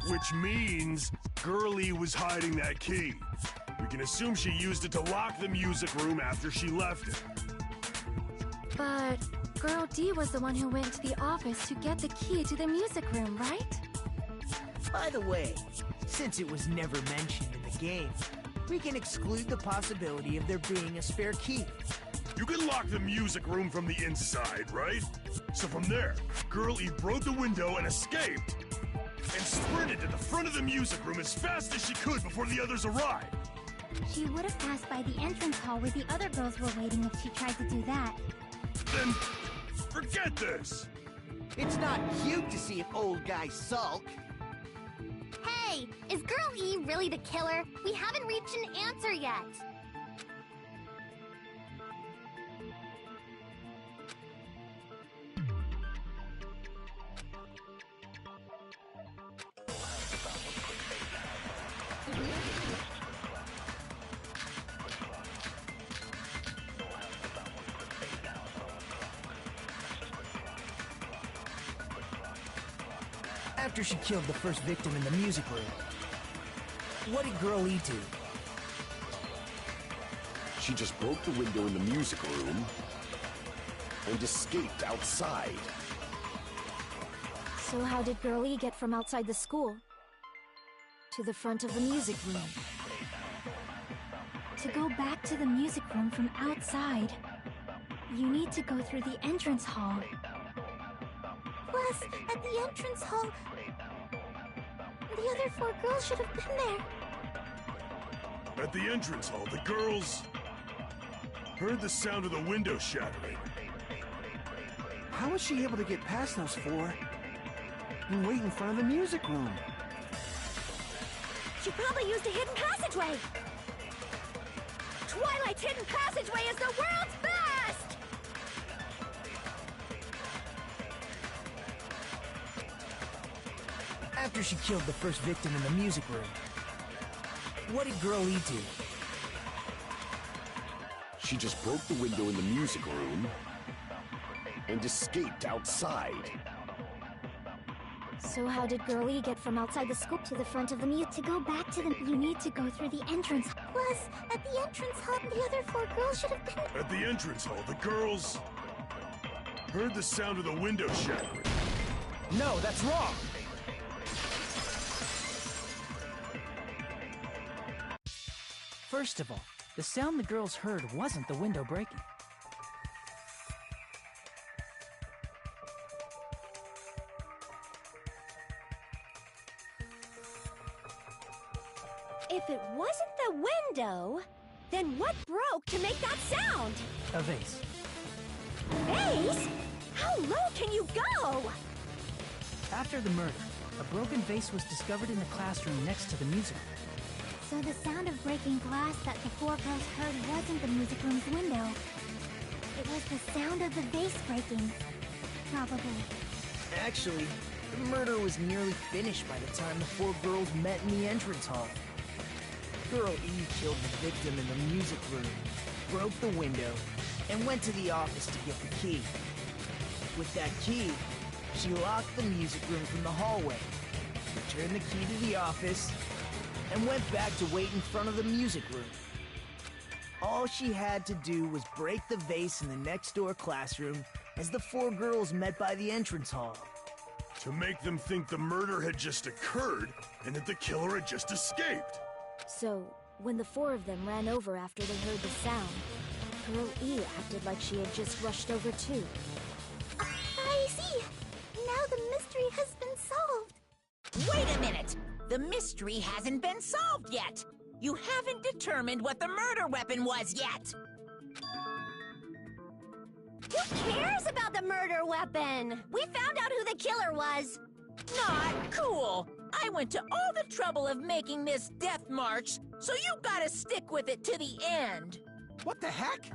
Which means Girl E was hiding that key. We can assume she used it to lock the music room after she left it. But Girl D was the one who went to the office to get the key to the music room, right? By the way, since it was never mentioned in the game, we can exclude the possibility of there being a spare key. You can lock the music room from the inside, right? So from there, Girl E broke the window and escaped, and sprinted to the front of the music room as fast as she could before the others arrived. She would have passed by the entrance hall where the other girls were waiting if she tried to do that. Then, forget this! It's not cute to see an old guy sulk. Hey, is Girl E really the killer? We haven't reached an answer yet. After she killed the first victim in the music room, what did Girl E do? She just broke the window in the music room and escaped outside. So how did Girl E get from outside the school to the front of the music room? To go back to the music room from outside, you need to go through the entrance hall. Plus, at the entrance hall, the other 4 girls should have been there. At the entrance hall, the girls heard the sound of the window shattering. How was she able to get past those 4 and wait in front of the music room? She probably used a hidden passageway. Twilight's hidden passageway is the world's best! After she killed the first victim in the music room, what did Girl E do? She just broke the window in the music room and escaped outside. So how did Girl E get from outside the school to the front of the music? To go back to the... You need to go through the entrance. Plus, at the entrance hall, the other 4 girls should have been... At the entrance hall, the girls heard the sound of the window shattering. No, that's wrong! First of all, the sound the girls heard wasn't the window breaking. If it wasn't the window, then what broke to make that sound? A vase. Vase? How low can you go? After the murder, a broken vase was discovered in the classroom next to the music room. So the sound of breaking glass that the 4 girls heard wasn't the music room's window. It was the sound of the vase breaking. Probably. Actually, the murder was nearly finished by the time the 4 girls met in the entrance hall. Girl E killed the victim in the music room, broke the window, and went to the office to get the key. With that key, She locked the music room from the hallway, returned the key to the office, and went back to wait in front of the music room. All she had to do was break the vase in the next door classroom as the four girls met by the entrance hall. To make them think the murder had just occurred and that the killer had just escaped. So, when the four of them ran over after they heard the sound, Girl E acted like she had just rushed over too. I see. Now the mystery has been solved. Wait a minute! The mystery hasn't been solved yet! You haven't determined what the murder weapon was yet! Who cares about the murder weapon? We found out who the killer was. Not cool! I went to all the trouble of making this death march, so you gotta stick with it to the end! What the heck?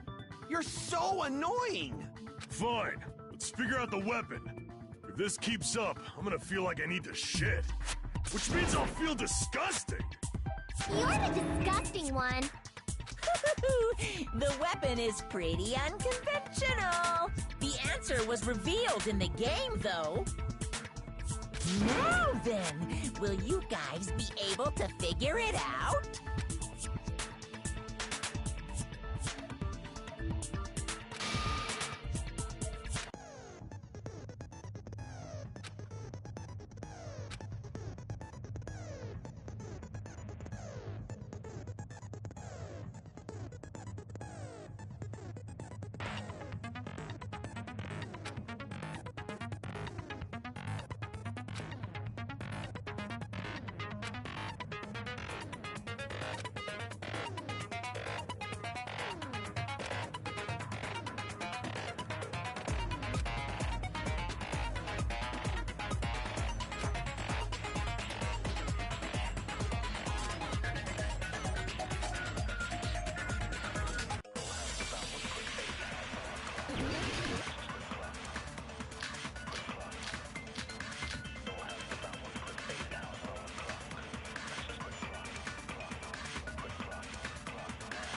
You're so annoying! Fine, let's figure out the weapon. If this keeps up, I'm gonna feel like I need to shit. Which means I'll feel disgusting! You're the disgusting one. The weapon is pretty unconventional. The answer was revealed in the game, though. Now then, will you guys be able to figure it out?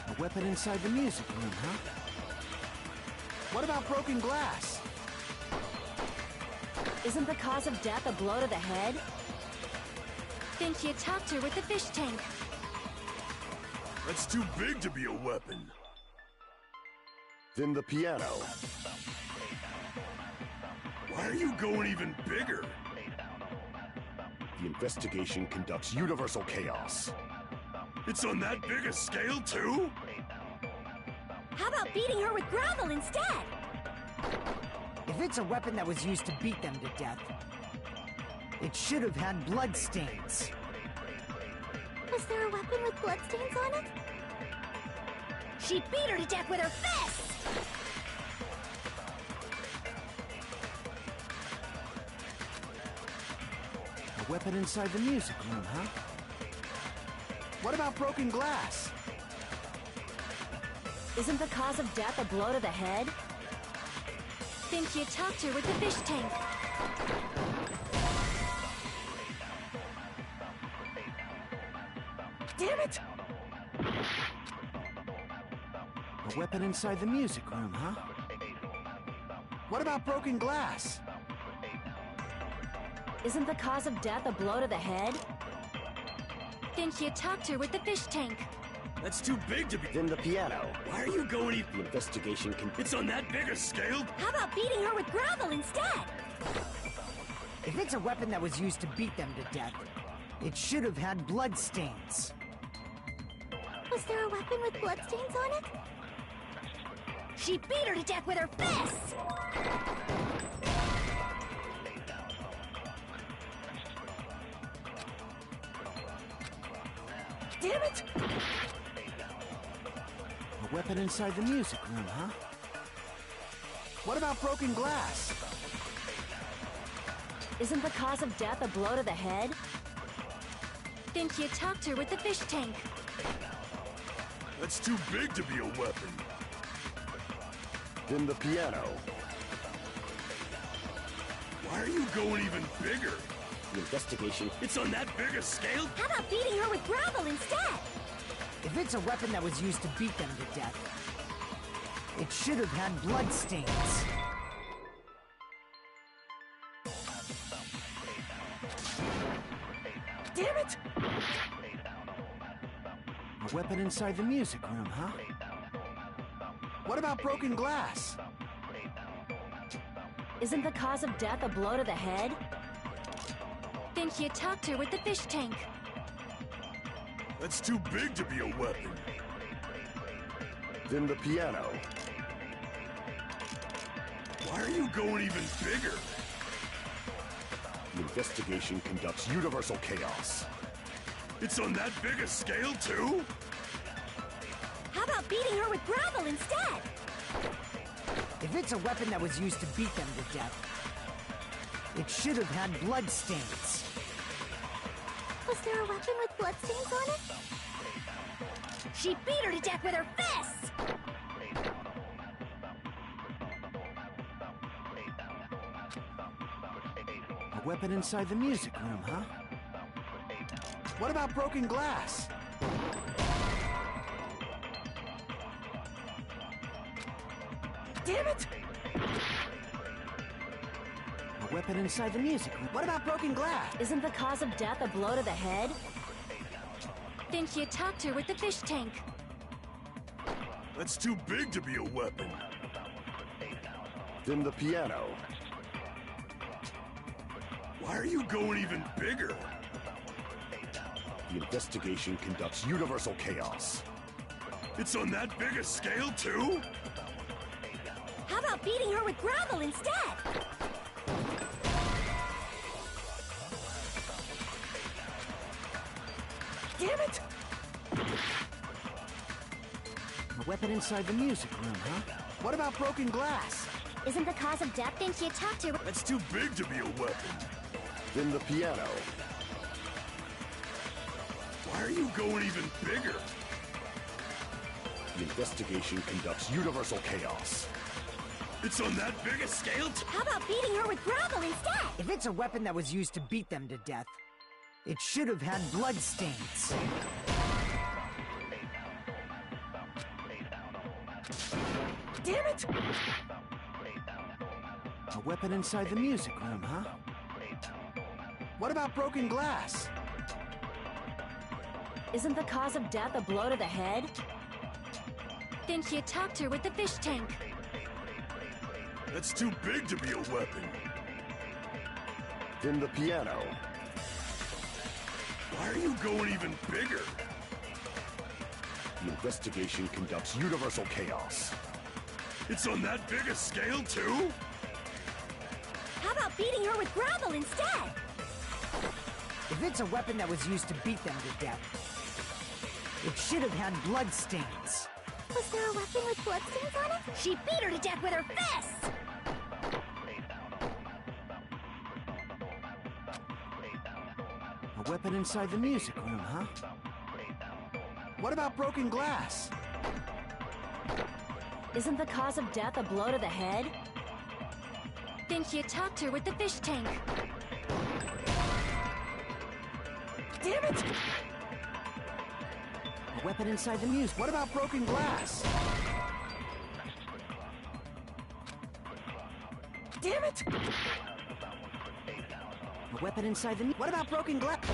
A weapon inside the music room, huh? What about broken glass? Isn't the cause of death a blow to the head? Think you attacked her with the fish tank. That's too big to be a weapon. Then the piano. Why are you going even bigger? The investigation conducts universal chaos. It's on that big a scale, too? How about beating her with gravel instead? If it's a weapon that was used to beat them to death, it should have had blood stains. Was there a weapon with bloodstains on it? She beat her to death with her fists! A weapon inside the music room, huh? What about broken glass? Isn't the cause of death a blow to the head? Think you attacked her with the fish tank. Damn it! A weapon inside the music room, huh? What about broken glass? Isn't the cause of death a blow to the head? Think you attacked her with the fish tank. That's too big to be... Then the piano. Why are you going even... The investigation can... It's on that big a scale? How about beating her with gravel instead? If it's a weapon that was used to beat them to death, it should have had blood stains. Was there a weapon with bloodstains on it? She beat her to death with her fists! Damn it! A weapon inside the music room, huh? What about broken glass? Isn't the cause of death a blow to the head? Think you attacked her with the fish tank. That's too big to be a weapon. Then the piano. Why are you going even bigger? The investigation... It's on that big a scale? How about beating her with gravel instead? If it's a weapon that was used to beat them to death, it should have had blood stains. it! A weapon inside the music room, huh? What about broken glass? Isn't the cause of death a blow to the head? Think you attacked her with the fish tank. That's too big to be a weapon. Then the piano. Why are you going even bigger? The investigation conducts universal chaos. It's on that big a scale, too? How about beating her with gravel instead? If it's a weapon that was used to beat them to death, it should have had blood stains. Was there a weapon with bloodstains on it? She beat her to death with her fists! A weapon inside the music room, huh? What about broken glass? Damn it! A weapon inside the music room. What about broken glass? Isn't the cause of death a blow to the head? Think you attacked her with the fish tank. That's too big to be a weapon. Then the piano. Why are you going even bigger? The investigation conducts universal chaos. It's on that big a scale, too? How about beating her with gravel instead? Damn it! A weapon inside the music room, huh? What about broken glass? Isn't the cause of death then she attacked her? That's too big to be a weapon. Then the piano. Why are you going even bigger? The investigation conducts universal chaos. It's on that big a scale, How about beating her with gravel instead? If it's a weapon that was used to beat them to death, it should have had blood stains. Damn it! A weapon inside the music room, huh? What about broken glass? Isn't the cause of death a blow to the head? Think she attacked her with the fish tank. That's too big to be a weapon. Then the piano. Why are you going even bigger? The investigation conducts universal chaos. It's on that big a scale, too? How about beating her with gravel instead? If it's a weapon that was used to beat them to death, it should have had blood stains. Was there a weapon with bloodstains on it? She beat her to death with her fists! A weapon inside the music room, huh? What about broken glass? Isn't the cause of death a blow to the head? Think she attacked her with the fish tank. Damn it! A weapon inside the music. What about broken glass? Damn it! A weapon inside the... What about broken glass?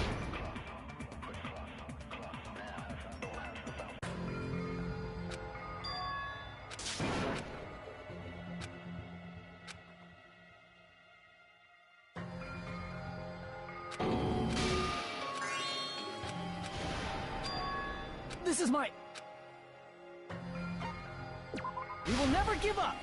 This is my... We will never give up!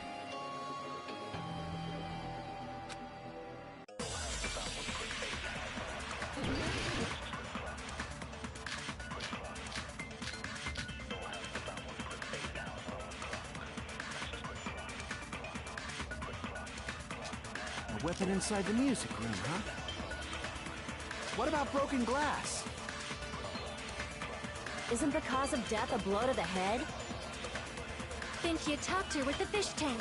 A weapon inside the music room, huh? What about broken glass? Isn't the cause of death a blow to the head? Think she attacked her with the fish tank.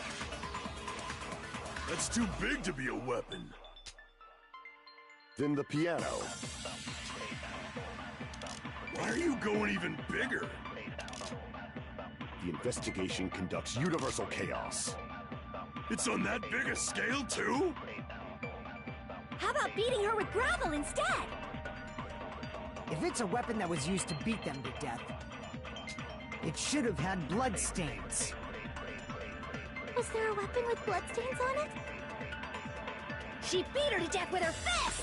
That's too big to be a weapon. Then the piano. Why are you going even bigger? The investigation conducts universal chaos. It's on that big a scale, too? How about beating her with gravel instead? If it's a weapon that was used to beat them to death, it should have had bloodstains. Was there a weapon with bloodstains on it? She beat her to death with her fists!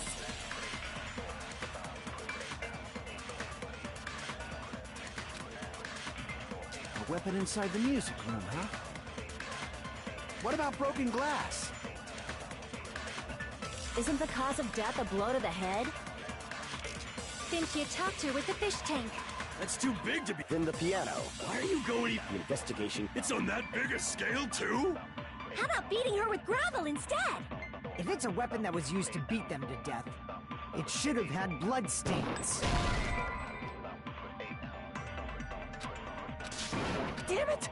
A weapon inside the music room, huh? What about broken glass? Isn't the cause of death a blow to the head? Didn't you talk to her with the fish tank? That's too big to be. Then the piano. Why are you going? The investigation. It's on that big a scale too? How about beating her with gravel instead? If it's a weapon that was used to beat them to death, it should have had bloodstains. Damn it!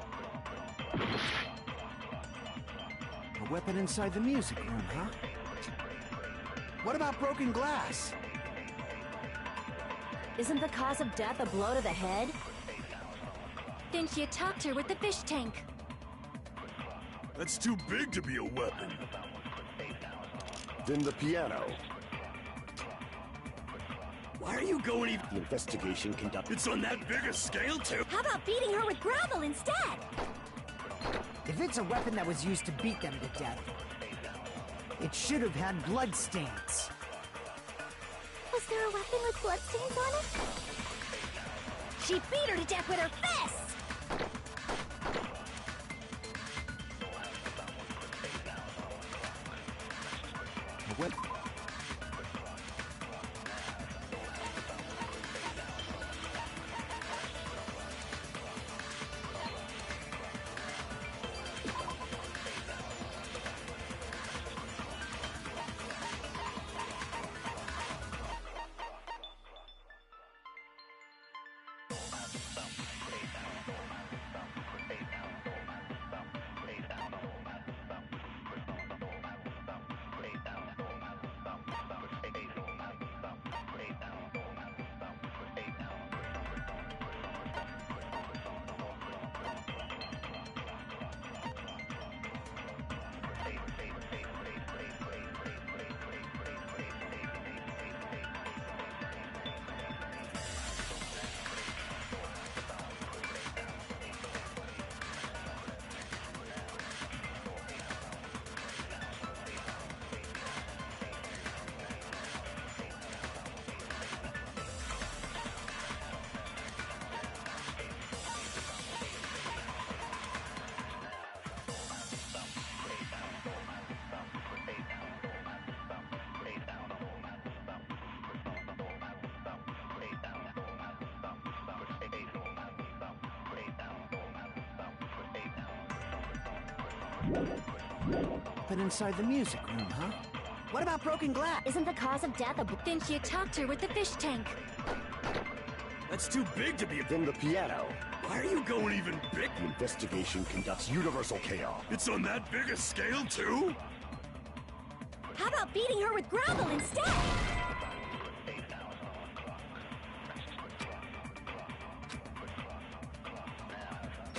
A weapon inside the music room, huh? What about broken glass? Isn't the cause of death a blow to the head? Didn't you talk to her with the fish tank? That's too big to be a weapon. Then the piano. Why are you going even? The investigation conducted. It's on that big a scale too? How about beating her with gravel instead? If it's a weapon that was used to beat them to death, it should have had bloodstains. Was there a weapon with bloodstains on it? She beat her to death with her fists! A weapon. But inside the music room, huh? What about broken glass? Isn't the cause of death a... Didn't you talk to her with the fish tank? That's too big to be. Then the piano. Why are you going even big? The investigation conducts universal chaos. It's on that big a scale too? How about beating her with gravel instead?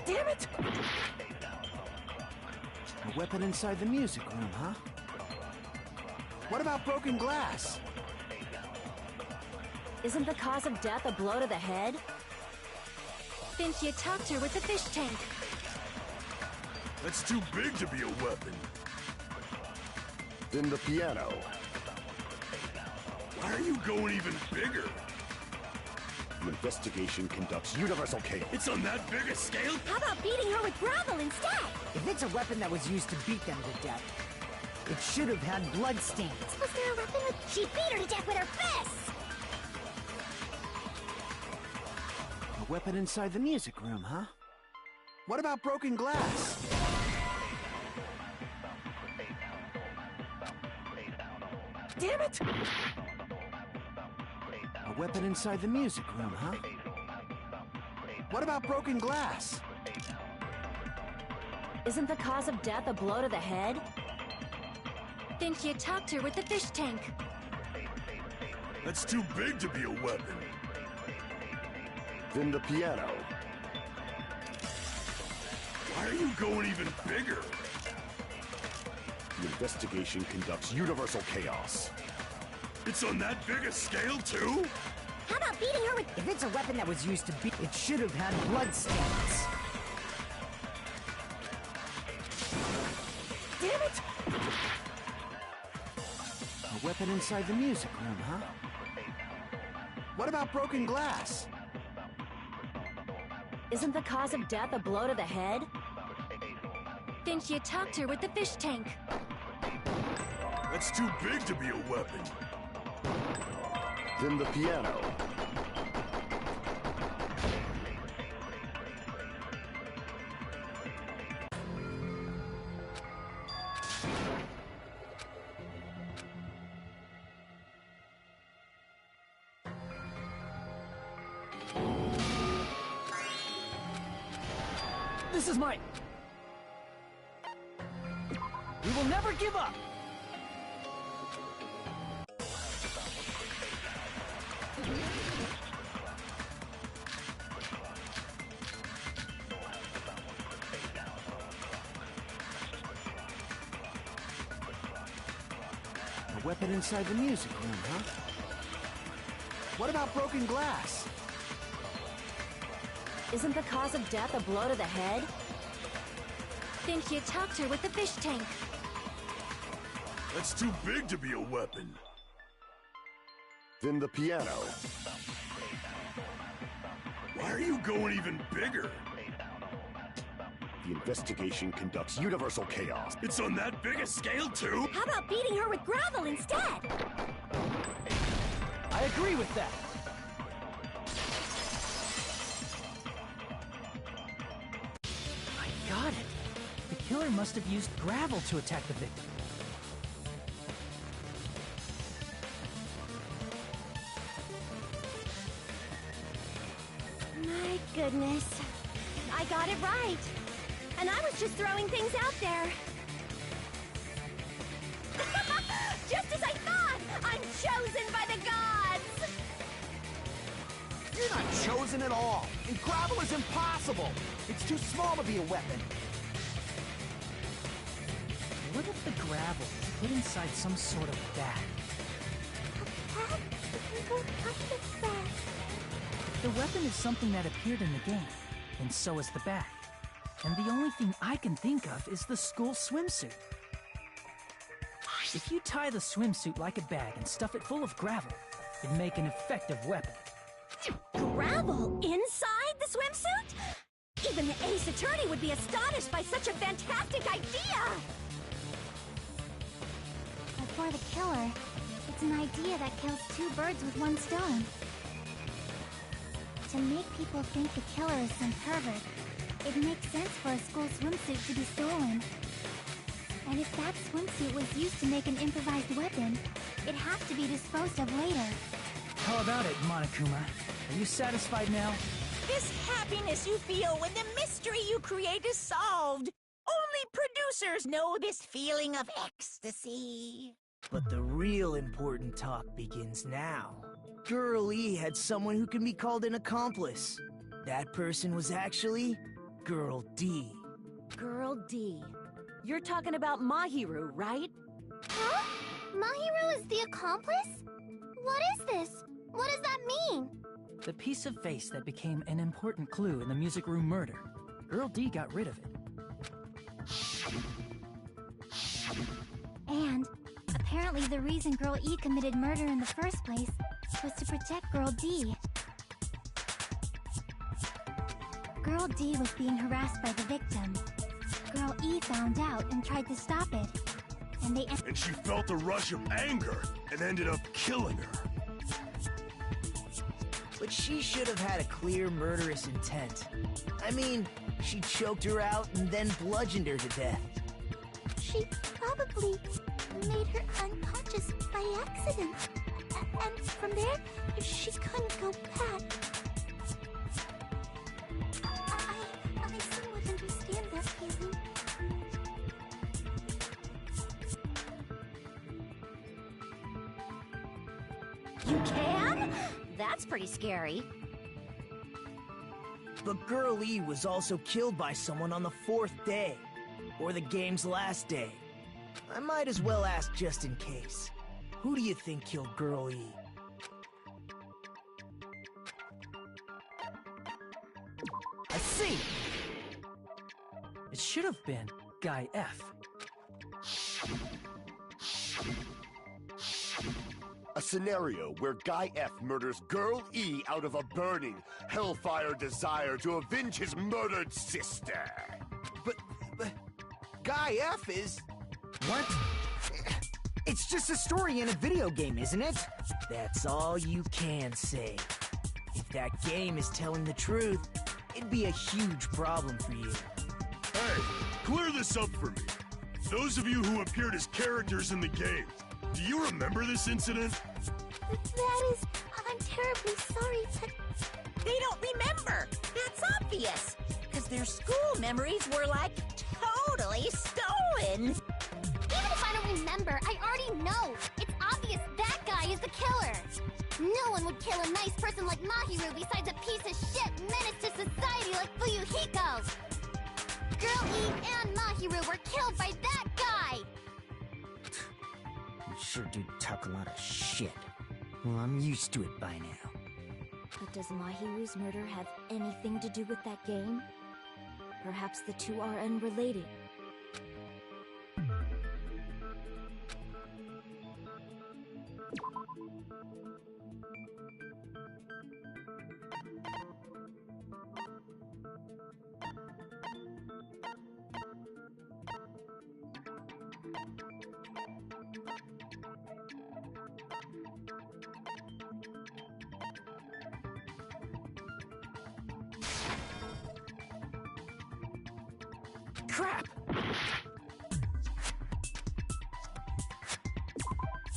Damn it! A weapon inside the music room, huh? What about broken glass? Isn't the cause of death a blow to the head? Didn't you talk to her with the fish tank? That's too big to be a weapon. Then the piano. Why are you going even bigger? The investigation conducts universal chaos. It's on that big a scale? How about beating her with gravel instead? If it's a weapon that was used to beat them to death, it should have had bloodstains. Was there a weapon with... She beat her to death with her fists! A weapon inside the music room, huh? What about broken glass? Damn it! A weapon inside the music room, huh? What about broken glass? Isn't the cause of death a blow to the head? Didn't you talk to her with the fish tank? That's too big to be a weapon. Then the piano. Why are you going even bigger? The investigation conducts universal chaos. It's on that big a scale too? How about beating her with... If it's a weapon that was used to beat, it should have had blood stains. Damn it! A weapon inside the music room, huh? What about broken glass? Isn't the cause of death a blow to the head? Then she attacked her with the fish tank. That's too big to be a weapon. Then the piano. This is mine. We will never give up. A weapon inside the music room, huh? What about broken glass? Isn't the cause of death a blow to the head? Then she attacked her with the fish tank. That's too big to be a weapon. Then the piano. Why are you going even bigger? The investigation conducts universal chaos. It's on that big a scale, too? How about beating her with gravel instead? I agree with that. I got it. The killer must have used gravel to attack the victim. My goodness. I got it right. And I was just throwing things out there. Just as I thought! I'm chosen by the gods! You're not chosen at all. And gravel is impossible. It's too small to be a weapon. What if the gravel is put inside some sort of bag? What kind of bag? The weapon is something that appeared in the game, and so is the bag. And the only thing I can think of is the school swimsuit. If you tie the swimsuit like a bag and stuff it full of gravel, it'd make an effective weapon. Gravel inside the swimsuit? Even the Ace Attorney would be astonished by such a fantastic idea! But for the killer, it's an idea that kills two birds with one stone. To make people think the killer is some pervert, it makes sense for a school swimsuit to be stolen. And if that swimsuit was used to make an improvised weapon, it has to be disposed of later. How about it, Monokuma? Are you satisfied now? This happiness you feel when the mystery you create is solved. Only producers know this feeling of ecstasy. But the real important talk begins now. Girl E had someone who can be called an accomplice. That person was actually Girl D. Girl D. You're talking about Mahiru, right? Huh? Mahiru is the accomplice? What is this? What does that mean? The piece of face that became an important clue in the music room murder. Girl D got rid of it. And apparently the reason Girl E committed murder in the first place was to protect Girl D. Girl D was being harassed by the victim. Girl E found out and tried to stop it. And she felt a rush of anger and ended up killing her. But she should have had a clear murderous intent. I mean, she choked her out and then bludgeoned her to death. She probably made her unconscious by accident. And from there, she couldn't go back. I somewhat understand that feeling. You can? That's pretty scary. But Girl E was also killed by someone on the 4th day, or the game's last day. I might as well ask just in case. Who do you think killed Girl E? see. It should have been Guy F. A scenario where Guy F murders Girl E out of a burning, hellfire desire to avenge his murdered sister. But Guy F is... What? It's just a story in a video game, isn't it? That's all you can say. If that game is telling the truth, it'd be a huge problem for you. Hey, clear this up for me. Those of you who appeared as characters in the game, do you remember this incident? That is... I'm terribly sorry, but... They don't remember. That's obvious. Because their school memories were, like, totally stolen. Even if I don't remember, I already know. It's obvious that guy is the killer. No one would kill a nice person like Mahiru besides a piece of shit menace to society like Fuyuhiko. Girl E and Mahiru were killed by that guy. You sure do talk a lot of shit. Well, I'm used to it by now. But does Mahiru's murder have anything to do with that game? Perhaps the two are unrelated. Crap! Crap!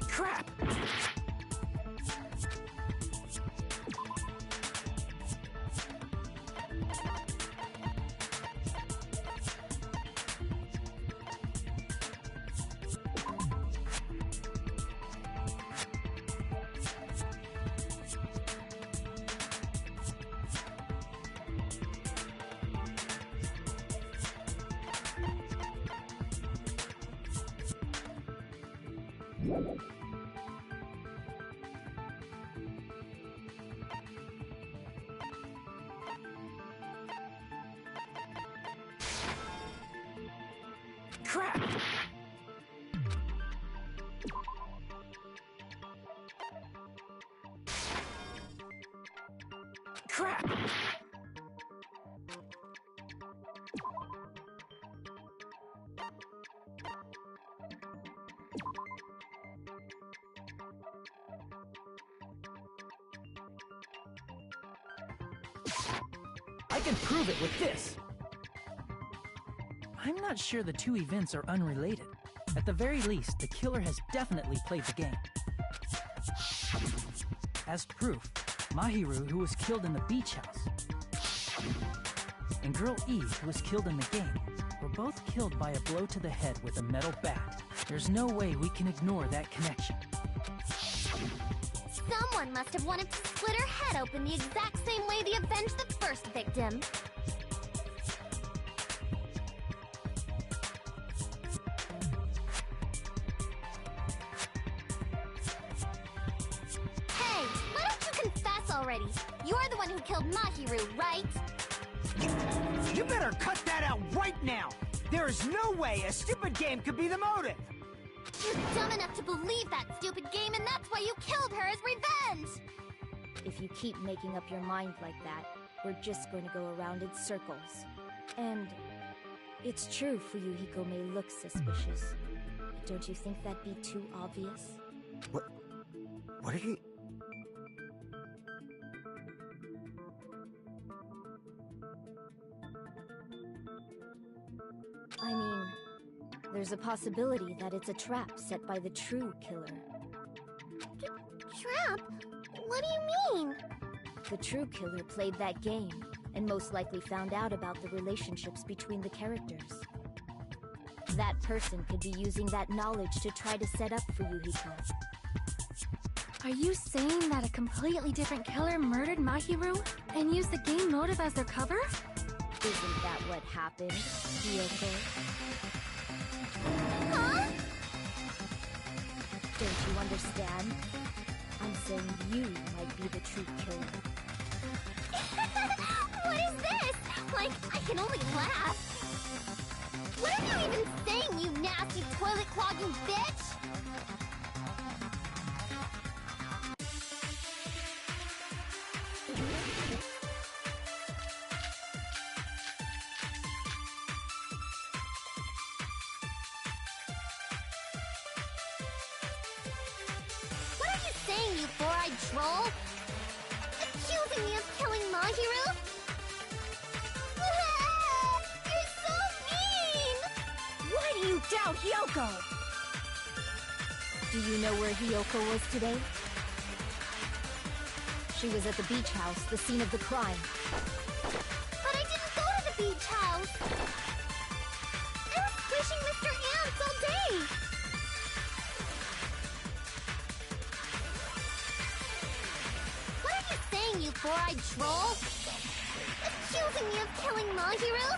Crap! Crap! Crap! I can prove it with this! I'm not sure the two events are unrelated. At the very least, the killer has definitely played the game. As proof, Mahiru, who was killed in the beach house. and Girl E, who was killed in the game, were both killed by a blow to the head with a metal bat. There's no way we can ignore that connection. Someone must have wanted to split her head open the exact same way they avenged the first victim. Hey, why don't you confess already? You're the one who killed Mahiru, right? You better cut that out right now! There is no way a stupid game could be the motive! You're dumb enough to believe that stupid game, and that's why you killed her as revenge! If you keep making up your mind like that, we're just going to go around in circles. And it's true Fuyuhiko may look suspicious. But don't you think that'd be too obvious? What are you... I mean, there's a possibility that it's a trap set by the true killer. Trap? What do you mean? The true killer played that game, and most likely found out about the relationships between the characters. That person could be using that knowledge to try to set up Fuyuhiko. Are you saying that a completely different killer murdered Mahiru and used the game motive as their cover? Isn't that what happened, Hiyoko? Huh? Don't you understand? I'm saying you might be the true killer. What is this? Like, I can only laugh. What are you even saying, you nasty toilet-clogging bitch? What are you saying, you four-eyed troll? Accusing me of killing Mahiru? You're so mean! Why do you doubt Hiyoko? Do you know where Hiyoko was today? She was at the beach house, the scene of the crime. But I didn't go to the beach house! I was fishing Mr. Ants all day! What are you saying, you four-eyed troll? Accusing me of killing Mahiru?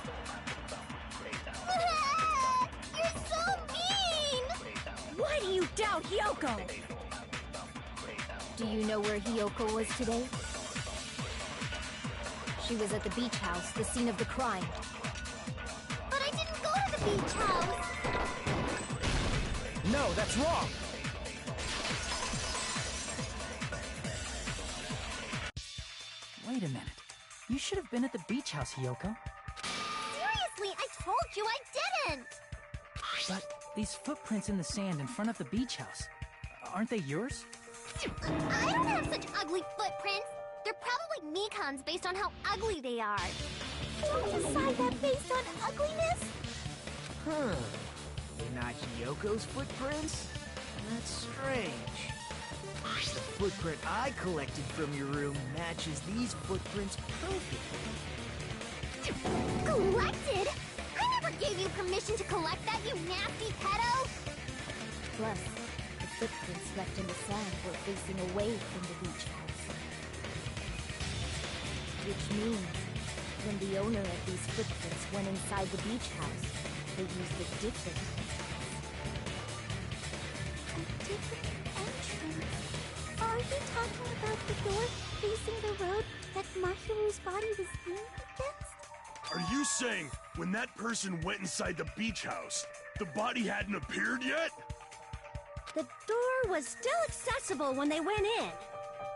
You're so mean! Why do you doubt Hiyoko? Do you know where Hiyoko was today? She was at the beach house, the scene of the crime. But I didn't go to the beach house! No, that's wrong! Wait a minute. You should have been at the beach house, Hiyoko. Seriously, I told you I didn't! But these footprints in the sand in front of the beach house, aren't they yours? I don't have such ugly footprints! They're probably Mikan's based on how ugly they are. Don't decide that based on ugliness? Huh. They're not Hiyoko's footprints? That's strange. The footprint I collected from your room matches these footprints perfectly. Collected? I never gave you permission to collect that, you nasty pedo! Plus, the footprints left in the sand were facing away from the beach house. Which means, when the owner of these footprints went inside the beach house, they used a different entrance. A different entrance? Are you talking about the door facing the road that Mahiru's body was leaning against? Are you saying when that person went inside the beach house, the body hadn't appeared yet? The door was still accessible when they went in,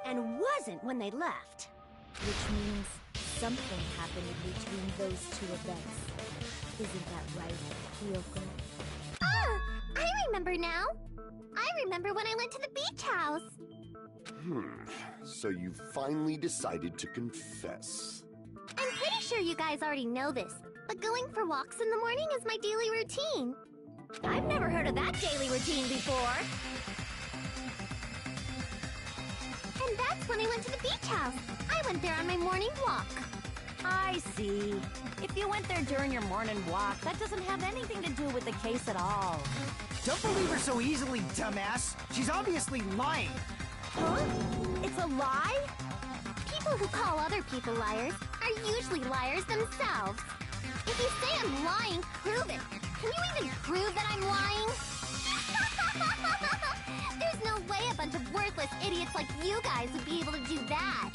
and wasn't when they left. Which means something happened in between those two events. Isn't that right, Hiyoko? Ah! I remember now! I remember when I went to the beach house! So you finally decided to confess. I'm pretty sure you guys already know this, but going for walks in the morning is my daily routine. I've never heard of that daily routine before. And that's when I went to the beach house. I went there on my morning walk. I see. If you went there during your morning walk, that doesn't have anything to do with the case at all. Don't believe her so easily, dumbass. She's obviously lying. Huh? It's a lie? People who call other people liars are usually liars themselves. If you say I'm lying, prove it. Can you even prove that I'm lying? There's no way a bunch of worthless idiots like you guys would be able to do that.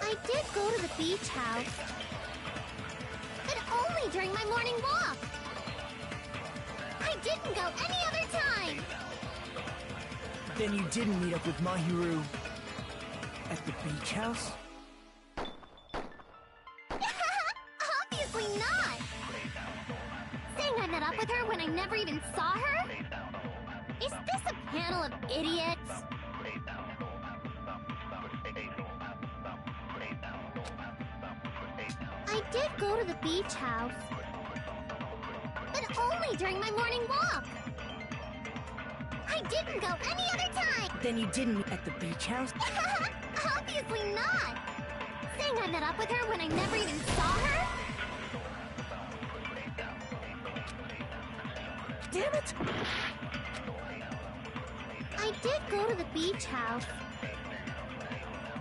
I did go to the beach house, but only during my morning walk. I didn't go any other time. Then you didn't meet up with Mahiru at the beach house? Obviously not. Saying I met up with her when I never even saw her? Is this a panel of idiots? I did go to the beach house, but only during my morning walk. I didn't go any other time. Then you didn't meet at the beach house? Obviously not. Saying I met up with her when I never even saw her? Damn it! I did go to the beach house,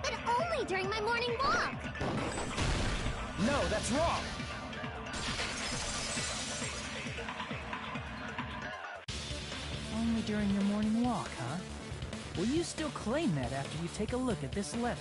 but only during my morning walk. No, that's wrong! Only during your morning walk, huh? Will you still claim that after you take a look at this letter?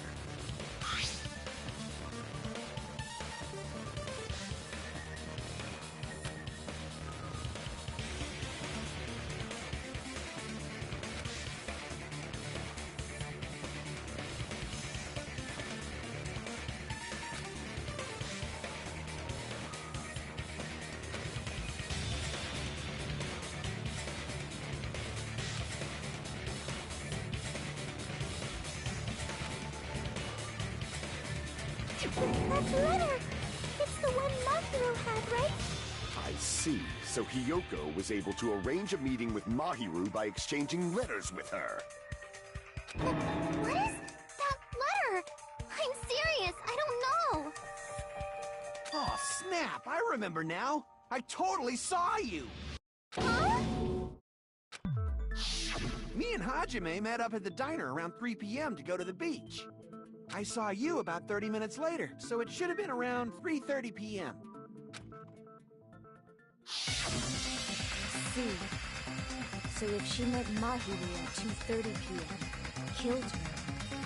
That letter! It's the one Mahiru had, right? I see. So Hiyoko was able to arrange a meeting with Mahiru by exchanging letters with her. But what is that letter? I'm serious, I don't know. Oh, snap! I remember now. I totally saw you. Huh? Me and Hajime met up at the diner around 3 p.m. to go to the beach. I saw you about 30 minutes later, so it should have been around 3:30 p.m. See. So if she met Mahiru at 2:30 p.m., killed her,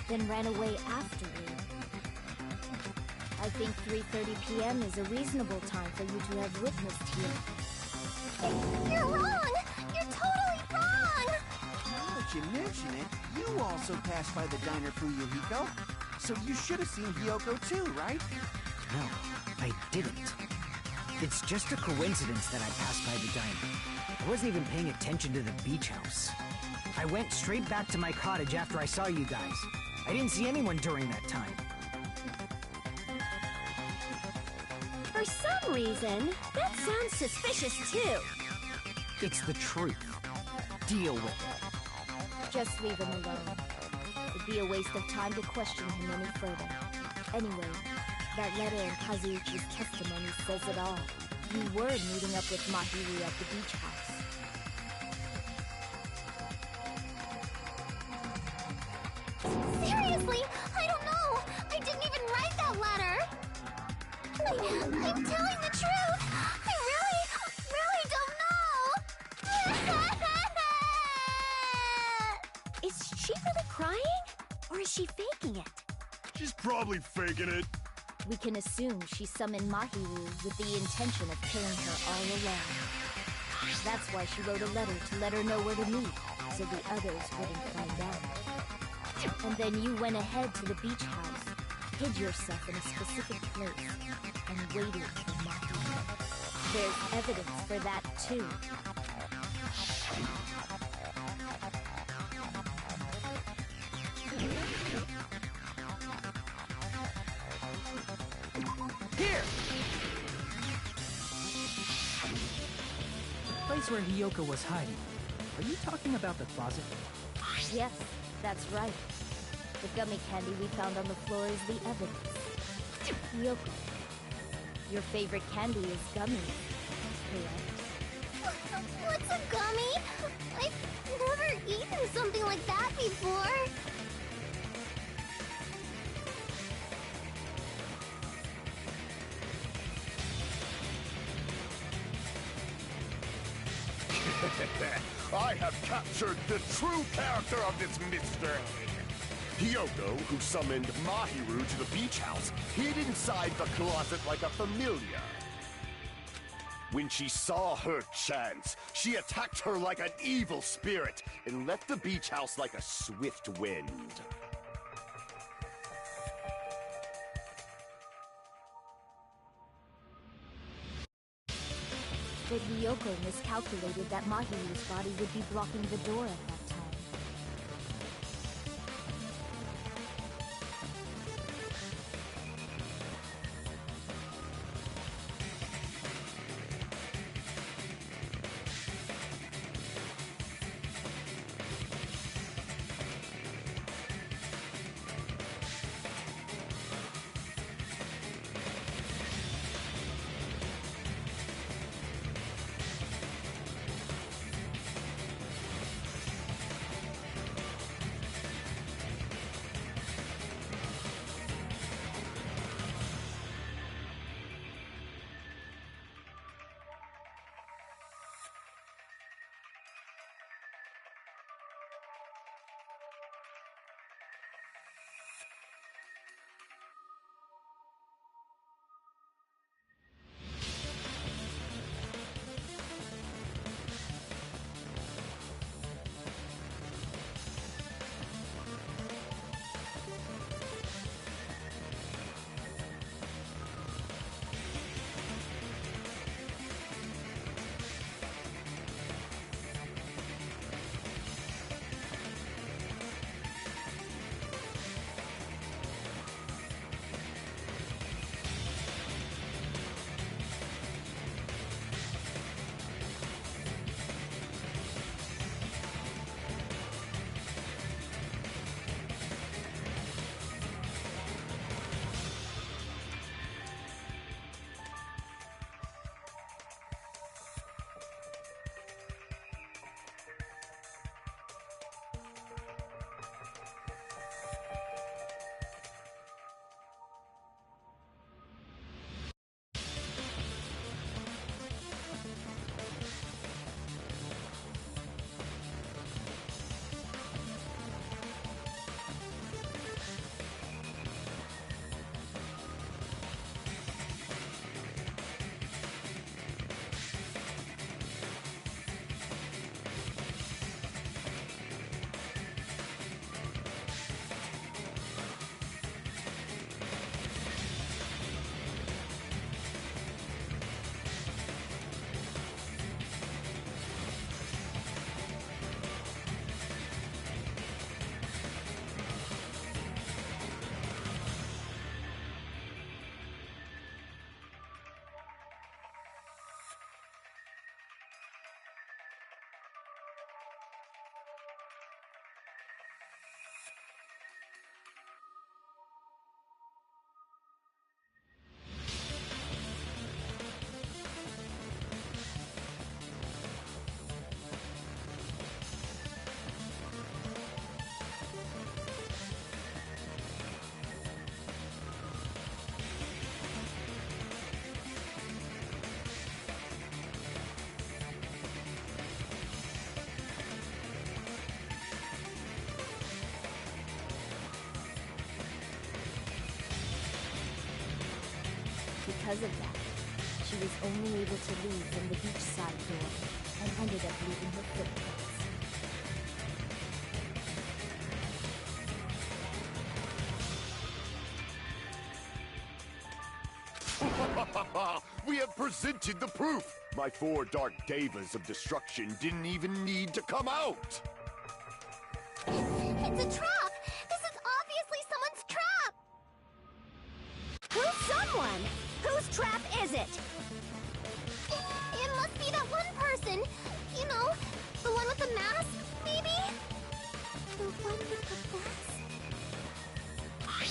then ran away afterward, I think 3:30 p.m. is a reasonable time for you to have witnessed here. You're wrong! You're totally wrong! Now that you mention it, you also passed by the diner, Fuyuhiko. So you should have seen Hiyoko too, right? No, I didn't. It's just a coincidence that I passed by the diner. I wasn't even paying attention to the beach house. I went straight back to my cottage after I saw you guys. I didn't see anyone during that time. For some reason, that sounds suspicious too. It's the truth. Deal with it. Just leave him alone. It'd be a waste of time to question him any further. Anyway, that letter in Kazuichi's testimony says it all. You were meeting up with Mahiru at the beach house. Seriously, I don't know. I didn't even write that letter. I'm telling the truth. I really don't know. Is she really crying? Or is she faking it? She's probably faking it. We can assume she summoned Mahiru with the intention of killing her all along. That's why she wrote a letter to let her know where to meet, so the others wouldn't find out. And then you went ahead to the beach house, hid yourself in a specific place, and waited for Mahiru. There's evidence for that, too. place where Hiyoko was hiding. Are you talking about the closet? Yes, that's right. The gummy candy we found on the floor is the evidence. Hiyoko, your favorite candy is gummy, correct? What's a gummy? I've never eaten something like that before. I have captured the true character of this mystery. Hiyoko, who summoned Mahiru to the beach house, hid inside the closet like a familiar. When she saw her chance, she attacked her like an evil spirit and left the beach house like a swift wind. But Hiyoko miscalculated that Mahiru's body would be blocking the door at that time. Because of that, she was only able to leave from the beachside door and ended up leaving her footprints. We have presented the proof! My 4 dark devas of destruction didn't even need to come out! It's a trap! This is obviously someone's trap! Who's someone? Whose trap is it? It must be that one person! person. You know, the one with the mask, maybe? The one with the mask?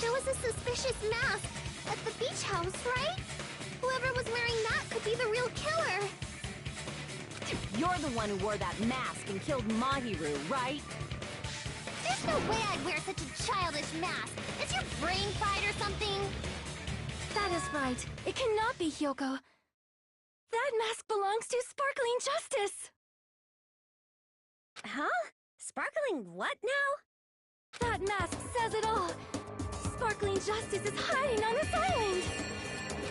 There was a suspicious mask at the beach house, right? Whoever was wearing that could be the real killer. You're the one who wore that mask and killed Mahiru, right? There's no way I'd wear such a childish mask. Is your brain fried or something? That is right. It cannot be Hyoko. That mask belongs to Sparkling Justice! Huh? Sparkling what now? That mask says it all! Sparkling Justice is hiding on this island!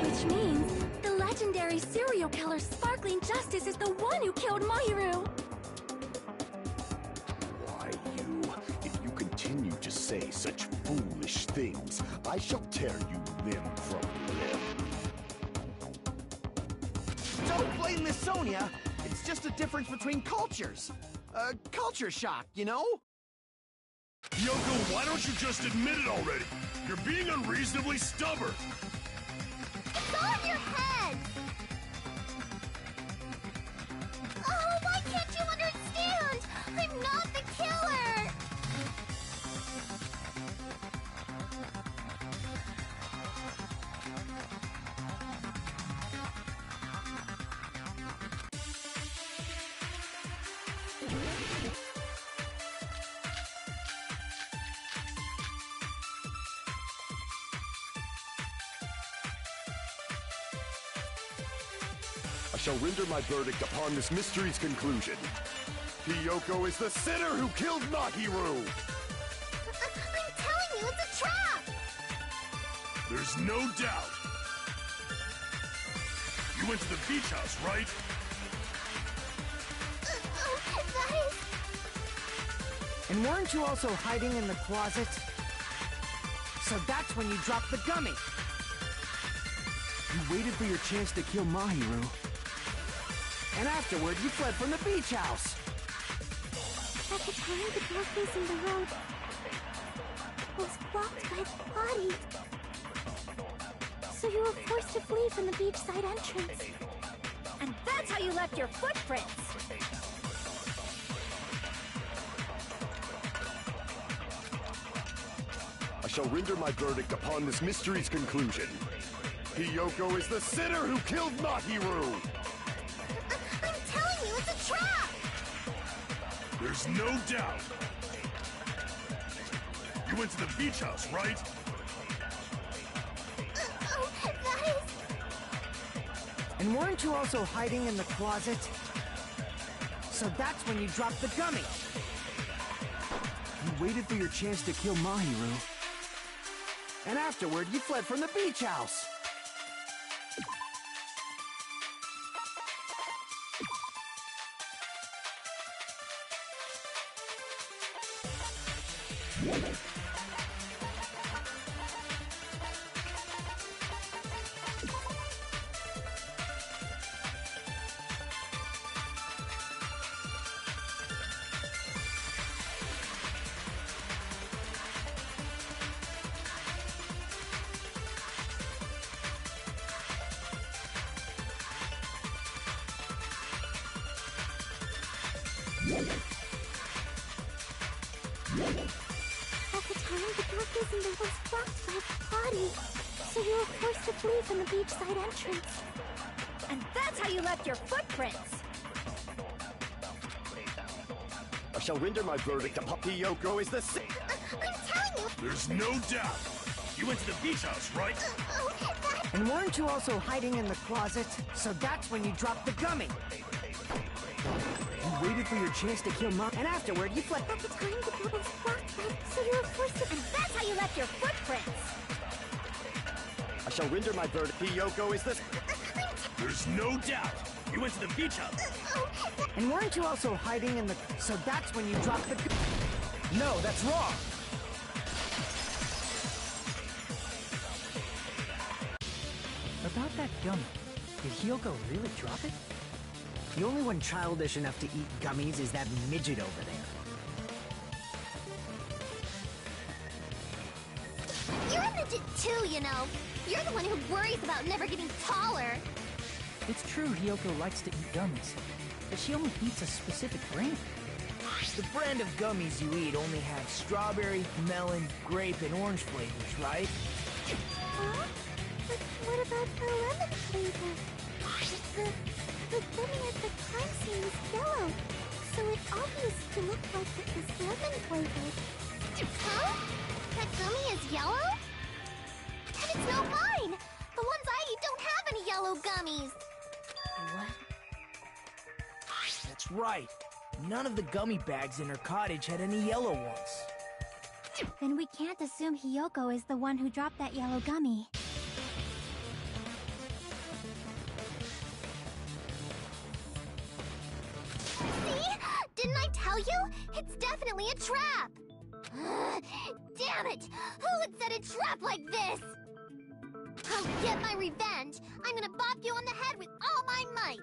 Which means the legendary serial killer Sparkling Justice is the one who killed Mahiru! Why, you? If you continue to say such foolish things, I shall tear you limb from limb. Don't blame Miss Sonia. It's just a difference between cultures. Culture shock, you know? Yoko, why don't you just admit it already? You're being unreasonably stubborn. It's all in your head! Oh, why can't you understand? I'm not the killer! I shall render my verdict upon this mystery's conclusion. Hiyoko is the sinner who killed Mahiru! I'm telling you, it's a trap! There's no doubt. You went to the beach house, right? That is... And weren't you also hiding in the closet? So that's when you dropped the gummy! You waited for your chance to kill Mahiru. And afterward, you fled from the beach house! At the time, the door facing the road was blocked by the body. So you were forced to flee from the beachside entrance. And that's how you left your footprints! I shall render my verdict upon this mystery's conclusion. Hiyoko is the sinner who killed Mahiru! I'm telling you, it's a trap! There's no doubt. You went to the beach house, right? That is... And weren't you also hiding in the closet? So that's when you dropped the gummy! You waited for your chance to kill Mahiru. And afterward, you fled from the beach house! At the time, the door facing the was blocked by the body. So you were forced to flee from the beachside entrance. And that's how you left your footprints! I shall render my verdict upon Hiyoko is the sinner. I'm telling you... There's no doubt. You went to the beach house, right? That... And weren't you also hiding in the closet? So that's when you dropped the gummy! You waited for your chance to kill Mahiru. And afterward, you fled. At the time, the door was blocked by... So you were forced to... And that's how you left your footprints! I shall render my verdict. Hiyoko is the... There's no doubt. You went to the beach house. And weren't you also hiding in the... So that's when you dropped the... No, that's wrong! About that gummy, did Hyoko really drop it? The only one childish enough to eat gummies is that midget over there. You're a midget too, you know. You're the one who worries about never getting taller. It's true Hyoko likes to eat gummies. but she only eats a specific brand. The brand of gummies you eat only have strawberry, melon, grape, and orange flavors, right? Huh? But what about the lemon flavor? The gummy at the crime scene is yellow, so it obvious to look like it was lemon flavored. Huh? That gummy is yellow? Then it's no mine! The ones I eat don't have any yellow gummies! What? That's right. None of the gummy bags in her cottage had any yellow ones. Then we can't assume Hiyoko is the one who dropped that yellow gummy. See? Didn't I tell you? It's definitely a trap! Damn it! Who would set a trap like this? I'll get my revenge! I'm gonna bop you on the head with all my might!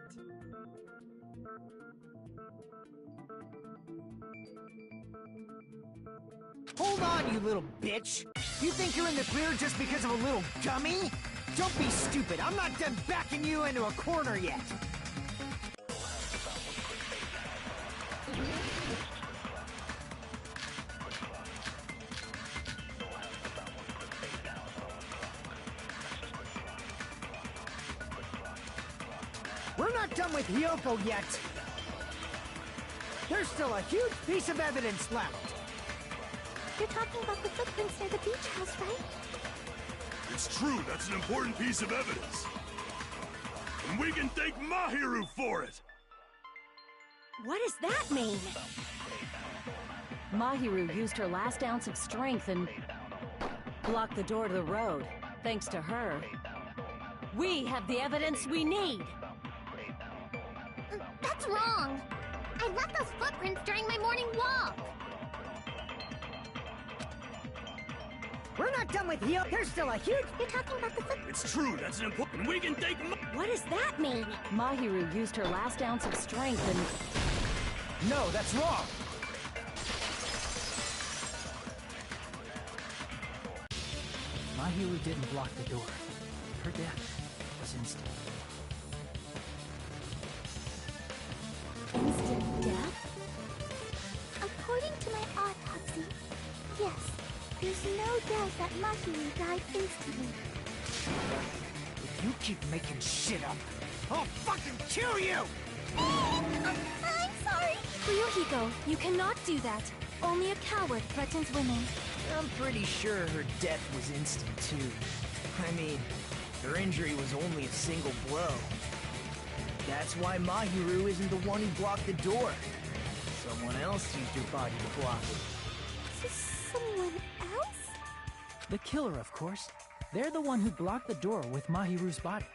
Hold on, you little bitch! You think you're in the clear just because of a little gummy? Don't be stupid! I'm not done backing you into a corner yet! We're not done with Hiyoko yet! There's still a huge piece of evidence left! You're talking about the footprints near the beach house, right? It's true, that's an important piece of evidence. And we can thank Mahiru for it! What does that mean? Mahiru used her last ounce of strength and blocked the door to the road. Thanks to her, we have the evidence we need! That's wrong! I left those footprints during my morning walk! We're not done with Hiyoko. There's still a huge... You're talking about the footprints. It's true, that's an important... We can thank What does that mean? Mahiru used her last ounce of strength and... No, that's wrong! Mahiru didn't block the door. Her death was instant. Instant death? According to my autopsy, yes. There's no doubt that Mahiru died instantly. If you keep making shit up, I'll fucking kill you! I'm sorry! Ryuhiko, you cannot do that. Only a coward threatens women. I'm pretty sure her death was instant, too. I mean, her injury was only a single blow. That's why Mahiru isn't the one who blocked the door. Someone else used her body to block it. Someone else? The killer, of course. They're the one who blocked the door with Mahiru's body.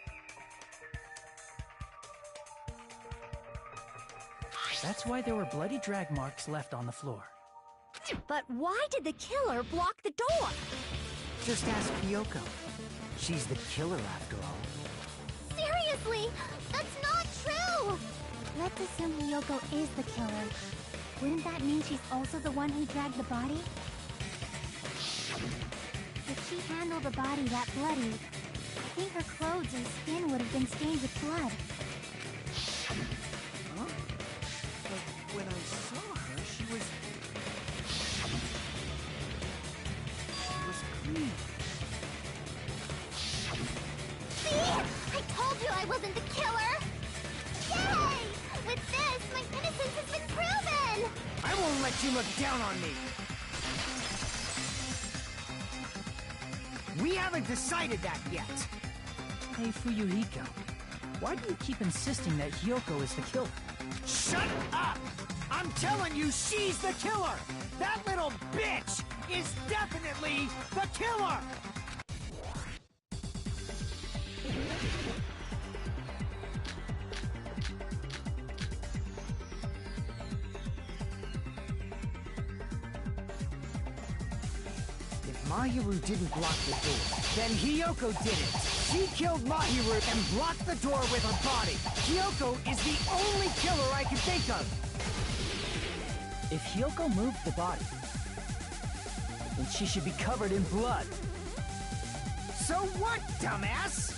That's why there were bloody drag marks left on the floor. But why did the killer block the door? Just ask Hiyoko. She's the killer after all. Seriously! That's not true! Let's assume Hiyoko is the killer. Wouldn't that mean she's also the one who dragged the body? If she handled a body that bloody, I think her clothes and skin would have been stained with blood. Huh? But when I saw her, she was clean. See? I told you I wasn't the killer! Yay! With this, my innocence has been proven! I won't let you look down on me! We haven't decided that yet! Hey, Fuyuhiko, why do you keep insisting that Hiyoko is the killer? Shut up! I'm telling you, she's the killer! That little bitch is definitely the killer! If Mahiru didn't block the door, then Hiyoko did it! She killed Mahiru and blocked the door with her body! Hiyoko is the only killer I can think of! If Hiyoko moved the body, then she should be covered in blood. So what, dumbass?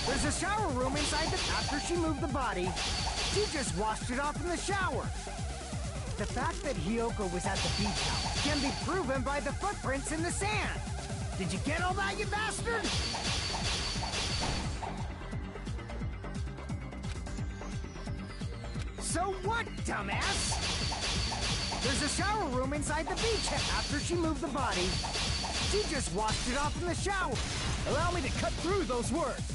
There's a shower room inside the... After she moved the body, She just washed it off in the shower. The fact that Hiyoko was at the beach house can be proven by the footprints in the sand. Did you get all that, you bastard? So what, dumbass? There's a shower room inside the beach. After she moved the body, she just washed it off in the shower. Allow me to cut through those words.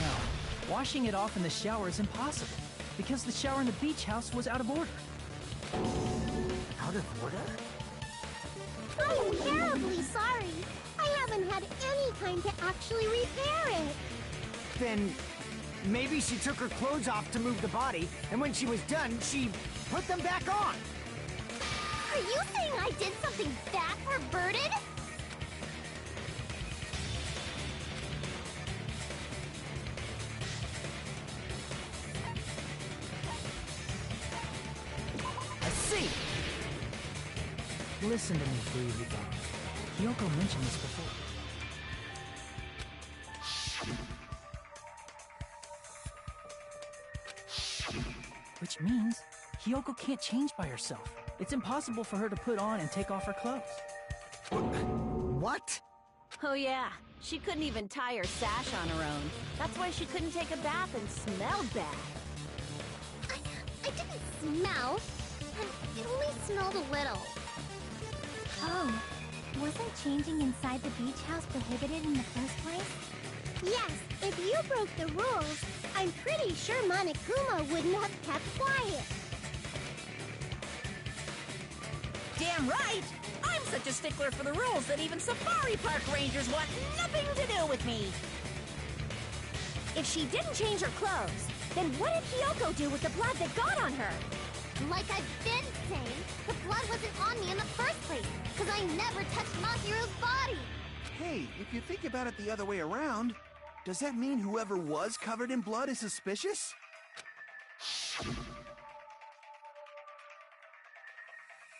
Now, washing it off in the shower is impossible, because the shower in the beach house was out of order. Out of order? I'm terribly sorry. I haven't had any time to actually repair it. Then maybe she took her clothes off to move the body, and when she was done, she put them back on. Are you saying I did something that perverted? I see. Listen to me, Fuyuhiko. Hiyoko mentioned this before. Which means Hiyoko can't change by herself. It's impossible for her to put on and take off her clothes. What? Oh yeah, she couldn't even tie her sash on her own. That's why she couldn't take a bath and smelled bad. I didn't smell. It only smelled a little. Oh, wasn't changing inside the beach house prohibited in the first place? Yes, if you broke the rules, I'm pretty sure Monokuma wouldn't have kept quiet. Damn right! I'm such a stickler for the rules that even safari park rangers want nothing to do with me! If she didn't change her clothes, then what did Hiyoko do with the blood that got on her? Like I've been saying, the blood wasn't on me in the first place, because I never touched Mahiru's body! Hey, if you think about it the other way around, does that mean whoever was covered in blood is suspicious?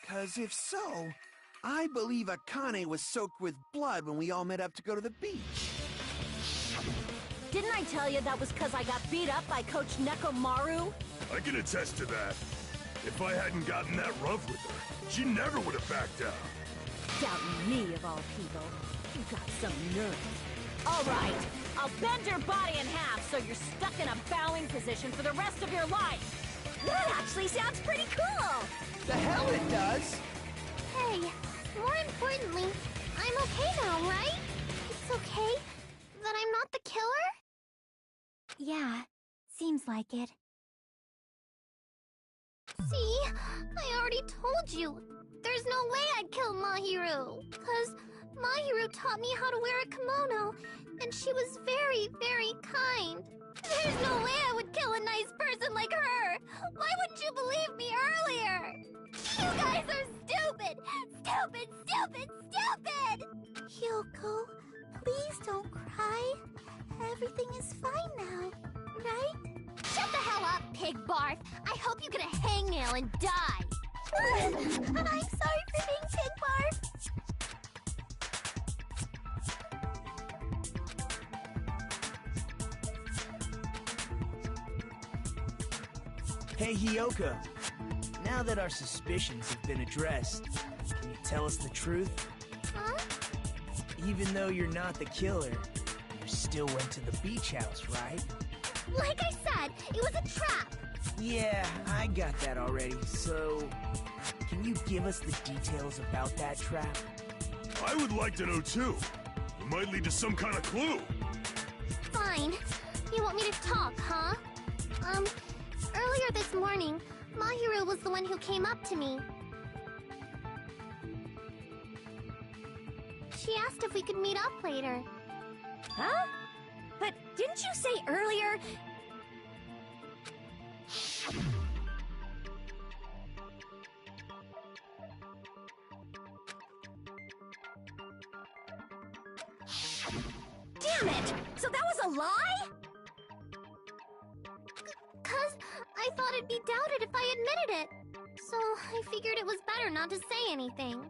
Cause if so, I believe Akane was soaked with blood when we all met up to go to the beach. Didn't I tell you that was because I got beat up by Coach Nekomaru? I can attest to that. If I hadn't gotten that rough with her, she never would have backed down. Doubting me, of all people. You got some nerve. All right, I'll bend your body in half so you're stuck in a bowing position for the rest of your life. That actually sounds pretty cool. The hell it does! Hey, more importantly, I'm okay now, right? It's okay that I'm not the killer? Yeah, seems like it. See? I already told you. There's no way I'd kill Mahiru. Because Mahiru taught me how to wear a kimono, and she was very, very kind. There's no way I would kill a nice person like her! Why wouldn't you believe me earlier? You guys are stupid! Stupid, stupid, stupid! Hiyoko, please don't cry. Everything is fine now, right? Shut the hell up, pig barf! I hope you get a hangnail and die! I'm sorry for being pig barf. Hey, Hiyoko. Now that our suspicions have been addressed, can you tell us the truth? Huh? Even though you're not the killer, you still went to the beach house, right? Like I said, it was a trap! Yeah, I got that already, so... Can you give us the details about that trap? I would like to know too. It might lead to some kind of clue. Fine. You want me to talk, huh? Earlier this morning, Mahiru was the one who came up to me. She asked if we could meet up later. Huh? But didn't you say earlier... Damn it! So that was a lie? 'Cause I thought it'd be doubted if I admitted it. So I figured it was better not to say anything.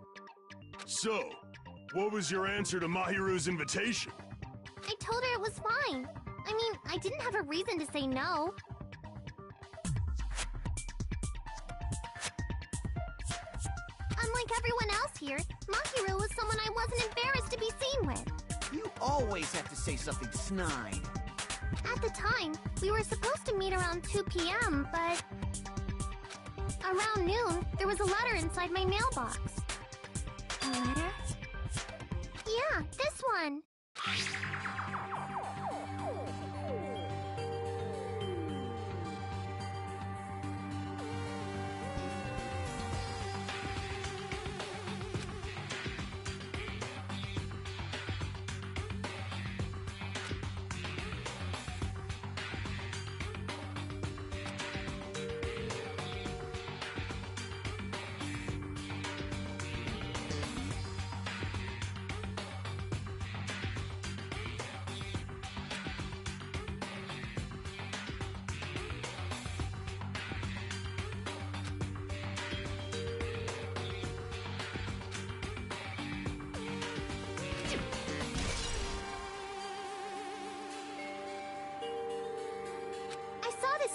So, what was your answer to Mahiru's invitation? I told her it was fine. I mean, I didn't have a reason to say no. Unlike everyone else here, Mahiro was someone I wasn't embarrassed to be seen with. You always have to say something snide. At the time, we were supposed to meet around 2 p.m., but... around noon, there was a letter inside my mailbox. A letter? Yeah, this one.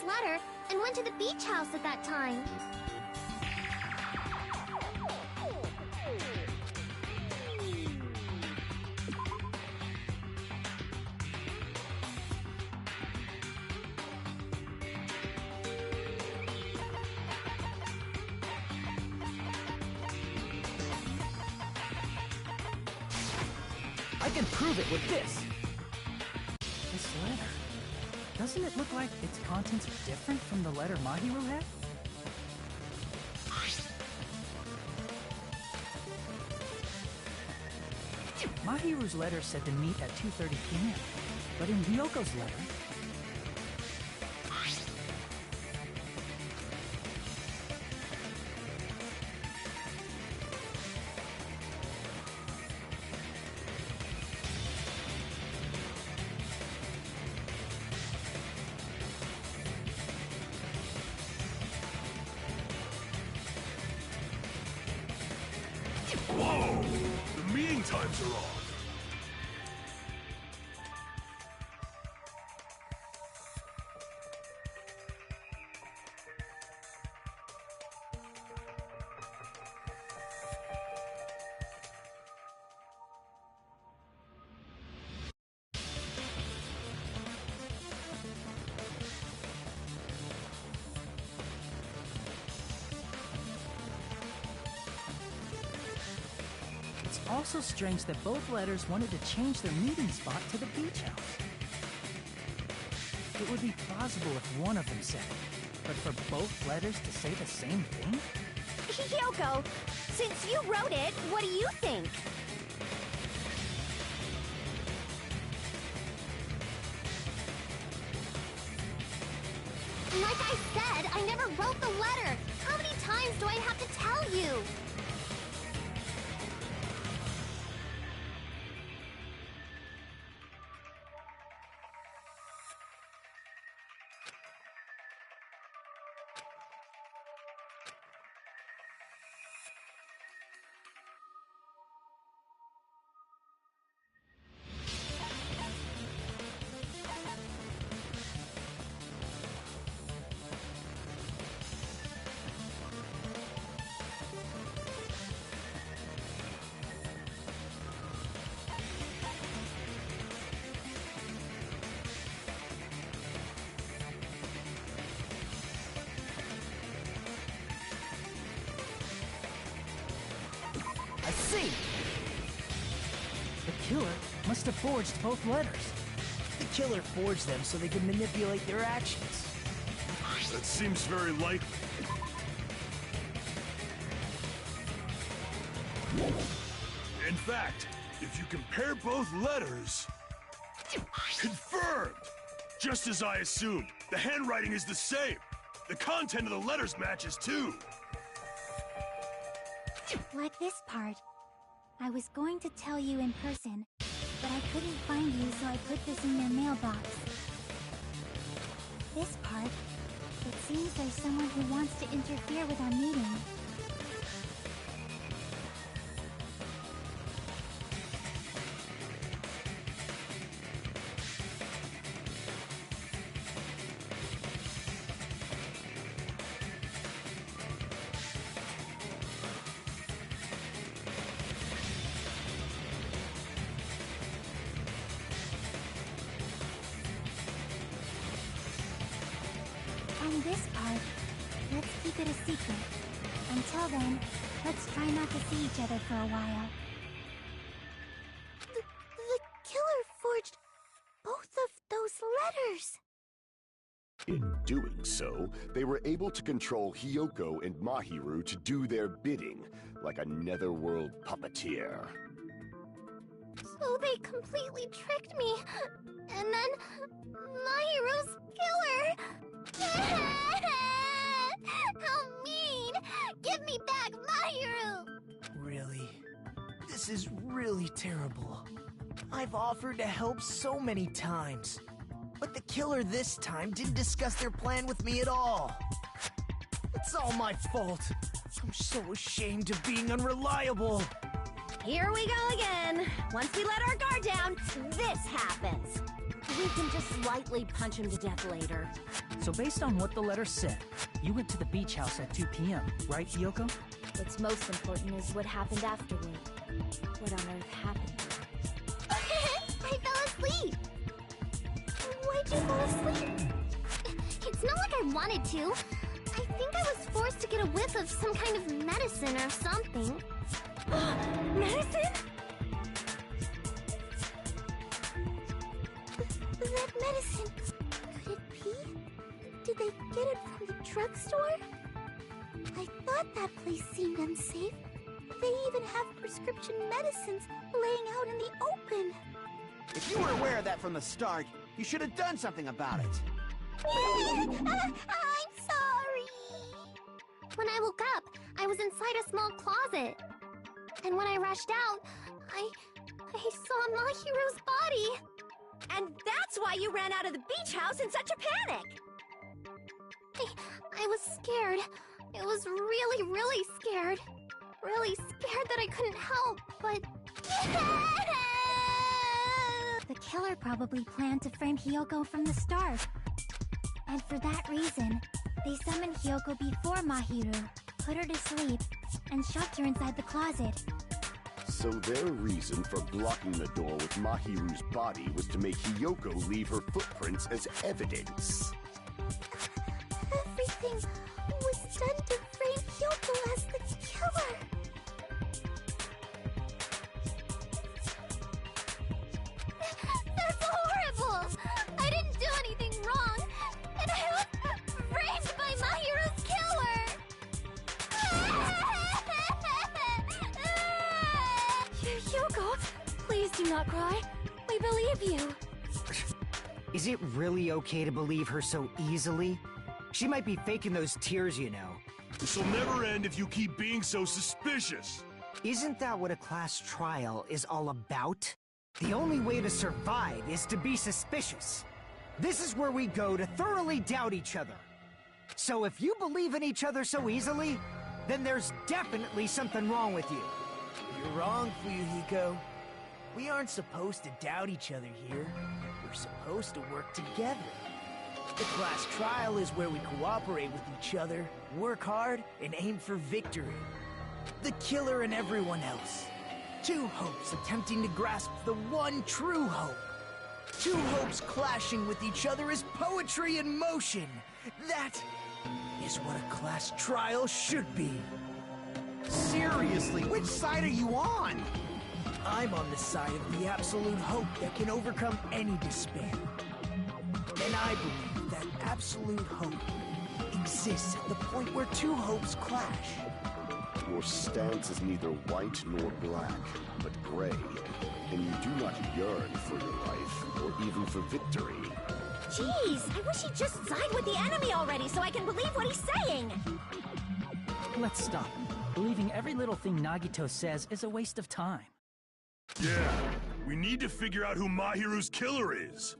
Letter and went to the beach house at that time. I can prove it with this! This letter. Doesn't it look like its contents are different from the letter Mahiro had? Mahiru's letter said to meet at 2:30 p.m., but in Hyoko's letter... Whoa! The meeting times are off. It's also strange that both letters wanted to change their meeting spot to the beach house. It would be plausible if one of them said it, but for both letters to say the same thing? Hyoko, since you wrote it, what do you think? Like I said, I never wrote the letter. How many times do I have to tell you? I see! The killer must have forged both letters. The killer forged them so they could manipulate their actions. That seems very likely. In fact, if you compare both letters... Confirmed! Just as I assumed, the handwriting is the same. The content of the letters matches too. Like this part. I was going to tell you in person, but I couldn't find you, so I put this in your mailbox. This part. It seems there's someone who wants to interfere with our meeting. start. Let's keep it a secret. Until then, let's try not to see each other for a while. The killer forged both of those letters! In doing so, they were able to control Hiyoko and Mahiru to do their bidding, like a netherworld puppeteer. So they completely tricked me. And then Mahiru's killer! How mean! Give me back Mahiru! Really? This is really terrible. I've offered to help so many times. But the killer this time didn't discuss their plan with me at all. It's all my fault. I'm so ashamed of being unreliable. Here we go again. Once we let our guard down, this happens. We can just lightly punch him to death later. So based on what the letter said, you went to the beach house at 2 p.m., right, Hiyoko? What's most important is what happened afterward. What on earth happened? I fell asleep. Why'd you fall asleep? It's not like I wanted to. I think I was forced to get a whiff of some kind of medicine or something. Medicine? That medicine... Could it be? Did they get it from the drugstore? I thought that place seemed unsafe. They even have prescription medicines laying out in the open. If you were aware of that from the start, you should have done something about it. I'm sorry. When I woke up, I was inside a small closet. And when I rushed out, I saw Mahiru's body. And that's why you ran out of the beach house in such a panic! I was scared. I was really, really scared. Really scared that I couldn't help, but... The killer probably planned to frame Hiyoko from the start. And for that reason, they summoned Hiyoko before Mahiru, put her to sleep, and shoved her inside the closet. So their reason for blocking the door with Mahiru's body was to make Hiyoko leave her footprints as evidence. Everything was done to frame Hiyoko as the killer. That's horrible! I didn't do anything wrong, and I was framed by Mahiru's killer! Hiyoko, please do not cry. We believe you. Is it really okay to believe her so easily? She might be faking those tears, you know. This'll never end if you keep being so suspicious. Isn't that what a class trial is all about? The only way to survive is to be suspicious. This is where we go to thoroughly doubt each other. So if you believe in each other so easily, then there's definitely something wrong with you. You're wrong, Fuyuhiko. We aren't supposed to doubt each other here. We're supposed to work together. The class trial is where we cooperate with each other, work hard, and aim for victory. The killer and everyone else. Two hopes attempting to grasp the one true hope. Two hopes clashing with each other is poetry in motion. That is what a class trial should be. Seriously, which side are you on? I'm on the side of the absolute hope that can overcome any despair. And I believe that absolute hope exists at the point where two hopes clash. Your stance is neither white nor black, but gray, and you do not yearn for your life, or even for victory. Jeez, I wish he'd just side with the enemy already so I can believe what he's saying! Let's stop. Believing every little thing Nagito says is a waste of time. Yeah, we need to figure out who Mahiru's killer is.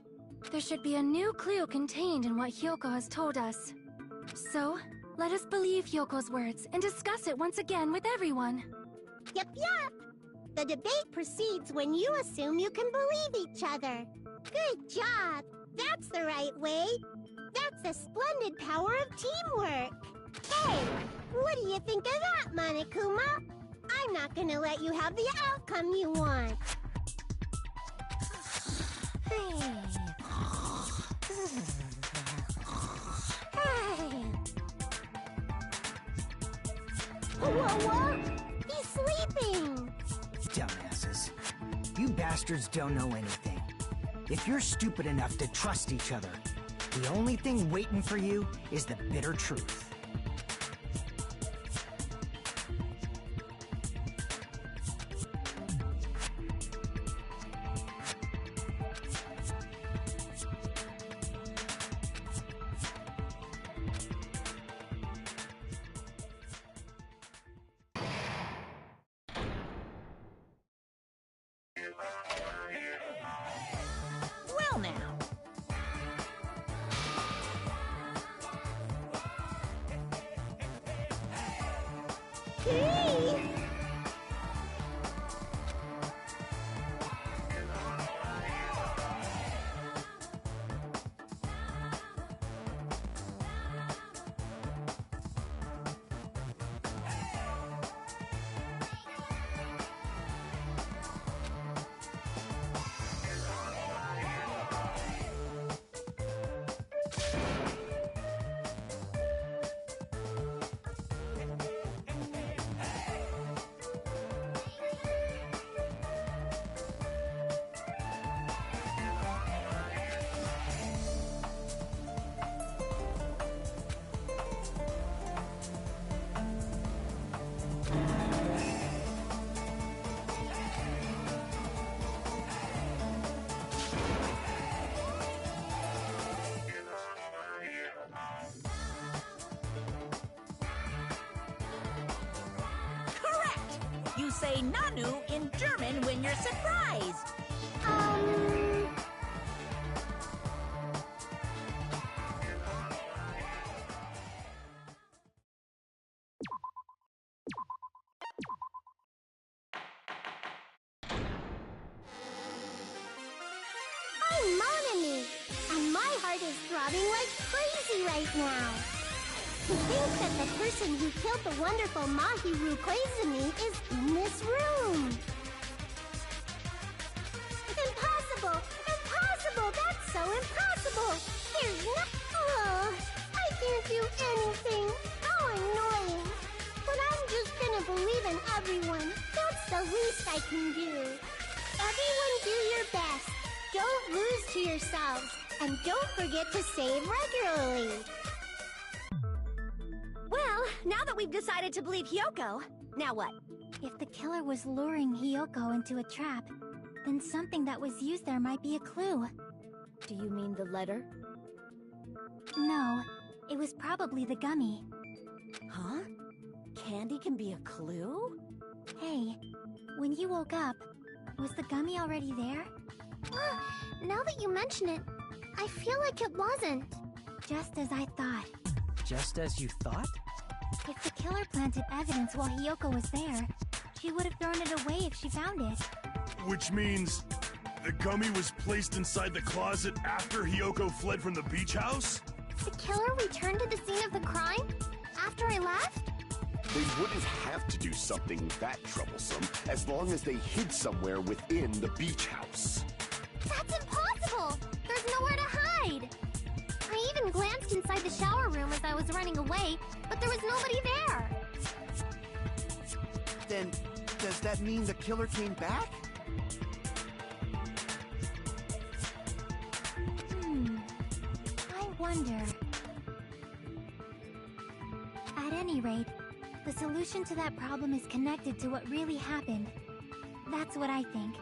There should be a new clue contained in what Hiyoko has told us. So, let us believe Hyoko's words and discuss it once again with everyone. Yep. The debate proceeds when you assume you can believe each other. Good job. That's the right way. That's the splendid power of teamwork. Hey, what do you think of that, Monokuma? I'm not gonna let you have the outcome you want. What? He's sleeping! Dumbasses. You bastards don't know anything. If you're stupid enough to trust each other, the only thing waiting for you is the bitter truth. Well now. Hey! Correct! You say Nanu in German when you're surprised. I'm Monami, and my heart is throbbing like crazy right now. To think that the person who killed the wonderful Mahiru Koizumi is in this room. Impossible! Impossible! That's so impossible! There's no... Oh, I can't do anything. How annoying. But I'm just gonna believe in everyone. That's the least I can do. Everyone do your best. Don't lose to yourselves. And don't forget to save regularly. Well, now that we've decided to believe Hyoko, now what? If the killer was luring Hyoko into a trap, then something that was used there might be a clue. Do you mean the letter? No, it was probably the gummy. Huh? Candy can be a clue? Hey, when you woke up, was the gummy already there? Now that you mention it, I feel like it wasn't. Just as I thought. Just as you thought? If the killer planted evidence while Hyoko was there, she would have thrown it away if she found it. Which means the gummy was placed inside the closet after Hyoko fled from the beach house? The killer returned to the scene of the crime? After I left? They wouldn't have to do something that troublesome as long as they hid somewhere within the beach house. That's impossible! There's nowhere to hide! I even glanced inside the shower room as I was running away, but there was nobody there! Then, does that mean the killer came back? I wonder. At any rate, the solution to that problem is connected to what really happened. That's what I think.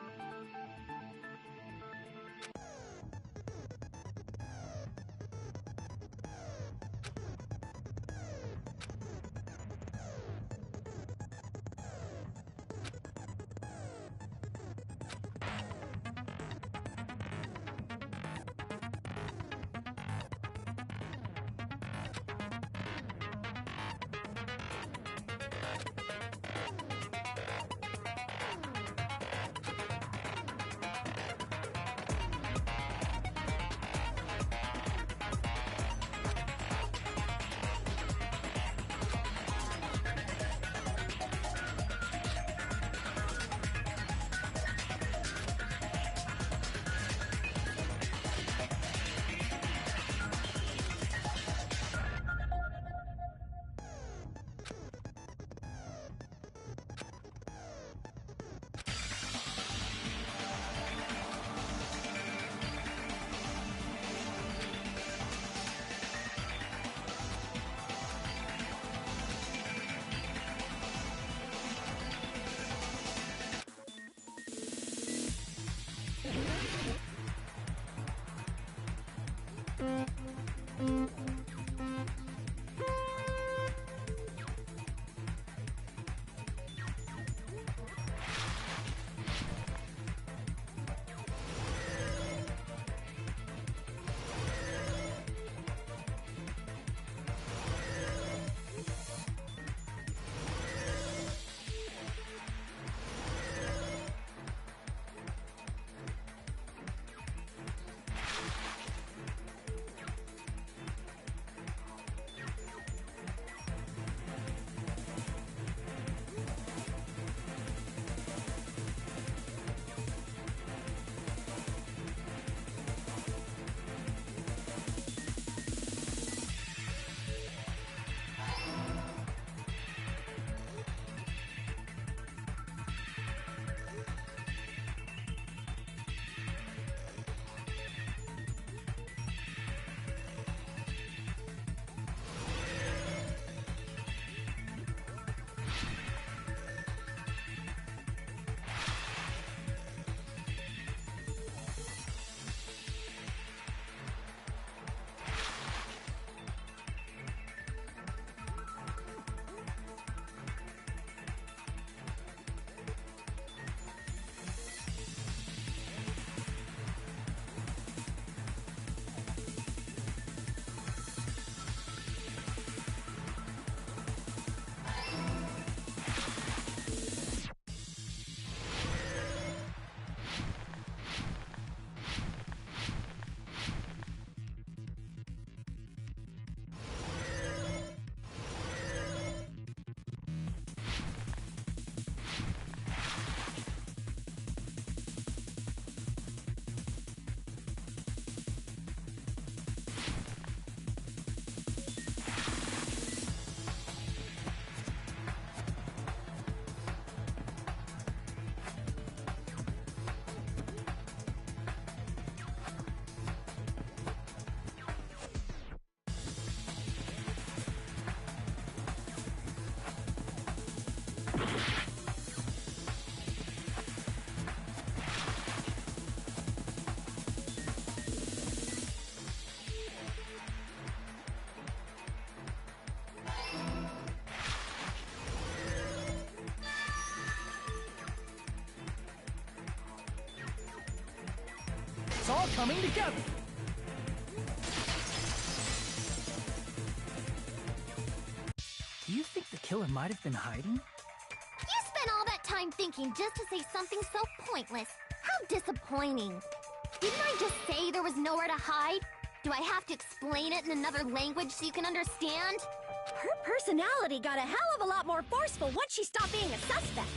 all coming together. Do you think the killer might have been hiding? You spent all that time thinking just to say something so pointless. How disappointing. Didn't I just say there was nowhere to hide? Do I have to explain it in another language so you can understand? Her personality got a hell of a lot more forceful once she stopped being a suspect.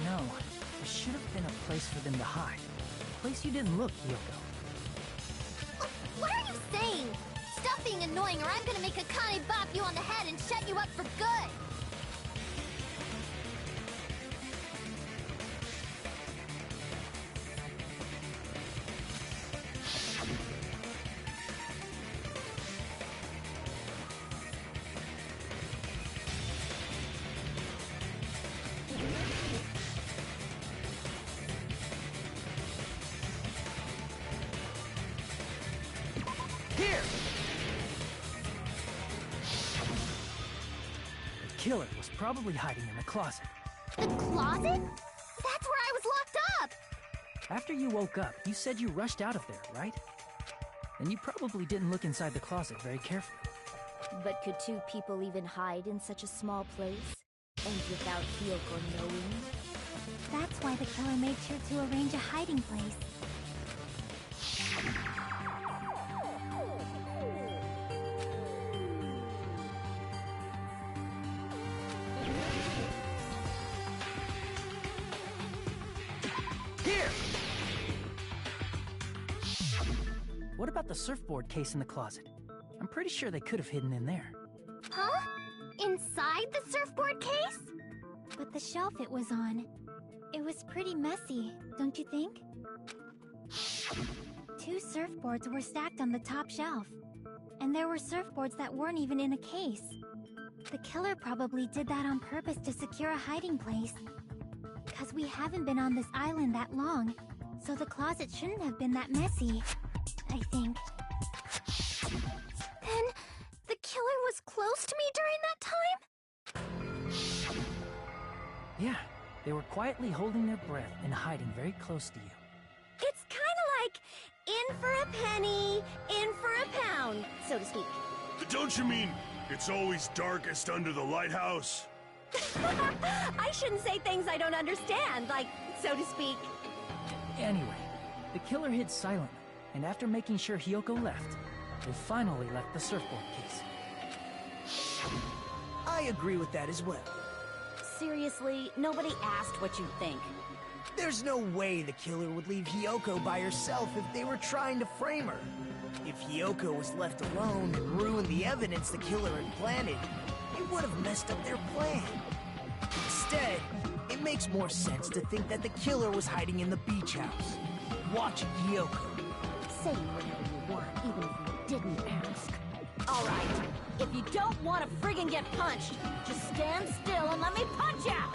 No, there should have been a place for them to hide. A place you didn't look, Hiyoko. What are you saying? Stop being annoying or I'm gonna make Akane bop you on the head and shut you up for good! Here! The killer was probably hiding in the closet. The closet? That's where I was locked up! After you woke up, you said you rushed out of there, right? And you probably didn't look inside the closet very carefully. But could two people even hide in such a small place? And without Hiyoko knowing? That's why the killer made sure to arrange a hiding place. Here! What about the surfboard case in the closet? I'm pretty sure they could have hidden in there. Huh? Inside the surfboard case? But the shelf it was on, it was pretty messy, don't you think? Two surfboards were stacked on the top shelf. And there were surfboards that weren't even in a case. The killer probably did that on purpose to secure a hiding place. 'Cause we haven't been on this island that long, so the closet shouldn't have been that messy, I think. Then, the killer was close to me during that time? Yeah, they were quietly holding their breath and hiding very close to you. It's kinda like in for a penny, in for a pound, so to speak. Don't you mean it's always darkest under the lighthouse? I shouldn't say things I don't understand, like, so to speak. Anyway, the killer hid silently, and after making sure Hiyoko left, they finally left the surfboard case. I agree with that as well. Seriously, nobody asked what you think. There's no way the killer would leave Hiyoko by herself if they were trying to frame her. If Hiyoko was left alone and ruined the evidence the killer had planted, it would have messed up their plan. Instead, it makes more sense to think that the killer was hiding in the beach house, watching Hiyoko. Say whatever you want, even if you didn't ask. All right, if you don't want to friggin' get punched, just stand still and let me punch ya!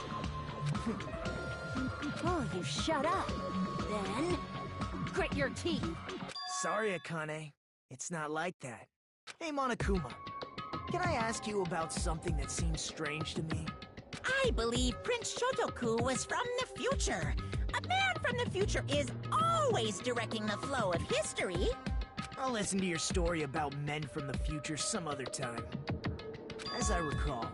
Oh, you shut up. Then, grit your teeth. Sorry, Akane. It's not like that. Hey, Monokuma. Can I ask you about something that seems strange to me? I believe Prince Shotoku was from the future. A man from the future is always directing the flow of history. I'll listen to your story about men from the future some other time. As I recall,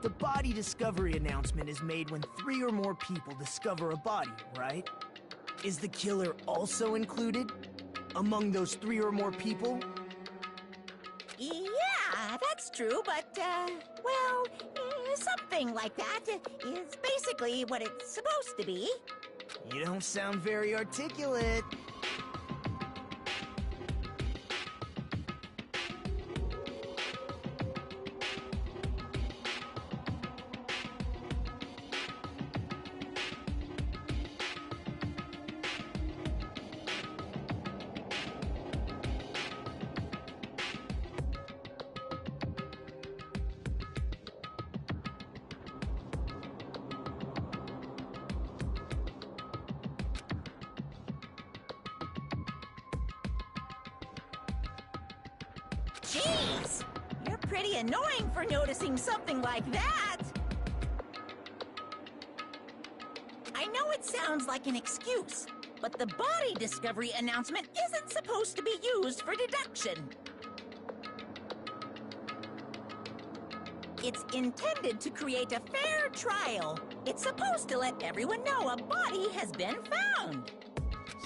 the body discovery announcement is made when 3 or more people discover a body, right? Is the killer also included among those 3 or more people? Yeah, that's true, but, well, something like that is basically what it's supposed to be. You don't sound very articulate. Jeez! You're pretty annoying for noticing something like that! I know it sounds like an excuse, But the body discovery announcement isn't supposed to be used for deduction. It's intended to create a fair trial. It's supposed to let everyone know a body has been found.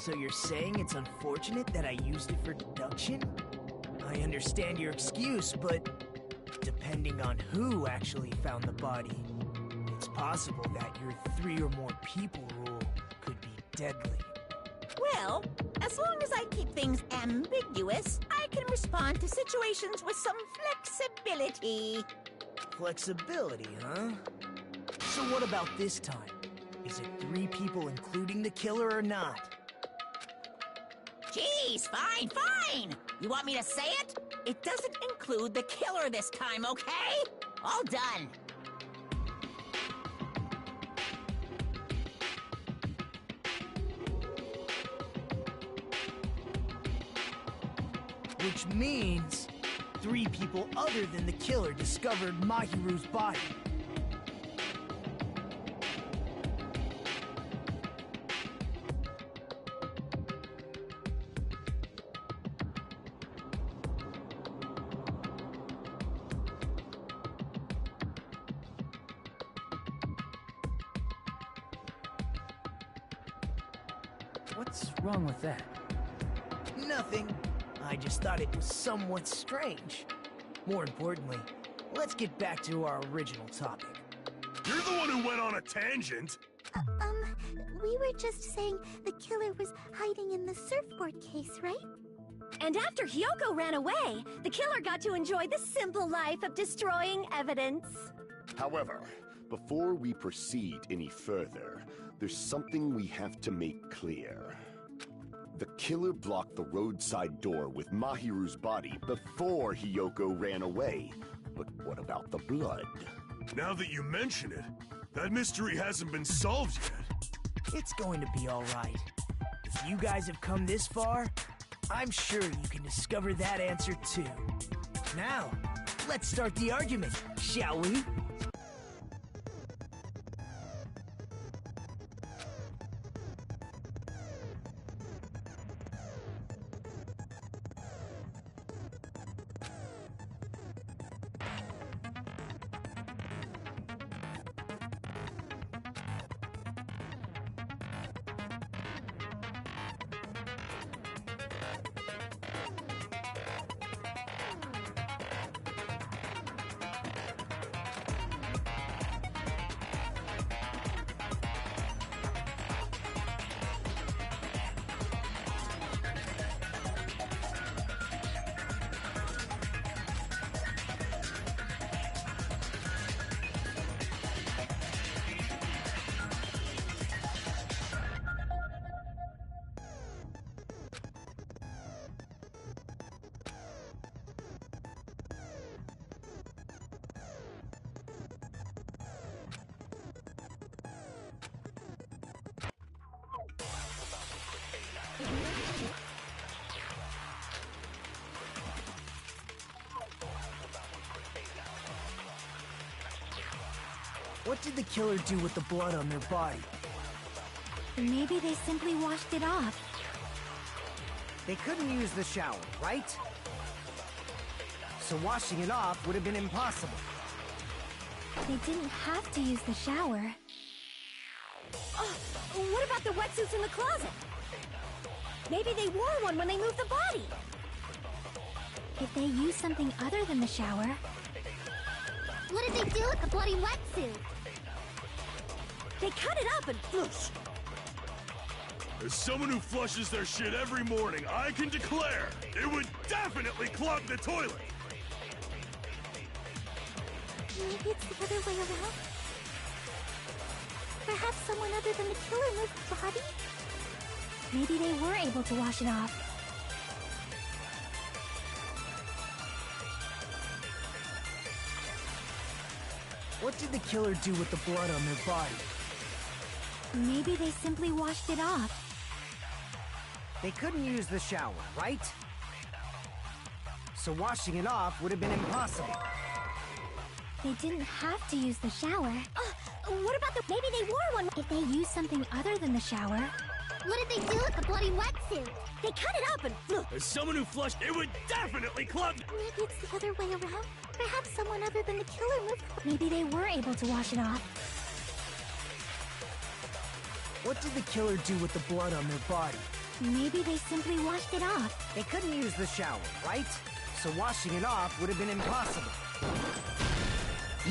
So you're saying it's unfortunate that I used it for deduction? I understand your excuse, but depending on who actually found the body, it's possible that your 3 or more people rule could be deadly. Well, as long as I keep things ambiguous, I can respond to situations with some flexibility. Flexibility, huh? So what about this time? Is it 3 people including the killer or not? Geez, fine, fine! You want me to say it? It doesn't include the killer this time, okay? All done. Which means 3 people other than the killer discovered Mahiru's body. What's wrong with that? Nothing. I just thought it was somewhat strange. More importantly, let's get back to our original topic. You're the one who went on a tangent. We were just saying the killer was hiding in the surfboard case, right? And after Hyoko ran away, the killer got to enjoy the simple life of destroying evidence. However, before we proceed any further, there's something we have to make clear. The killer blocked the roadside door with Mahiru's body before Hyoko ran away. But what about the blood? Now that you mention it, that mystery hasn't been solved yet. It's going to be all right. If you guys have come this far, I'm sure you can discover that answer too. Now, let's start the argument, shall we? What did the killer do with the blood on their body? Maybe they simply washed it off. They couldn't use the shower, right? So washing it off would have been impossible. They didn't have to use the shower. Oh, what about the wetsuits in the closet? Maybe they wore one when they moved the body. If they used something other than the shower... What did they do with the bloody wetsuit? They cut it up and whoosh. As someone who flushes their shit every morning, I can declare it would definitely clog the toilet. Maybe it's the other way around? Perhaps someone other than the killer moved the body? Maybe they were able to wash it off. What did the killer do with the blood on their body? Maybe they simply washed it off. They couldn't use the shower, right? So washing it off would have been impossible. They didn't have to use the shower. What about the... Maybe they wore one. If they used something other than the shower... What did they do with the bloody wetsuit? They cut it up and flew. As someone who flushed, it would definitely club. Maybe it's the other way around. Perhaps someone other than the killer moved. Maybe they were able to wash it off. What did the killer do with the blood on their body? Maybe they simply washed it off. They couldn't use the shower, right? So washing it off would have been impossible.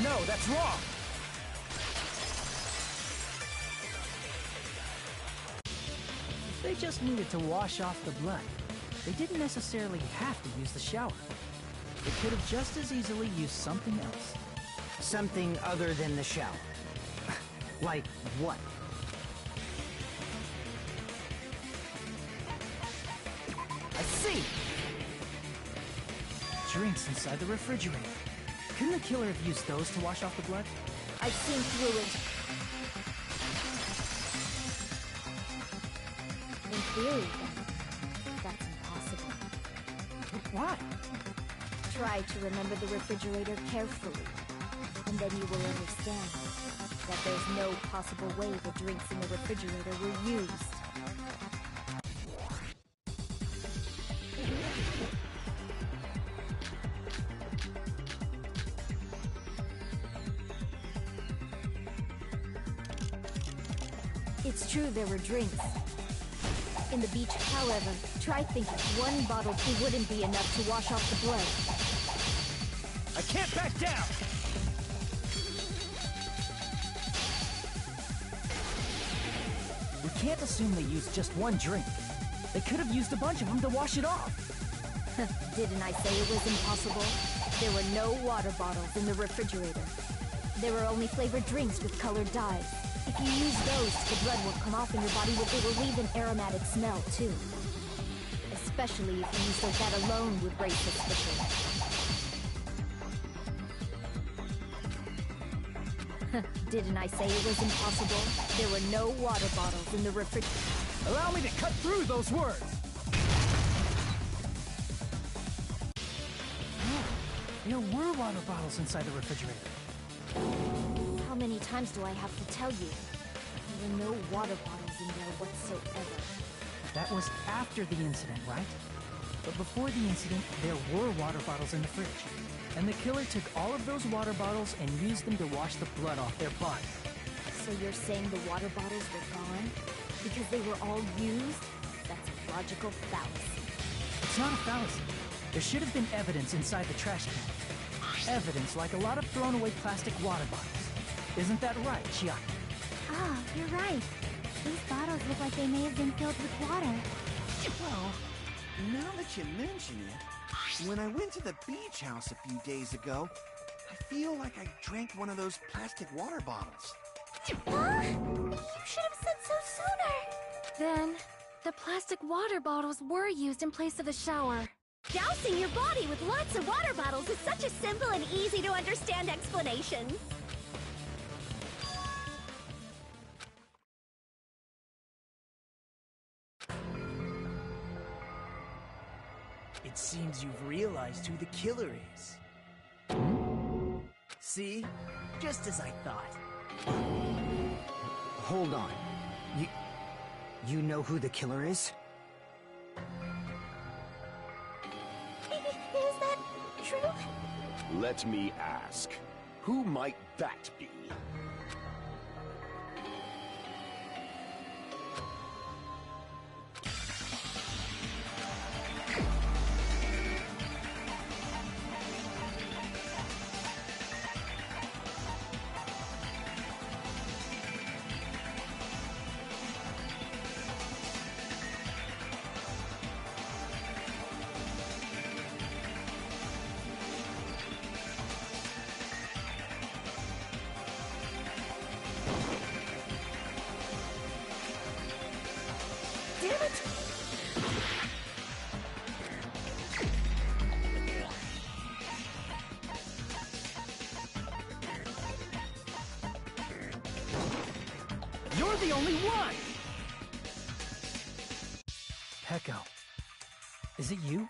No, that's wrong! If they just needed to wash off the blood, they didn't necessarily have to use the shower. They could have just as easily used something else. Something other than the shower. Like what? I see! Drinks inside the refrigerator. Couldn't the killer have used those to wash off the blood? I've seen through it. In theory, then, that's impossible. Why? Try to remember the refrigerator carefully, and then you will understand that there's no possible way the drinks in the refrigerator were used. It's true there were drinks. In the beach, however, try thinking one bottle wouldn't be enough to wash off the blood. I can't back down! We can't assume they used just one drink. They could have used a bunch of them to wash it off. Didn't I say it was impossible? There were no water bottles in the refrigerator. There were only flavored drinks with colored dyes. If you use those, the blood won't come off in your body, but it will leave an aromatic smell, too. Especially if you use those, that alone would raise suspicion. Didn't I say it was impossible? There were no water bottles in the refrigerator. Allow me to cut through those words! There were water bottles inside the refrigerator. How many times do I have to tell you? There were no water bottles in there whatsoever. That was after the incident, right? But before the incident, there were water bottles in the fridge. And the killer took all of those water bottles and used them to wash the blood off their body. So you're saying the water bottles were gone? Because they were all used? That's a logical fallacy. It's not a fallacy. There should have been evidence inside the trash can. Evidence like a lot of thrown away plastic water bottles. Isn't that right, Chiaki? Ah, you're right. These bottles look like they may have been filled with water. Well, now that you mention it, when I went to the beach house a few days ago, I feel like I drank one of those plastic water bottles. Huh? You should have said so sooner. Then, the plastic water bottles were used in place of a shower. Dousing your body with lots of water bottles is such a simple and easy to understand explanation. It seems you've realized who the killer is. See? Just as I thought. Hold on. You know who the killer is? Is that true? Let me ask. Who might that be? You're the only one! Peko. Is it you?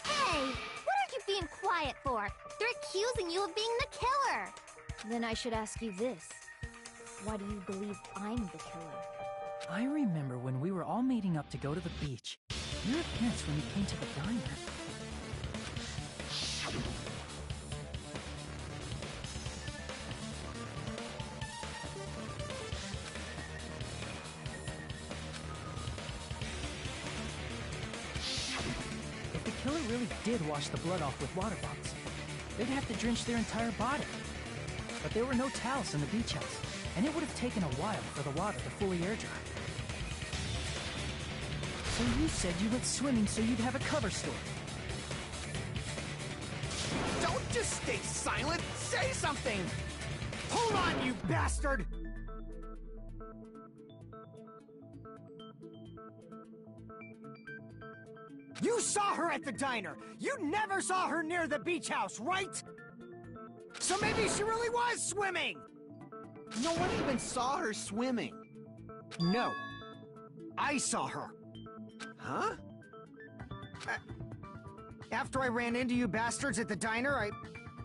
Hey! What are you being quiet for? They're accusing you of being the killer! Then I should ask you this. Why do you believe I'm the killer? I remember when we were all meeting up to go to the beach. Your appearance when you came to the diner. If the killer really did wash the blood off with water bombs, they'd have to drench their entire body. But there were no towels in the beach house, and it would have taken a while for the water to fully air dry. So you said you went swimming so you'd have a cover story. Don't just stay silent! Say something! Hold on, you bastard! You saw her at the diner! You never saw her near the beach house, right? So maybe she really was swimming! No one even saw her swimming. No. I saw her. Huh? After I ran into you bastards at the diner, I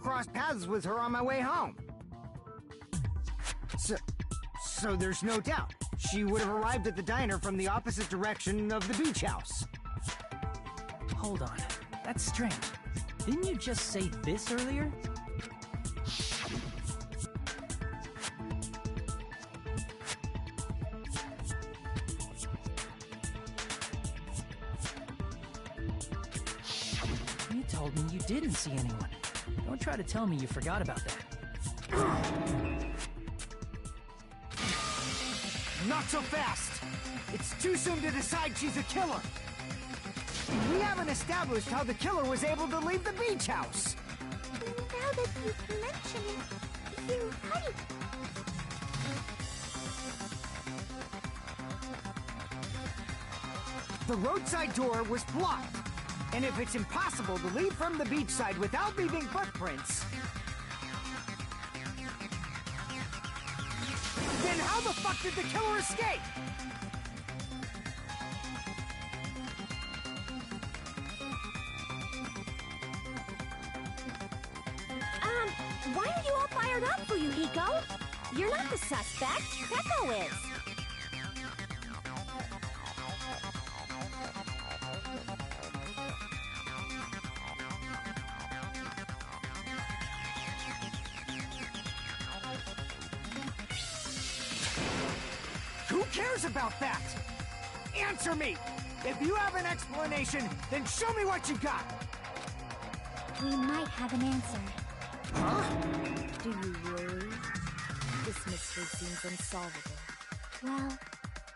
crossed paths with her on my way home. So there's no doubt. She would have arrived at the diner from the opposite direction of the beach house. Hold on. That's strange. Didn't you just say this earlier? You told me you didn't see anyone. Don't try to tell me you forgot about that. Not so fast! It's too soon to decide she's a killer! We haven't established how the killer was able to leave the beach house! Now that you mention it, you're right. The roadside door was blocked. And if it's impossible to leave from the beachside without leaving footprints, then how the fuck did the killer escape? Why are you all fired up, Fuyuhiko? You're not the suspect. Peko is. Who cares about that? Answer me! If you have an explanation, then show me what you got! We might have an answer. Huh? Do you worry? This mystery seems unsolvable. Well,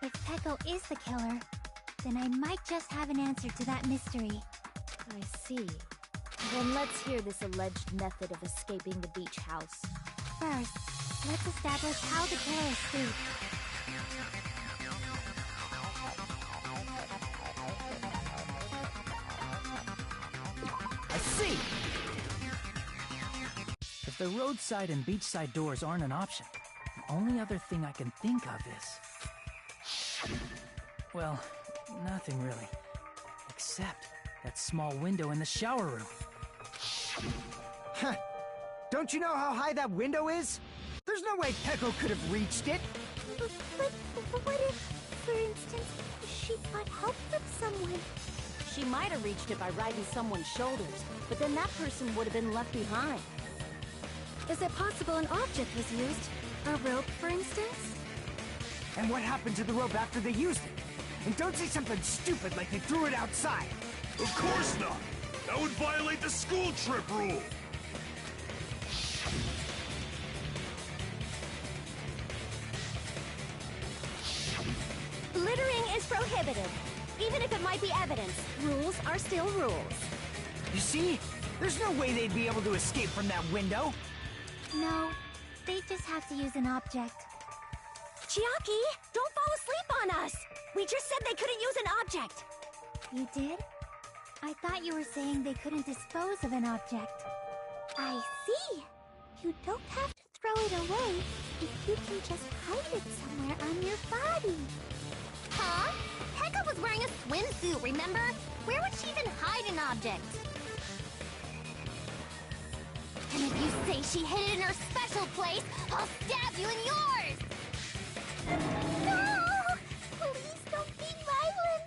if Peko is the killer, then I might just have an answer to that mystery. I see. Then let's hear this alleged method of escaping the beach house. First, let's establish how the killer escaped. I see! If the roadside and beachside doors aren't an option, the only other thing I can think of is... well, nothing really. Except that small window in the shower room. Huh. Don't you know how high that window is? There's no way Peko could have reached it! But what if, for instance, she got help from someone? She might have reached it by riding someone's shoulders, but then that person would have been left behind. Is it possible an object was used? A rope, for instance? And what happened to the rope after they used it? And don't say something stupid like they threw it outside! Of course not! That would violate the school trip rule! Littering is prohibited. Even if it might be evidence, rules are still rules. You see? There's no way they'd be able to escape from that window! No, they just have to use an object. Chiaki, don't fall asleep on us! We just said they couldn't use an object! You did? I thought you were saying they couldn't dispose of an object. I see. You don't have to throw it away if you can just hide it somewhere on your body. Huh? Pekka was wearing a swimsuit, remember? Where would she even hide an object? And if you say she hid it in her special place, I'll stab you in yours! No! Please don't be violent!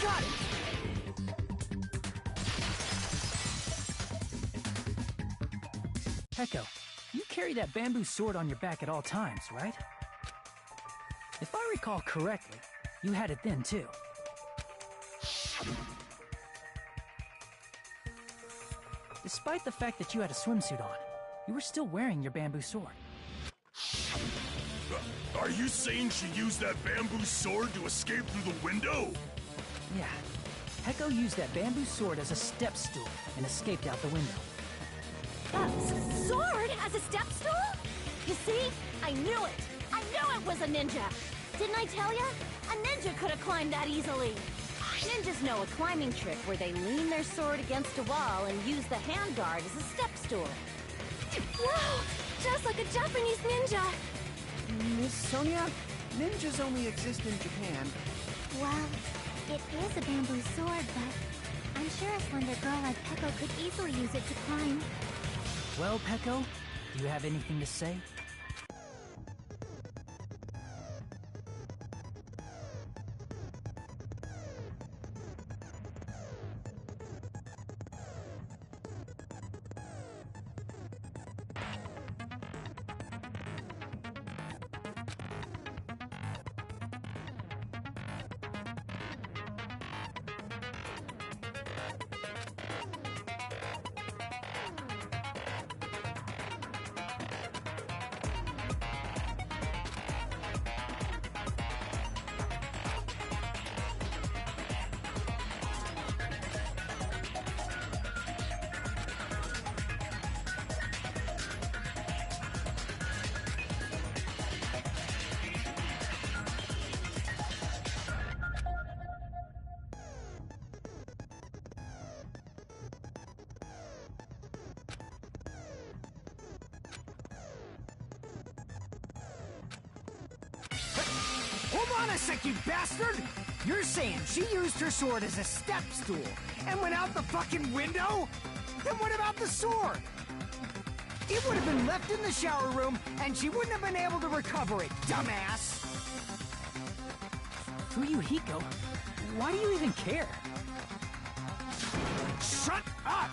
Got it! Peko, you carry that bamboo sword on your back at all times, right? If I recall correctly, you had it then too. Despite the fact that you had a swimsuit on, you were still wearing your bamboo sword. Are you saying she used that bamboo sword to escape through the window? Yeah. Peko used that bamboo sword as a step stool and escaped out the window. Sword as a step stool? You see? I knew it! I knew it was a ninja! Didn't I tell ya? A ninja could have climbed that easily! Ninjas know a climbing trick where they lean their sword against a wall and use the handguard as a step stool. Wow! Just like a Japanese ninja! Miss Sonia, ninjas only exist in Japan. Well, it is a bamboo sword, but I'm sure a slender girl like Peko could easily use it to climb. Well, Peko, do you have anything to say? Hold on a sec, you bastard! You're saying she used her sword as a step stool and went out the fucking window? Then what about the sword? It would have been left in the shower room, and she wouldn't have been able to recover it, dumbass! Fuyuhiko, why do you even care? Shut up!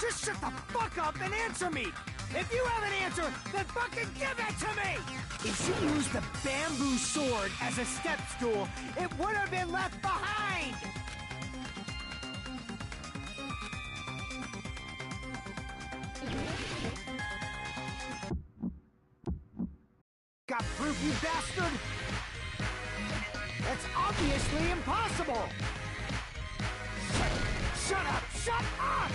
Just shut the fuck up and answer me! If you have an answer, then fucking give it to me! If she used the bamboo sword as a step stool, it would have been left behind! Got proof, you bastard? That's obviously impossible! Shut up! Shut up!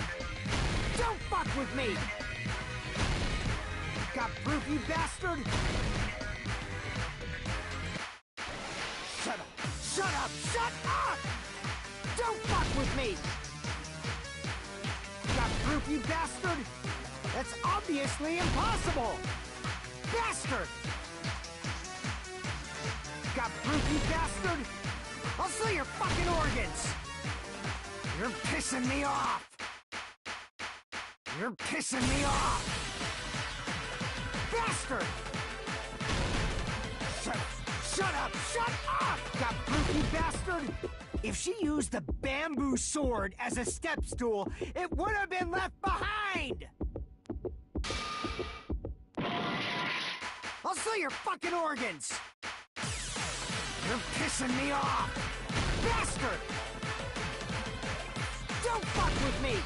Don't fuck with me! Got proof, you bastard? Shut up! Shut up! Shut up! Don't fuck with me! Got proof, you bastard? That's obviously impossible! Bastard! Got proof, you bastard? I'll sell your fucking organs! You're pissing me off! You're pissing me off! Bastard! Shut up! Shut up! Got proof, you bastard? If she used the bamboo sword as a step stool, it would have been left behind! I'll sell your fucking organs! You're pissing me off! Bastard! Don't fuck with me!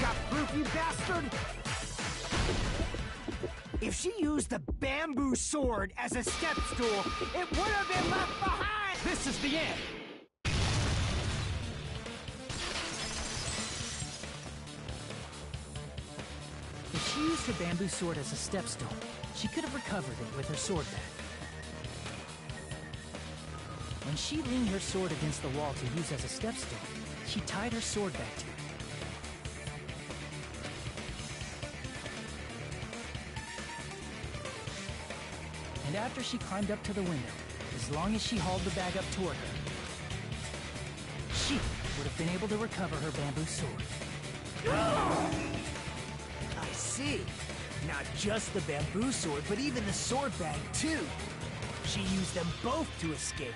Got proof, you bastard? If she used the bamboo sword as a step stool, it would have been left behind! This is the end! If she used her bamboo sword as a step stool, she could have recovered it with her sword back. When she leaned her sword against the wall to use as a step stool, she tied her sword back to it. And after she climbed up to the window, as long as she hauled the bag up toward her, she would have been able to recover her bamboo sword. I see. Not just the bamboo sword, but even the sword bag, too. She used them both to escape.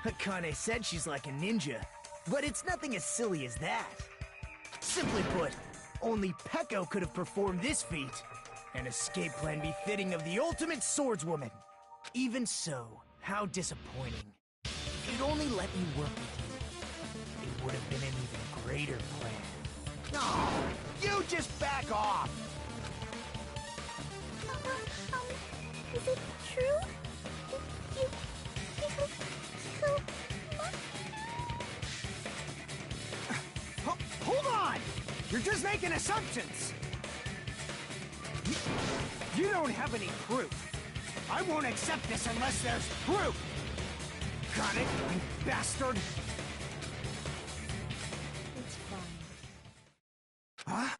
Akane said she's like a ninja, but it's nothing as silly as that. Simply put, only Peko could have performed this feat. An escape plan befitting of the ultimate swordswoman. Even so, how disappointing. If you'd only let me work with you, it would have been an even greater plan. Oh, you just back off! Is it true? Hold on! You're just making assumptions! You don't have any proof. I won't accept this unless there's proof! Got it, you bastard? It's fine. Huh?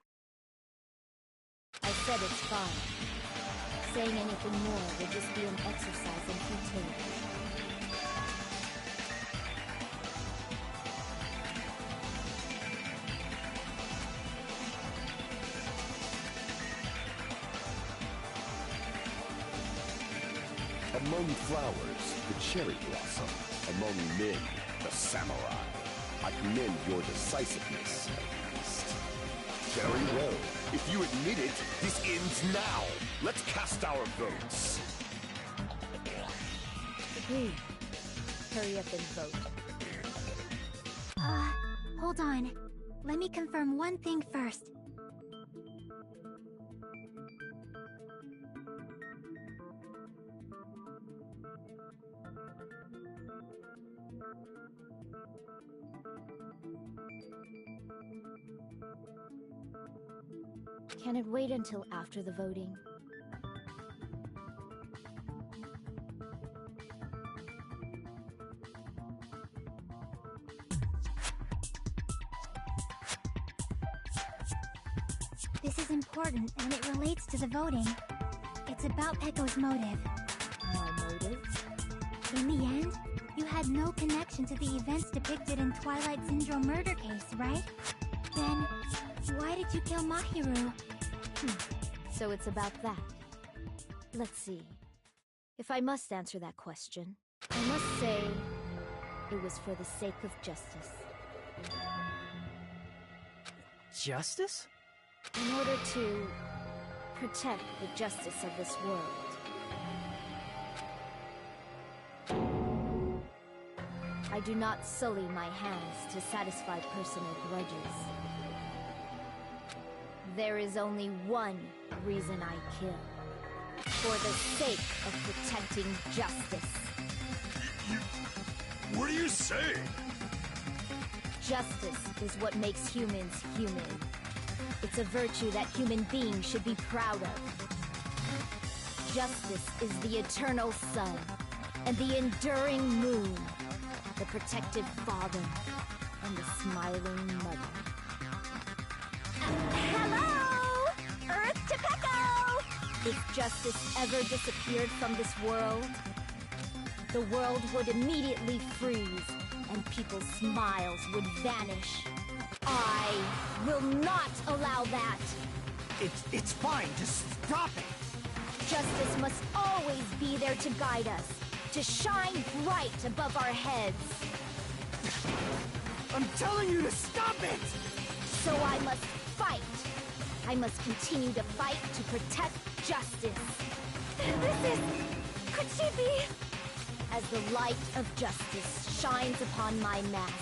I said it's fine. Saying anything more would just be an exercise in futility. Among flowers, the cherry blossom. Among men, the samurai. I commend your decisiveness, at least. Very well. If you admit it, this ends now. Let's cast our votes. Agreed. Hurry up and vote. Hold on. Let me confirm one thing first. Can it wait until after the voting? This is important, and it relates to the voting. It's about Peko's motive. My motive. In the end, you had no connection to the events depicted in Twilight Syndrome murder case, right? Then, why did you kill Mahiru? So it's about that. Let's see. If I must answer that question, I must say it was for the sake of justice. Justice? In order to protect the justice of this world. I do not sully my hands to satisfy personal grudges. There is only one reason I kill. For the sake of protecting justice. What are you saying? Justice is what makes humans human. It's a virtue that human beings should be proud of. Justice is the eternal sun and the enduring moon, the protective father and the smiling mother. Hello! Earth to Pecco! If justice ever disappeared from this world, the world would immediately freeze and people's smiles would vanish. I will not allow that! It's fine, just stop it! Justice must always be there to guide us, to shine bright above our heads. I'm telling you to stop it! So I must fight. I must continue to fight to protect justice. Could she be? As the light of justice shines upon my mask,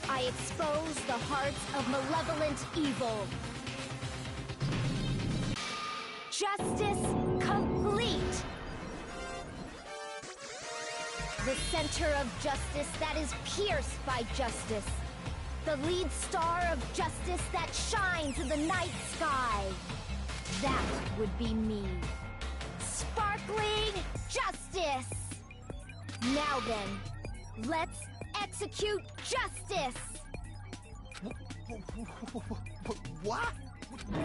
I expose the hearts of malevolent evil. Justice complete! The center of justice that is pierced by justice. The lead star of justice that shines in the night sky. That would be me. Sparkling justice! Now then, let's execute justice! What?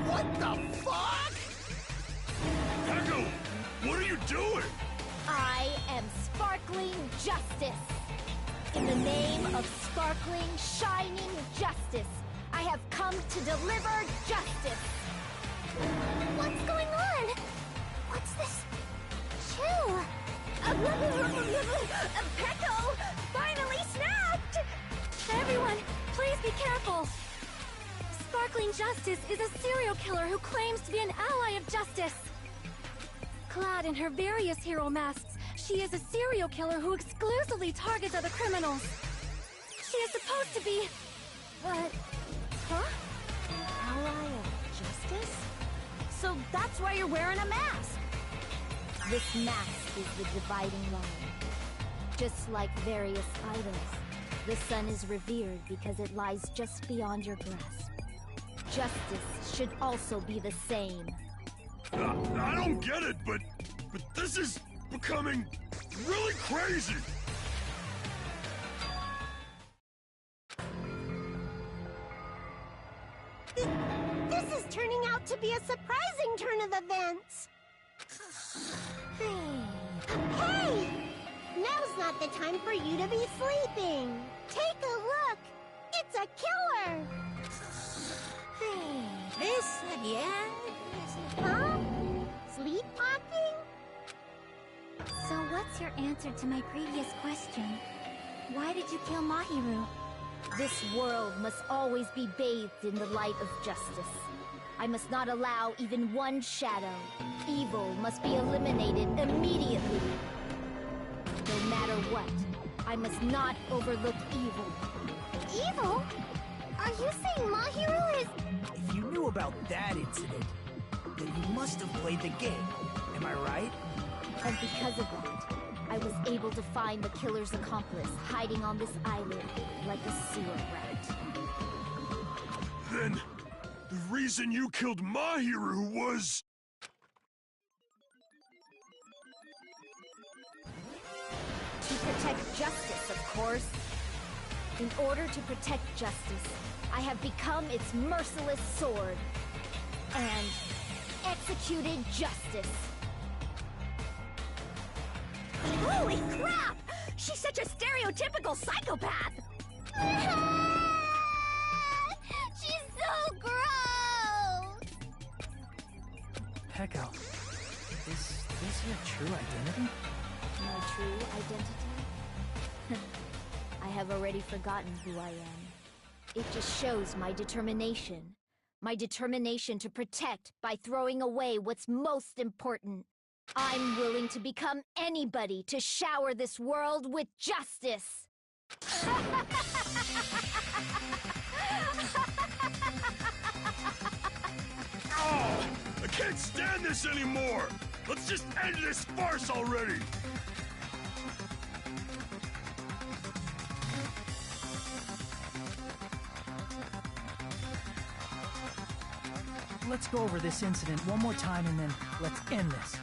What the fuck? Pecco, what are you doing? I am sparkling justice. In the name of sparkling, shining justice, I have come to deliver justice. What's going on? What's this? Chill. Pecco finally snapped! Everyone, please be careful! Sparkling Justice is a serial killer who claims to be an ally of justice. Clad in her various hero masks, she is a serial killer who exclusively targets other criminals. She is supposed to be... But... Huh? Ally of justice? So that's why you're wearing a mask! This mask is the dividing line. Just like various idols, the sun is revered because it lies just beyond your grasp. Justice should also be the same. I don't get it, but this is becoming really crazy. This is turning out to be a surprising turn of events. Hey! Now's not the time for you to be sleeping. Take a look. It's a killer. This again? Huh? Sleepwalking? So what's your answer to my previous question? Why did you kill Mahiru? This world must always be bathed in the light of justice. I must not allow even one shadow. Evil must be eliminated immediately. No matter what, I must not overlook evil. Evil? Are you saying Mahiru is... If you knew about that incident, then you must have played the game. Am I right? And because of that, I was able to find the killer's accomplice hiding on this island like a sewer rat. Then, the reason you killed Mahiru was... To protect justice, of course. In order to protect justice, I have become its merciless sword. And executed justice. Holy crap! She's such a stereotypical psychopath! She's so gross! Peko, is this your true identity? My true identity? I have already forgotten who I am. It just shows my determination. My determination to protect by throwing away what's most important. I'm willing to become anybody to shower this world with justice. Oh, I can't stand this anymore! Let's just end this farce already! Let's go over this incident one more time and then let's end this.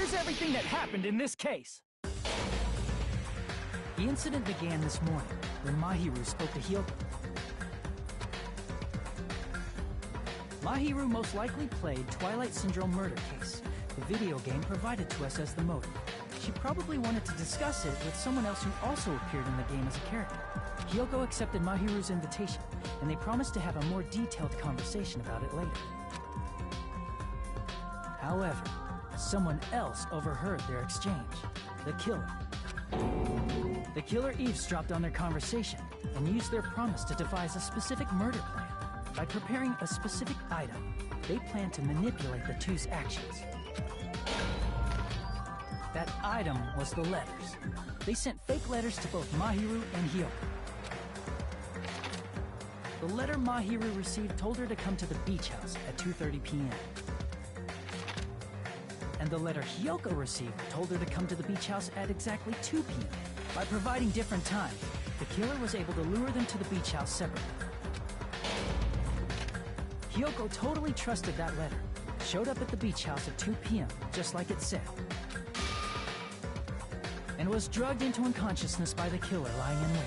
here's everything that happened in this case. The incident began this morning when Mahiru spoke to Hyoko. Mahiru most likely played Twilight Syndrome Murder Case, the video game provided to us as the motive. She probably wanted to discuss it with someone else who also appeared in the game as a character. Hyoko accepted Mahiru's invitation, and they promised to have a more detailed conversation about it later. However, someone else overheard their exchange. The killer. The killer eavesdropped on their conversation and used their promise to devise a specific murder plan. By preparing a specific item, they planned to manipulate the two's actions. That item was the letters. They sent fake letters to both Mahiru and Hyoko. The letter Mahiru received told her to come to the beach house at 2:30 p.m. And the letter Hyoko received told her to come to the beach house at exactly 2 p.m. By providing different times, the killer was able to lure them to the beach house separately. Hyoko totally trusted that letter, showed up at the beach house at 2 p.m., just like it said, and was drugged into unconsciousness by the killer lying in wait.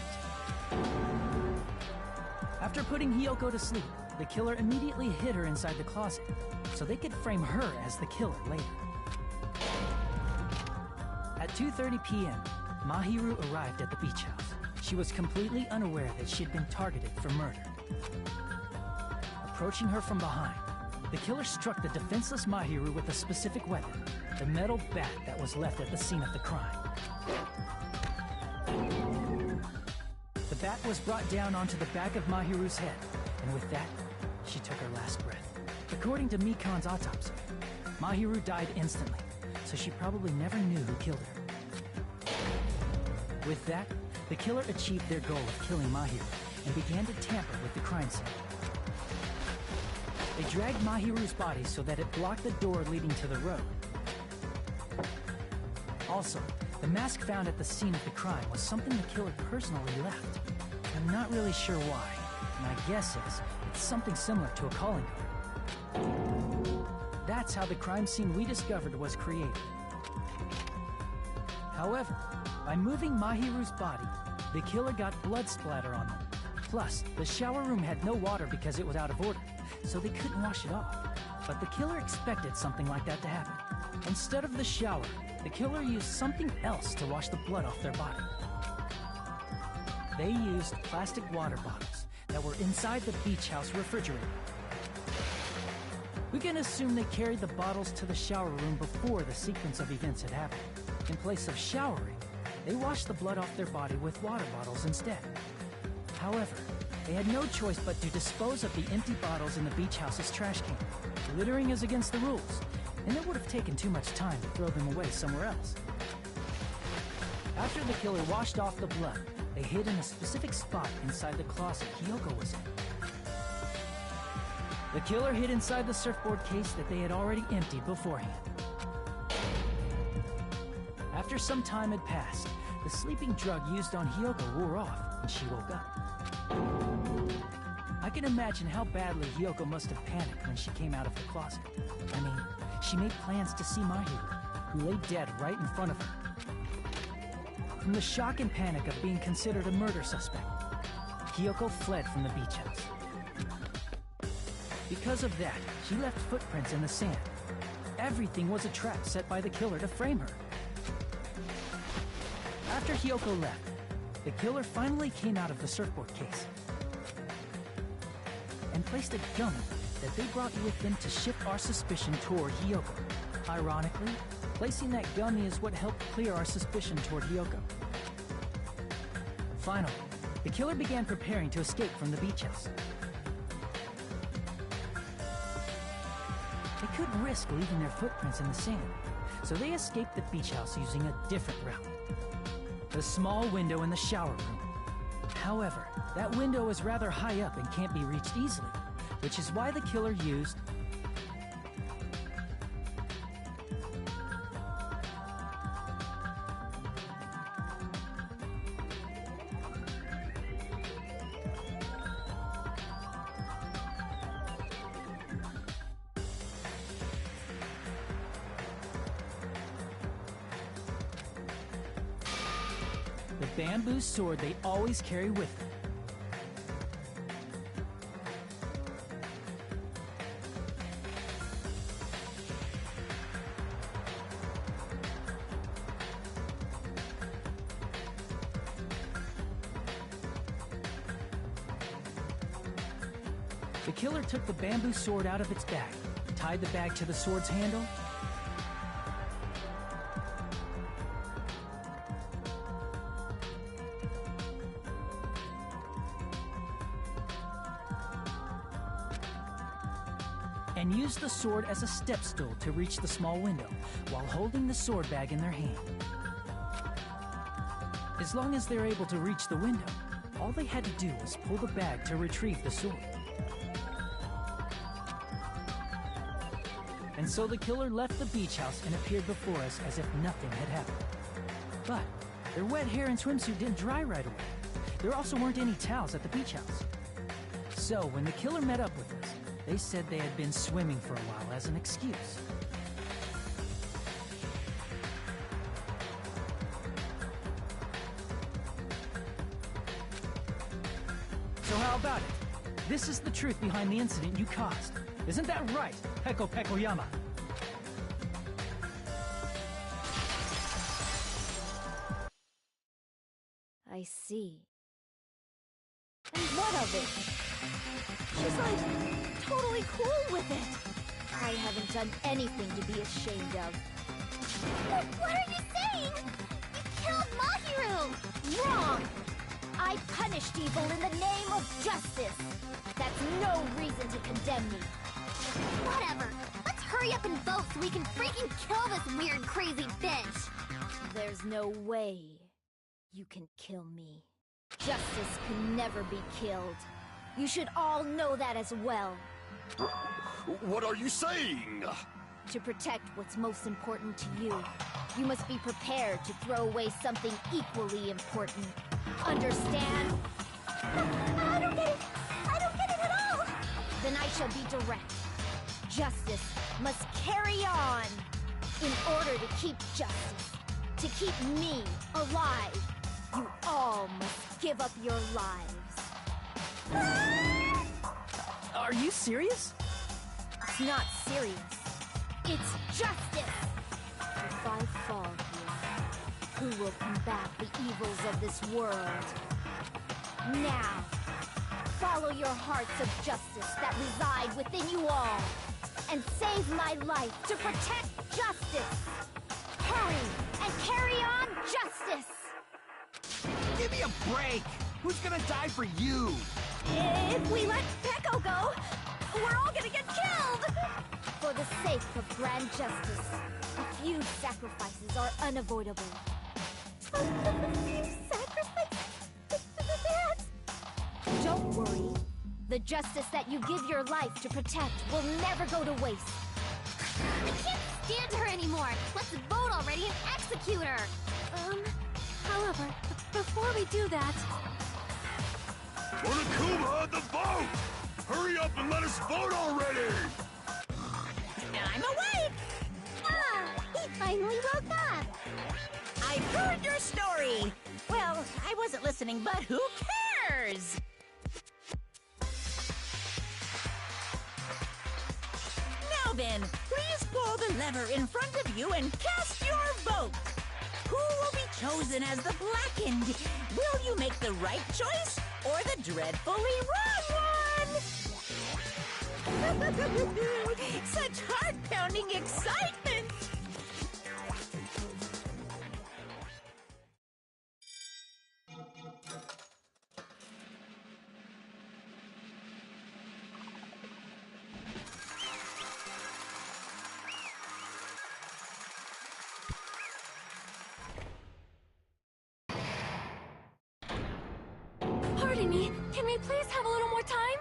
After putting Hyoko to sleep, the killer immediately hid her inside the closet, so they could frame her as the killer later. At 2:30 p.m., Mahiru arrived at the beach house. She was completely unaware that she'd been targeted for murder. Approaching her from behind, the killer struck the defenseless Mahiru with a specific weapon, the metal bat that was left at the scene of the crime. The bat was brought down onto the back of Mahiru's head, and with that, she took her last breath. According to Mikan's autopsy, Mahiru died instantly, so she probably never knew who killed her. With that, the killer achieved their goal of killing Mahiru and began to tamper with the crime scene. They dragged Mahiru's body so that it blocked the door leading to the road. Also, the mask found at the scene of the crime was something the killer personally left. I'm not really sure why. My guess is it's something similar to a calling card. That's how the crime scene we discovered was created. However, by moving Mahiru's body, the killer got blood splatter on them. Plus, the shower room had no water because it was out of order, so they couldn't wash it off. But the killer expected something like that to happen. Instead of the shower, the killer used something else to wash the blood off their body. They used plastic water bottles that were inside the beach house refrigerator. We can assume they carried the bottles to the shower room before the sequence of events had happened. In place of showering, they washed the blood off their body with water bottles instead. However, they had no choice but to dispose of the empty bottles in the beach house's trash can. Littering is against the rules, and it would have taken too much time to throw them away somewhere else. After the killer washed off the blood, they hid in a specific spot inside the closet Hyoko was in. The killer hid inside the surfboard case that they had already emptied beforehand. After some time had passed, the sleeping drug used on Hyoko wore off, and she woke up. I can imagine how badly Hyoko must have panicked when she came out of the closet. I mean, she made plans to see Mahiru, who lay dead right in front of her. From the shock and panic of being considered a murder suspect, Hyoko fled from the beach house. Because of that, she left footprints in the sand. Everything was a trap set by the killer to frame her. After Hyoko left, the killer finally came out of the surfboard case and placed a gummy that they brought with them to shift our suspicion toward Hyoko. Ironically, placing that gummy is what helped clear our suspicion toward Hyoko. Finally, the killer began preparing to escape from the beach house. They couldn't risk leaving their footprints in the sand, so they escaped the beach house using a different route. The small window in the shower room. However, that window is rather high up and can't be reached easily, which is why the killer used the bamboo sword they always carry with them. The killer took the bamboo sword out of its bag, tied the bag to the sword's handle, and used the sword as a step stool to reach the small window, while holding the sword bag in their hand. As long as they're able to reach the window, all they had to do was pull the bag to retrieve the sword. And so the killer left the beach house and appeared before us as if nothing had happened. But their wet hair and swimsuit didn't dry right away. There also weren't any towels at the beach house. So when the killer met up with us, they said they had been swimming for a while as an excuse. So how about it? This is the truth behind the incident you caused. Isn't that right, Peko Pekoyama? I see. And what of it? She's like, totally cool with it. I haven't done anything to be ashamed of. What are you saying? You killed Mahiru! Wrong! I punished evil in the name of justice. That's no reason to condemn me. Whatever. Let's hurry up and vote so we can freaking kill this weird, crazy bitch. There's no way you can kill me. Justice can never be killed. You should all know that as well. What are you saying? To protect what's most important to you, you must be prepared to throw away something equally important. Understand? I don't get it. I don't get it at all. Then I shall be direct. Justice must carry on. In order to keep justice, to keep me alive, you all must give up your lives. Are you serious? It's not serious. It's justice. If I fall here, who will combat the evils of this world? Now, follow your hearts of justice that reside within you all, and save my life to protect justice. Hurry and carry on justice. Give me a break! Who's gonna die for you? If we let Peko go, we're all gonna get killed! For the sake of grand justice, a few sacrifices are unavoidable. A few sacrifices? Don't worry. The justice that you give your life to protect will never go to waste. I can't stand her anymore! Let's vote already and execute her! However, before we do that... Monokuma, the vote! Hurry up and let us vote already! I'm awake! Ah! He finally woke up! I heard your story! Well, I wasn't listening, but who cares? Now then, please pull the lever in front of you and cast your vote. Who will be chosen as the blackened? Will you make the right choice or the dreadfully wrong one? Such heart-pounding excitement! Pardon me, can we please have a little more time?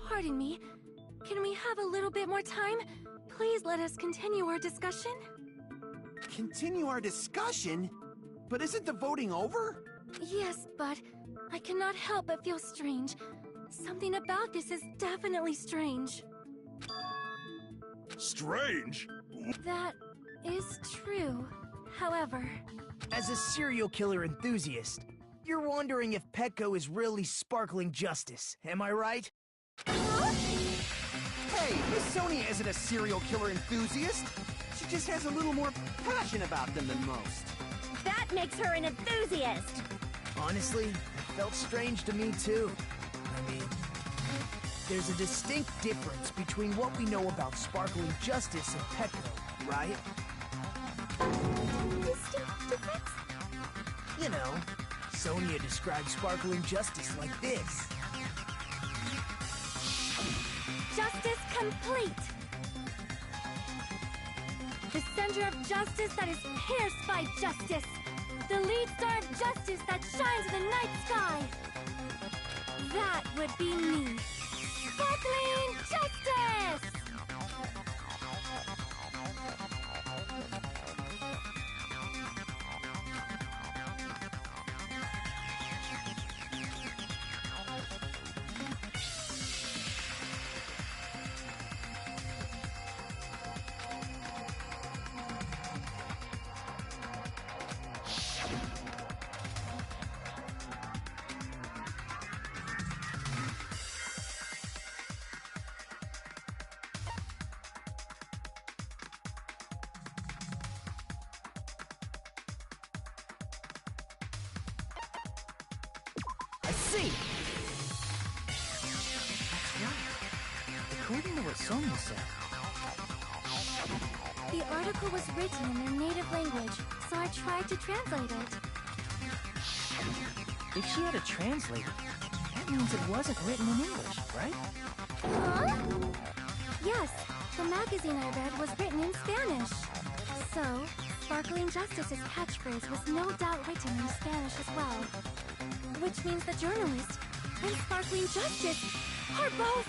Pardon me, can we have a little bit more time? Please let us continue our discussion. Continue our discussion? But isn't the voting over? Yes, but I cannot help but feel strange. Something about this is definitely strange. Strange? That is true. However... As a serial killer enthusiast, you're wondering if Petco is really sparkling justice, am I right? Hey, Miss Sonia isn't a serial killer enthusiast. She just has a little more passion about them than most. That makes her an enthusiast! Honestly, it felt strange to me too. I mean, there's a distinct difference between what we know about sparkling justice and Petco, right? Distinct difference? You know, Sonia describes sparkling justice like this. Justice complete! The center of justice that is pierced by justice! The lead star of justice that shines in the night sky! That would be me! Sparkling Justice! I see! That's right. According to what Sonia said. The article was written in their native language, so I tried to translate it. If she had a translator, that means it wasn't written in English, right? Huh? Yes, the magazine I read was written in Spanish. So, Sparkling Justice's catchphrase was no doubt written in Spanish as well. Which means the journalist and Sparkling Justice are both...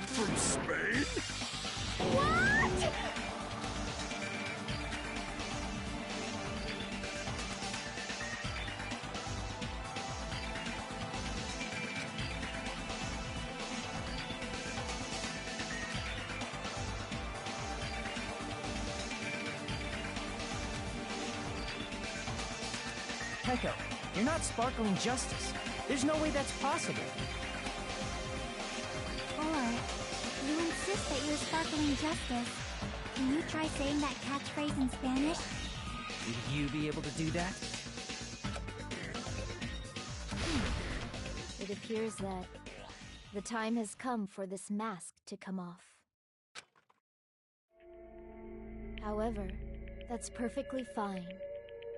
From Spain? What?! Petco, you're not sparkling justice. There's no way that's possible. Or, you insist that you're sparkling justice. Can you try saying that catchphrase in Spanish? Would you be able to do that? It appears that the time has come for this mask to come off. However, that's perfectly fine.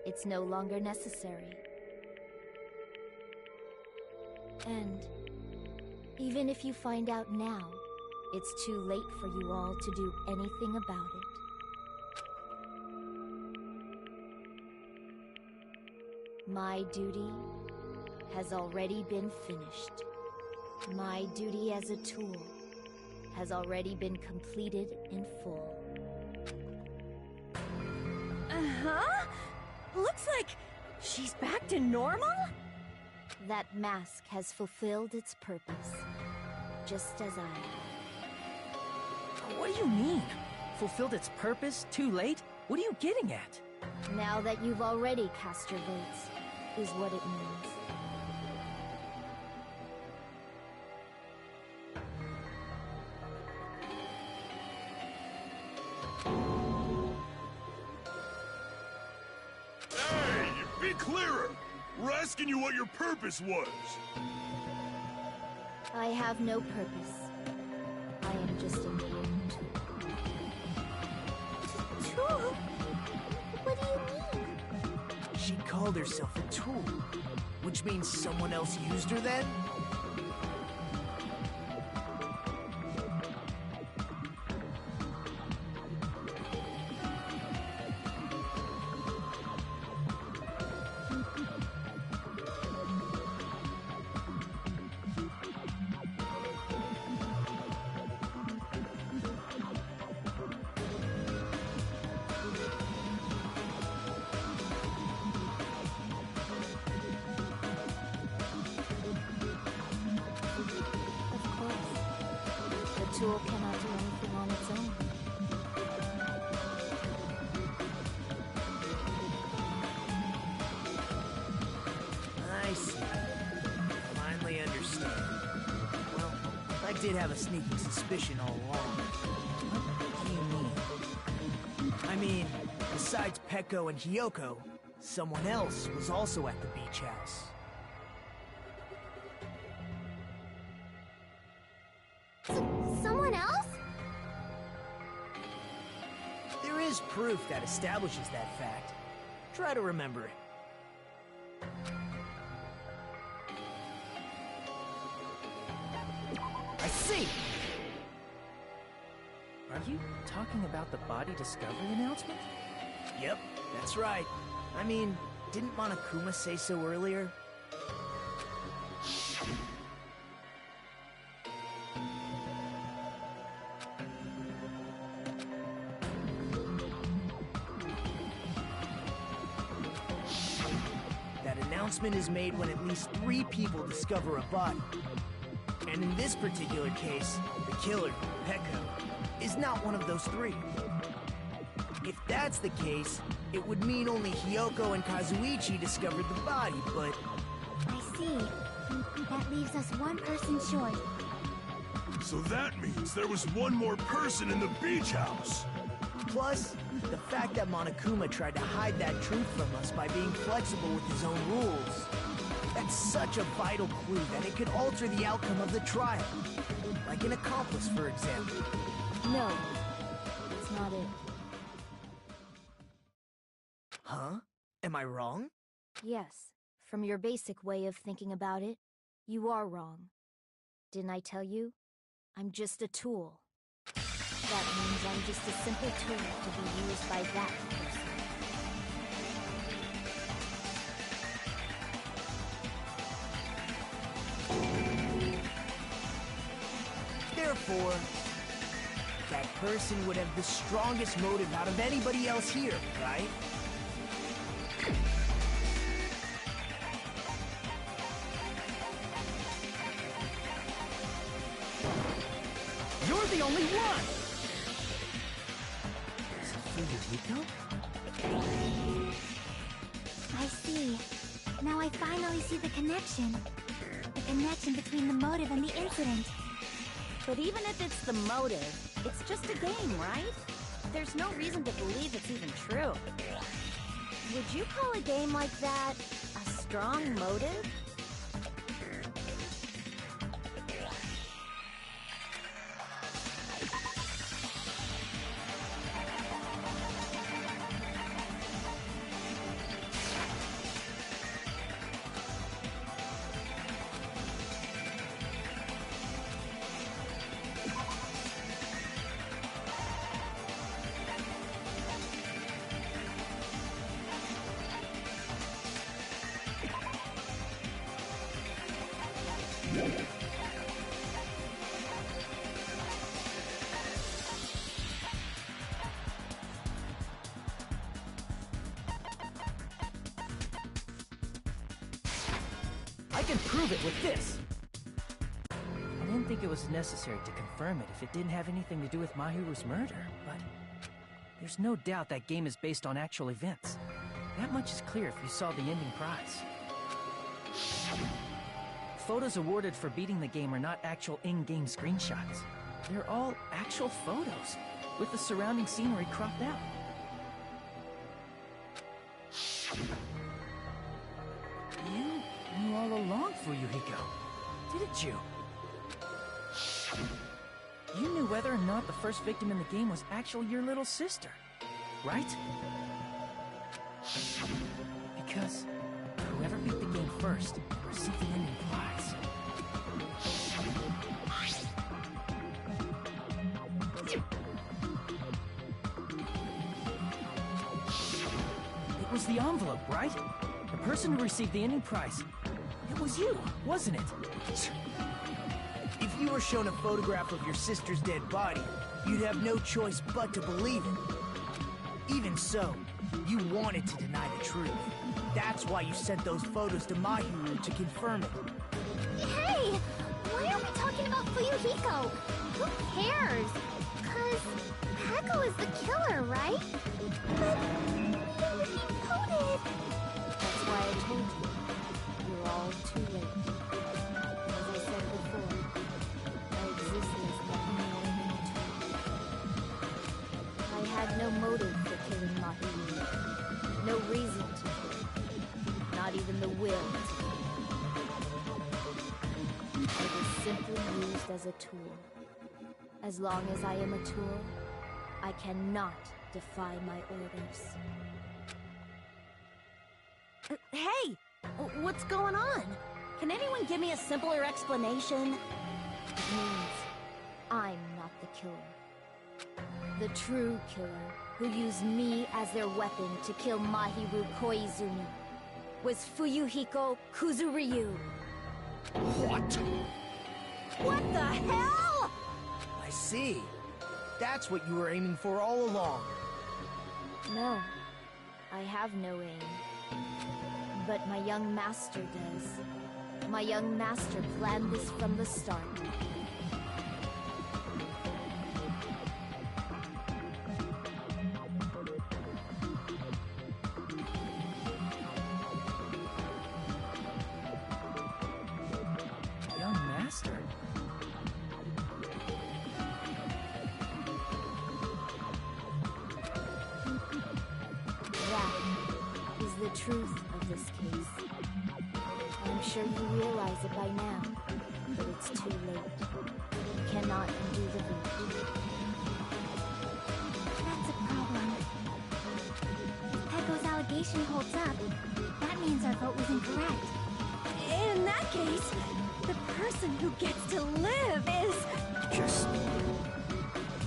It's no longer necessary. And even if you find out now, it's too late for you all to do anything about it. My duty has already been finished. My duty as a tool has already been completed in full. Uh-huh? Looks like she's back to normal? That mask has fulfilled its purpose, just as I. What do you mean? Fulfilled its purpose? Too late? What are you getting at? Now that you've already cast your votes, is what it means. Hey, be clearer! We're asking you what your purpose was. I have no purpose. I am just a mere Tool? What do you mean? She called herself a tool, which means someone else used her then? tool cannot do anything on its own. I see. Finally understand. Well, I did have a sneaking suspicion all along. What do you mean? I mean, besides Peko and Hiyoko, someone else was also at the beach house. Someone else? There is proof that establishes that fact. Try to remember it. I see! Are you talking about the body discovery announcement? Yep, that's right. I mean, didn't Monokuma say so earlier? That announcement is made when at least 3 people discover a body. And in this particular case, the killer, Peko, is not one of those 3. If that's the case, it would mean only Hiyoko and Kazuichi discovered the body, but... I see. That leaves us one person short. So that means there was one more person in the beach house. Plus, the fact that Monokuma tried to hide that truth from us by being flexible with his own rules. That's such a vital clue that it could alter the outcome of the trial. Like an accomplice, for example. No, that's not it. Huh? Am I wrong? Yes, from your basic way of thinking about it, you are wrong. Didn't I tell you? I'm just a tool. That means I'm just a simple tool to be used by that person. Therefore, that person would have the strongest motive out of anybody else here, right? You're the only one! Is it Fuyuhiko? I see. Now I finally see the connection. The connection between the motive and the incident. But even if it's the motive, it's just a game, right? There's no reason to believe it's even true. Would you call a game like that a strong motive? I can prove it with this! I didn't think it was necessary to confirm it if it didn't have anything to do with Mahiru's murder, but... there's no doubt that game is based on actual events. That much is clear if you saw the ending prize. Photos awarded for beating the game are not actual in-game screenshots. They're all actual photos, with the surrounding scenery cropped out. You knew all along, Fuyuhiko, didn't you? You knew whether or not the first victim in the game was actually your little sister, right? Because whoever beat the game first received the ending prize. It was the envelope, right? The person who received the ending prize. It was you, wasn't it? If you were shown a photograph of your sister's dead body, you'd have no choice but to believe it. Even so, you wanted to deny the truth. That's why you sent those photos to Mahiru to confirm it. Hey! Why are we talking about Fuyuhiko? Who cares? 'Cause Peko is the killer, right? But he already voted. That's why I told you. You're all too late. As I said before, I exist as nothing more than a tool. I had no motive for killing Mahiru. No reason to kill. Not even the will to kill. I was simply used as a tool. As long as I am a tool, I cannot defy my orders. Hey! What's going on? Can anyone give me a simpler explanation? It means I'm not the killer. The true killer, who used me as their weapon to kill Mahiru Koizumi, was Fuyuhiko Kuzuryu. What? What the hell? I see. That's what you were aiming for all along. No, I have no aim. But my young master does. My young master planned this from the start. Young master? That is the truth of this case. I'm sure you realize it by now, but it's too late. You cannot undo the vote. That's a problem. If Peko's allegation holds up, that means our vote was incorrect. In that case, the person who gets to live is... Just...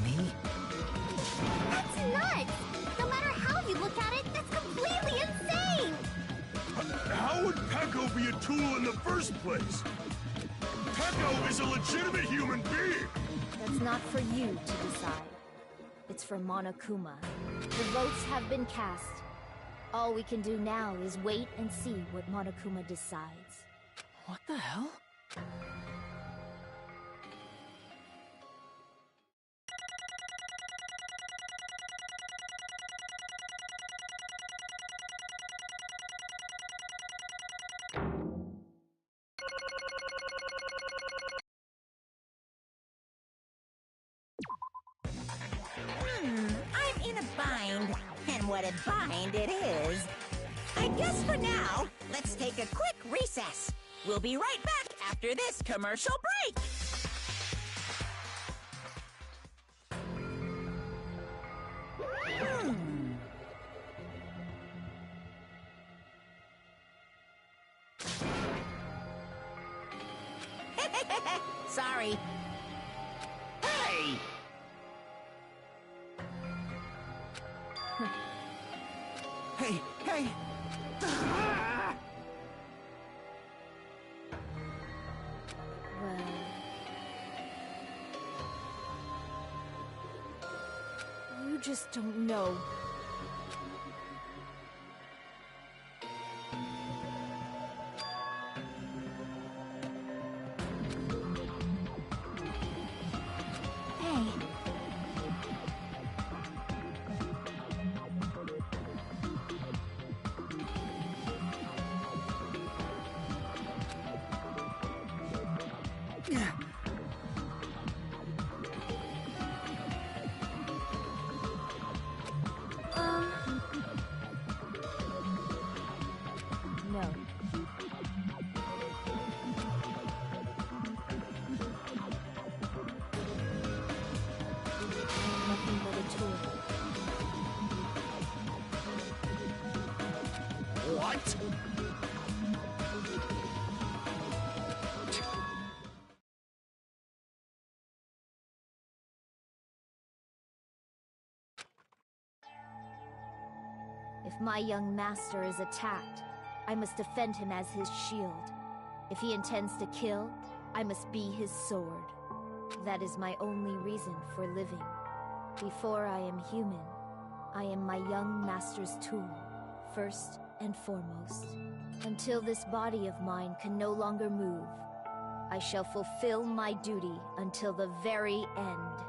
me? That's nuts! No matter how you look at it, that's completely insane! How would Peko be a tool in the first place? Peko is a legitimate human being! That's not for you to decide. It's for Monokuma. The votes have been cast. All we can do now is wait and see what Monokuma decides. What the hell? I'm in a bind. And what a bind it is. I guess for now, let's take a quick recess. We'll be right back after this commercial break. Sorry. Hey! Hey, hey! Well... You just don't know. Hey, No. I'm nothing but a tool. What? If my young master is attacked, I must defend him as his shield. If he intends to kill, I must be his sword. That is my only reason for living. Before I am human, I am my young master's tool, first and foremost. Until this body of mine can no longer move, I shall fulfill my duty until the very end.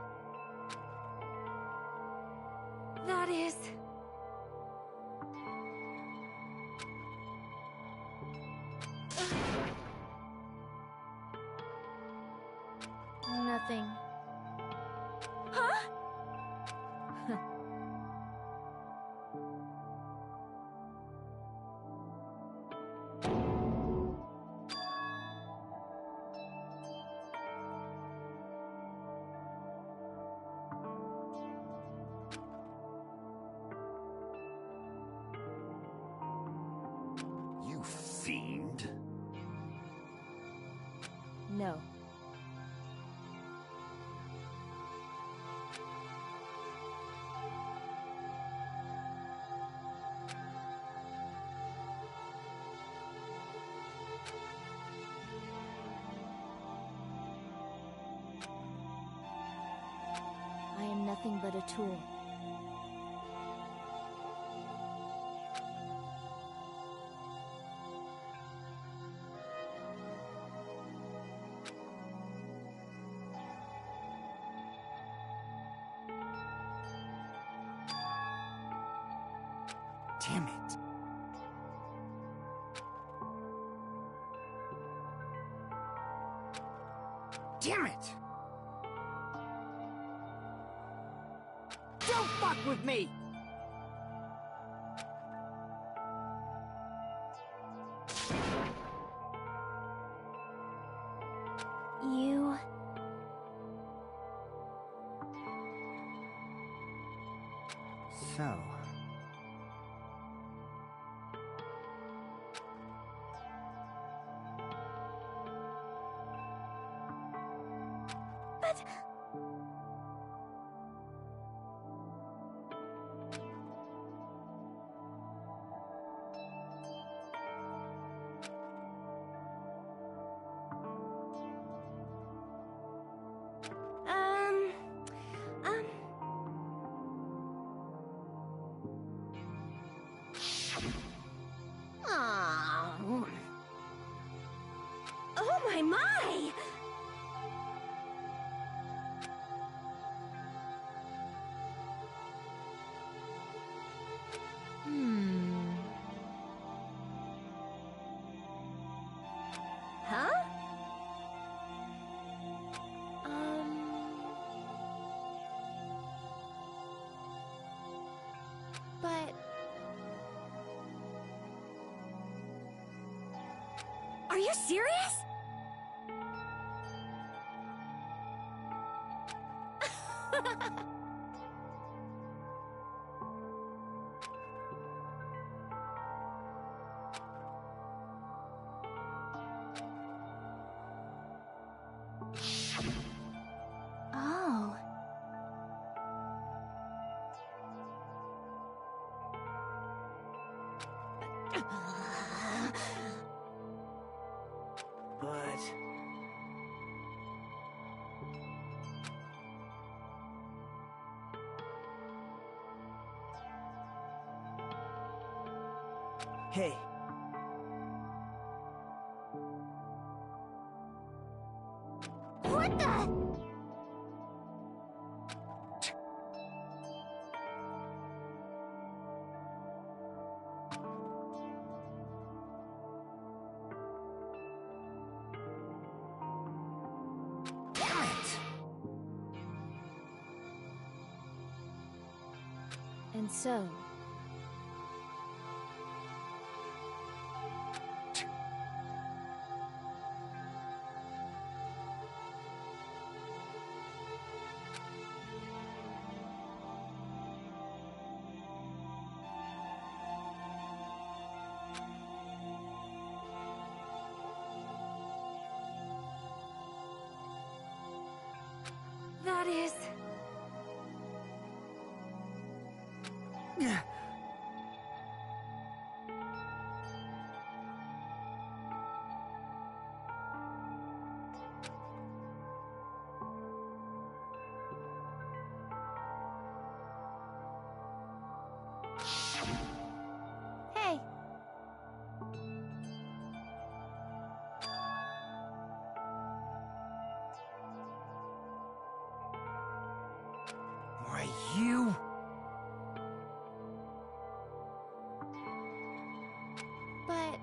That is... Nothing. Huh? You fiend. No. I am nothing but a tool. Damn it. Damn it! Don't fuck with me! You... So... But... Um... Oh. Oh my! Huh? But... Are you serious? Oh... But... Hey. What the? Damn it! And so... That is... Hey! Why, you... But...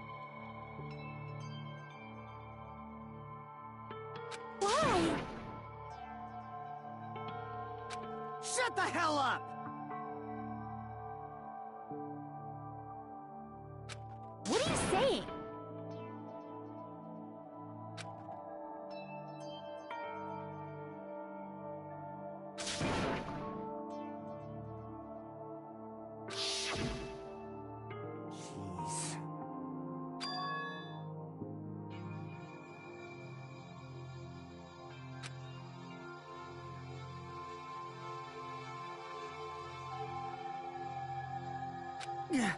Why? Shut the hell up! What are you saying? Jeez. Yeah.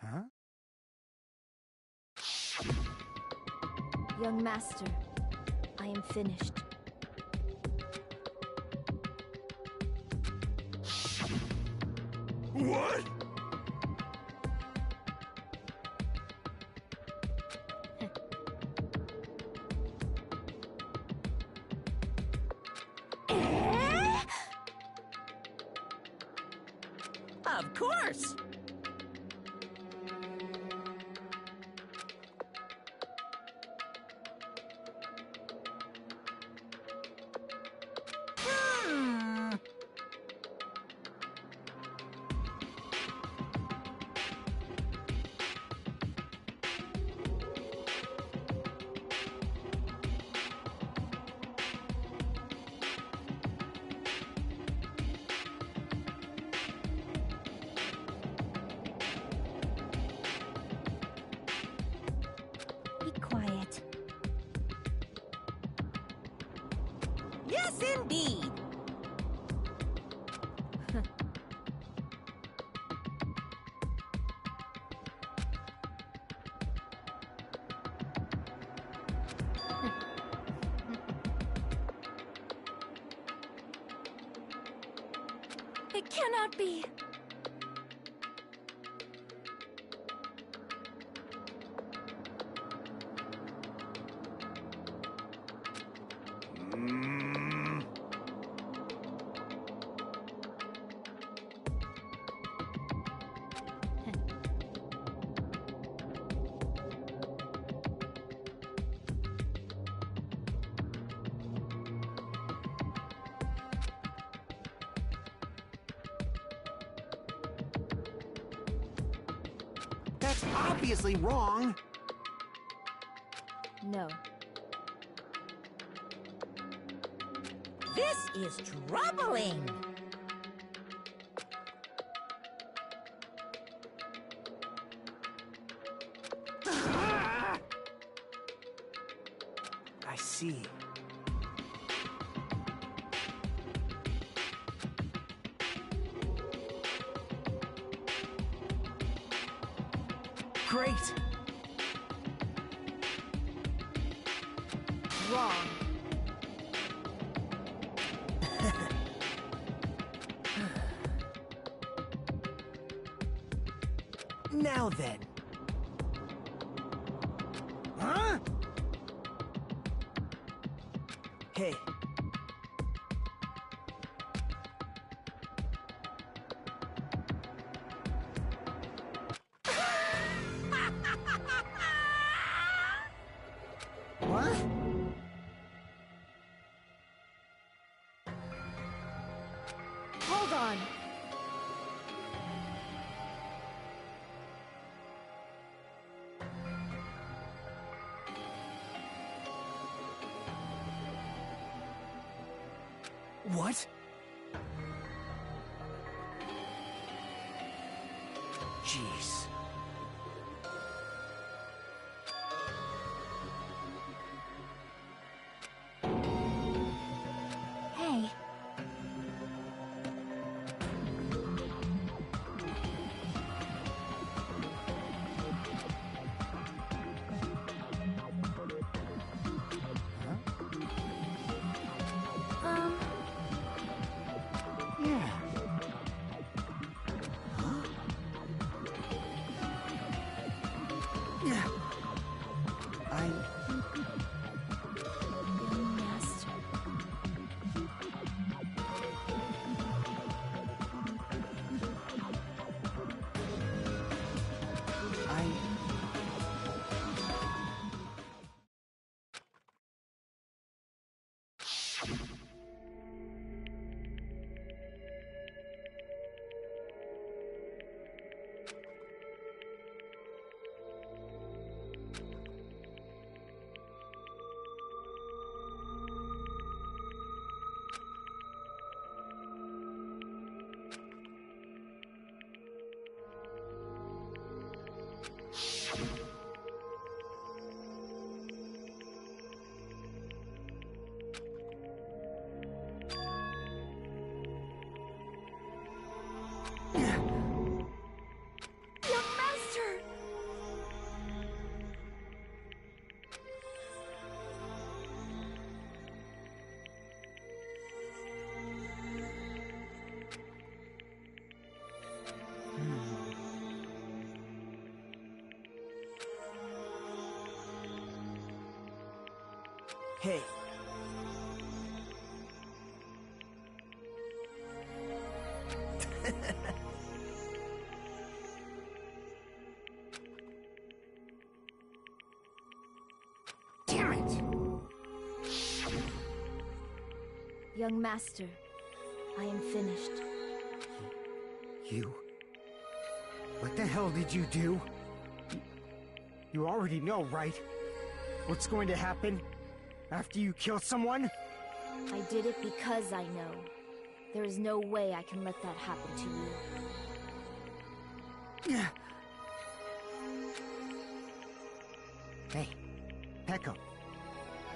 Huh? Young master, I am finished. What? Of course! Hmm. Be quiet. Yes, indeed! It cannot be. Mm. That's obviously wrong. No. This is troubling! I see. Great! Wrong. Now then. Huh? Hey. What? Hold on. What? Jeez. Hey. Hey. Damn it! Young master, I am finished. You... What the hell did you do? You already know, right? What's going to happen after you kill someone? I did it because I know. There is no way I can let that happen to you. Hey, Peko.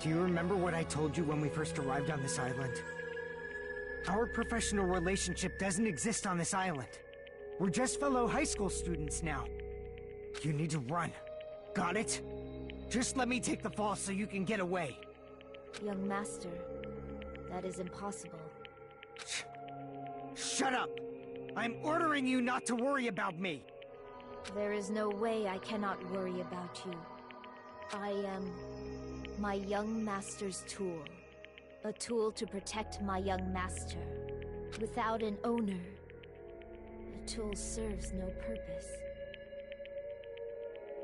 Do you remember what I told you when we first arrived on this island? Our professional relationship doesn't exist on this island. We're just fellow high school students now. You need to run. Got it? Just let me take the fall so you can get away. Young master, that is impossible. Shut up! I'm ordering you not to worry about me! There is no way I cannot worry about you. I am my young master's tool. A tool to protect my young master. Without an owner, the tool serves no purpose.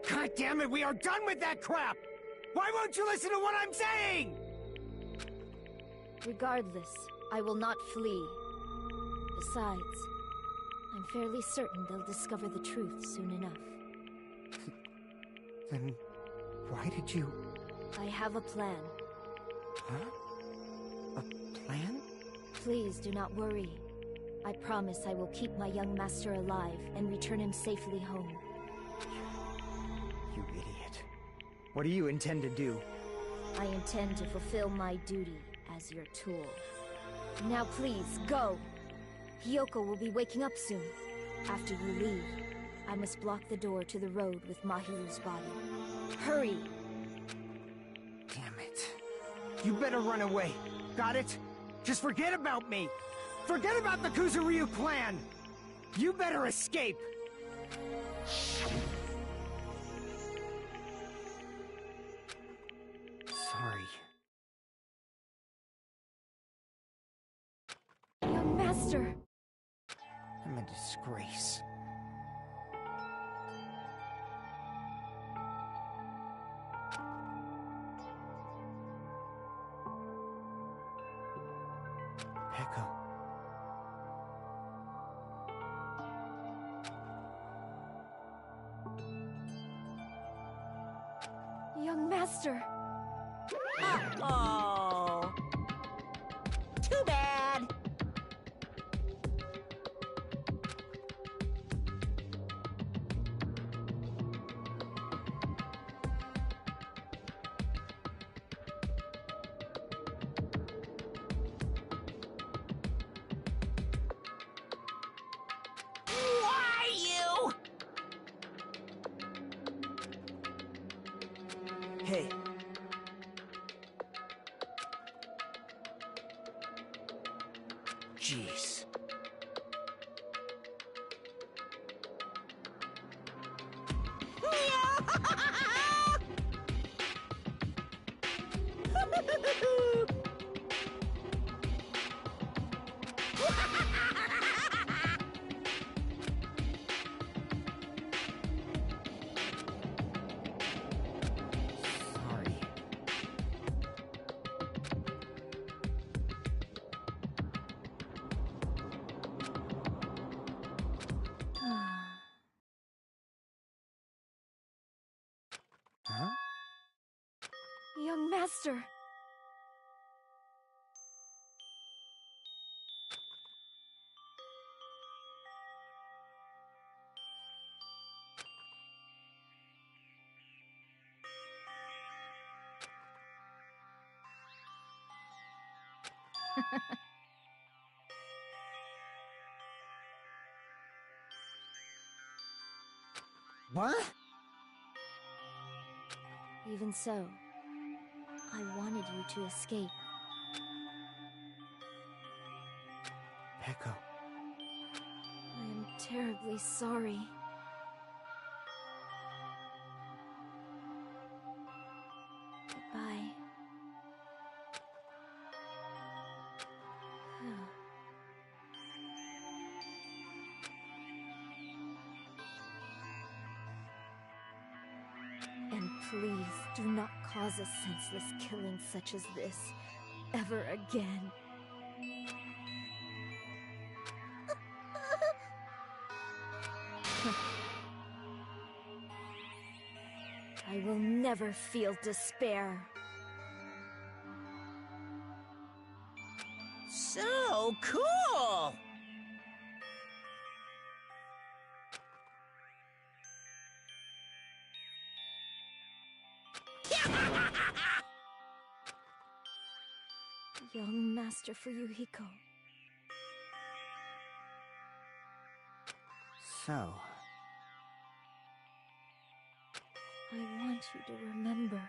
God damn it, we are done with that crap! Why won't you listen to what I'm saying?! Regardless, I will not flee. Besides, I'm fairly certain they'll discover the truth soon enough. Then, why did you... I have a plan. Huh? A plan? Please do not worry. I promise I will keep my young master alive and return him safely home. You idiot. What do you intend to do? I intend to fulfill my duty as your tool. Now please, go! Hiyoko will be waking up soon. After you leave, I must block the door to the road with Mahiru's body. Hurry! Damn it. You better run away. Got it? Just forget about me! Forget about the Kuzuryu clan! You better escape! Sorry. Young master! I'm a disgrace. Peko. Young master! Uh-oh. Too bad. Why you? Hey. Jeez. Sorry. Huh? Young master! What? Even so, I wanted you to escape. Peko. I am terribly sorry. Goodbye. Please do not cause a senseless killing such as this ever again. I will never feel despair. So cool! Young Master Fuyuhiko. So, I want you to remember.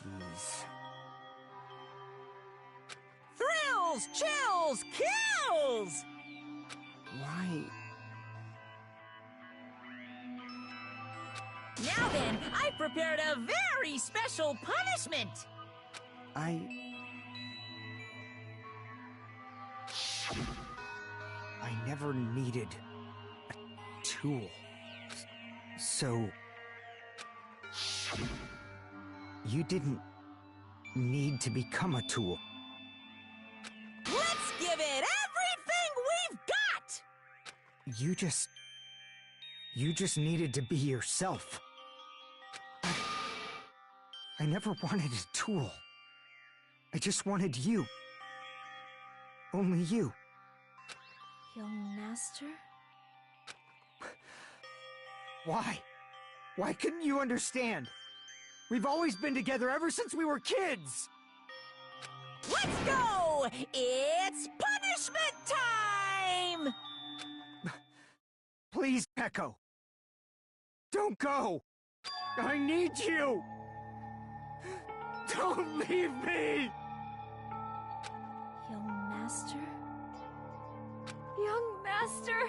jeez. Thrills, chills, kills! Why? Now then, I've prepared a very special punishment! I never needed a tool. So... you didn't need to become a tool. Let's give it everything we've got! You just needed to be yourself. I never wanted a tool. I just wanted you. Only you. Young Master? Why? Why couldn't you understand? We've always been together ever since we were kids! Let's go! It's punishment time! Please, Peko. Don't go! I need you! Don't leave me! Young Master? Young Master!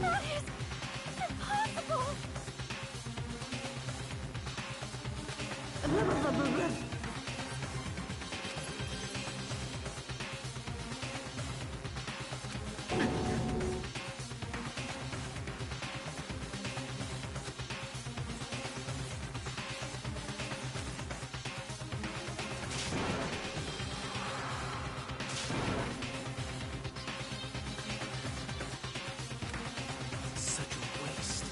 That is impossible! Such a waste.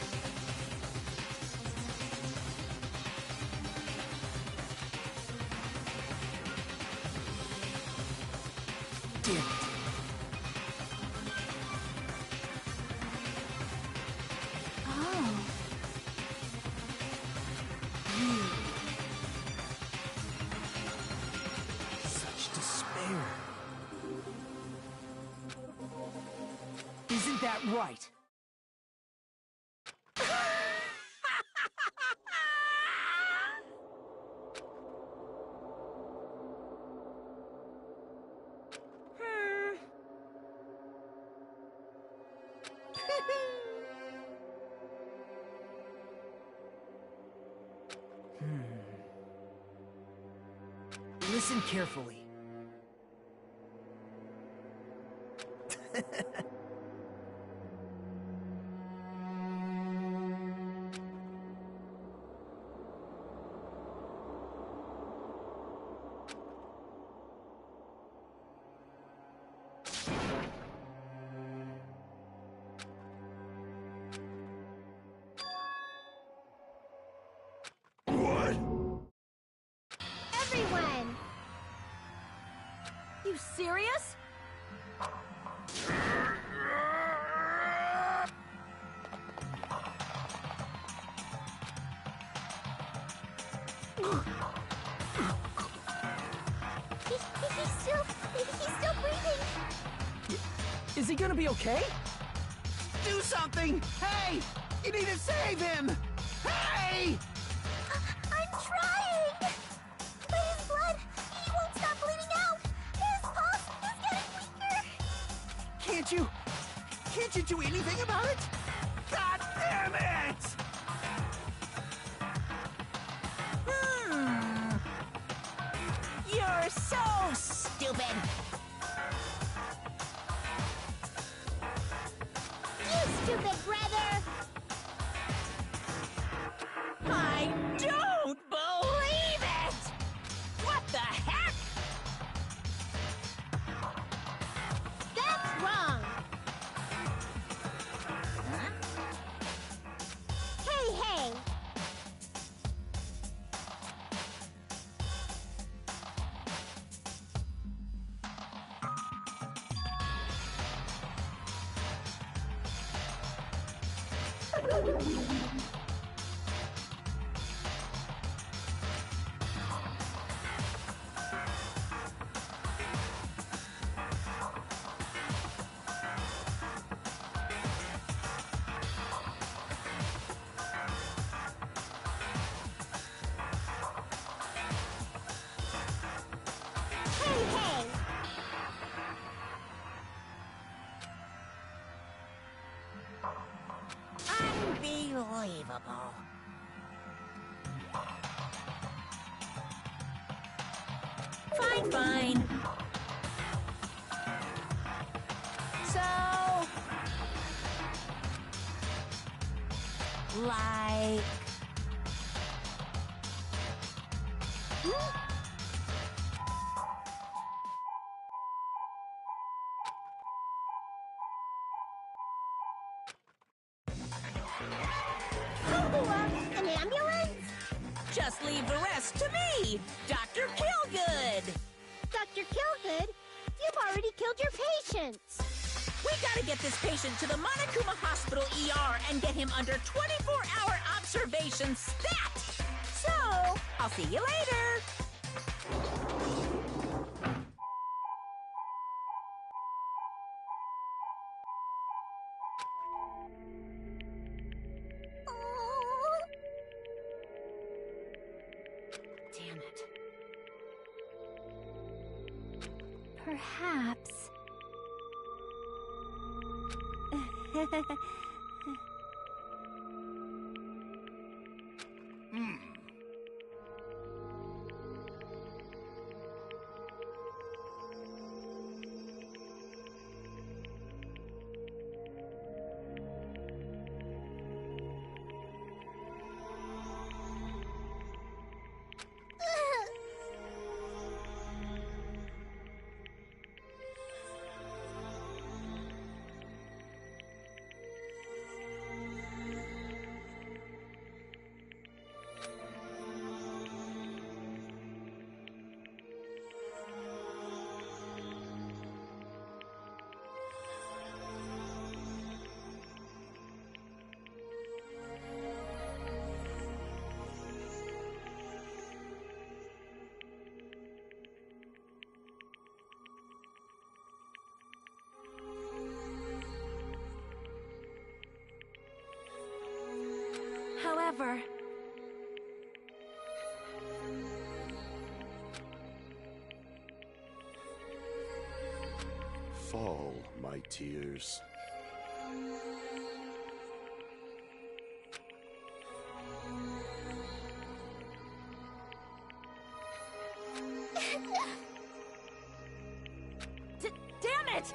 Damn it. Oh. You Isn't that right? Listen carefully. What? Everyone! You serious? He's still breathing. Is he gonna be okay? Do something! Hey! You need to save him! Hey! I'm trying! But his blood, he won't stop bleeding out! His pulse is getting weaker! Can't you do anything about it? God damn it! You're so stupid! You stupid brother! I don't believe it! What the heck? That's wrong! Hey! Unbelievable. Fine. So... like... An ambulance? Just leave the rest to me, Dr. Killgood! Dr. Killgood, you've already killed your patients! We gotta get this patient to the Monokuma Hospital ER and get him under 24-hour observation stat! So, I'll see you later! Damn it. Perhaps. ever. Fall, my tears. Damn it!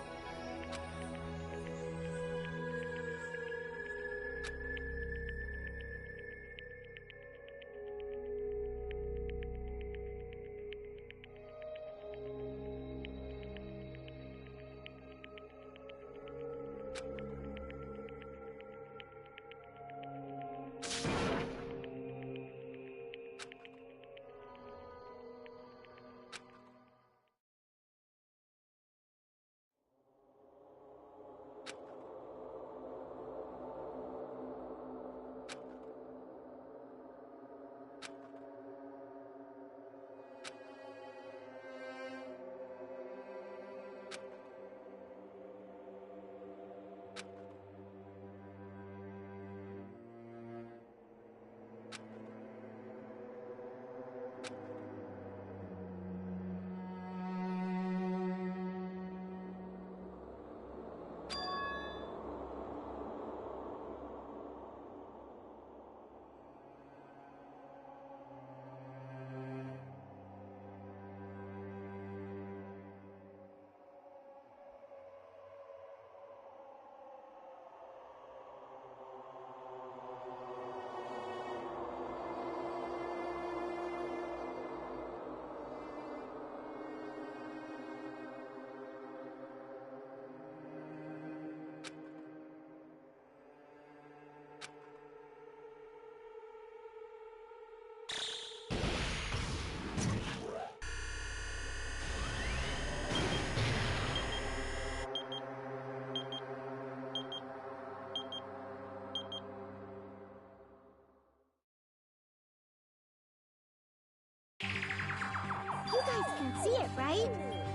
You guys can see it, right?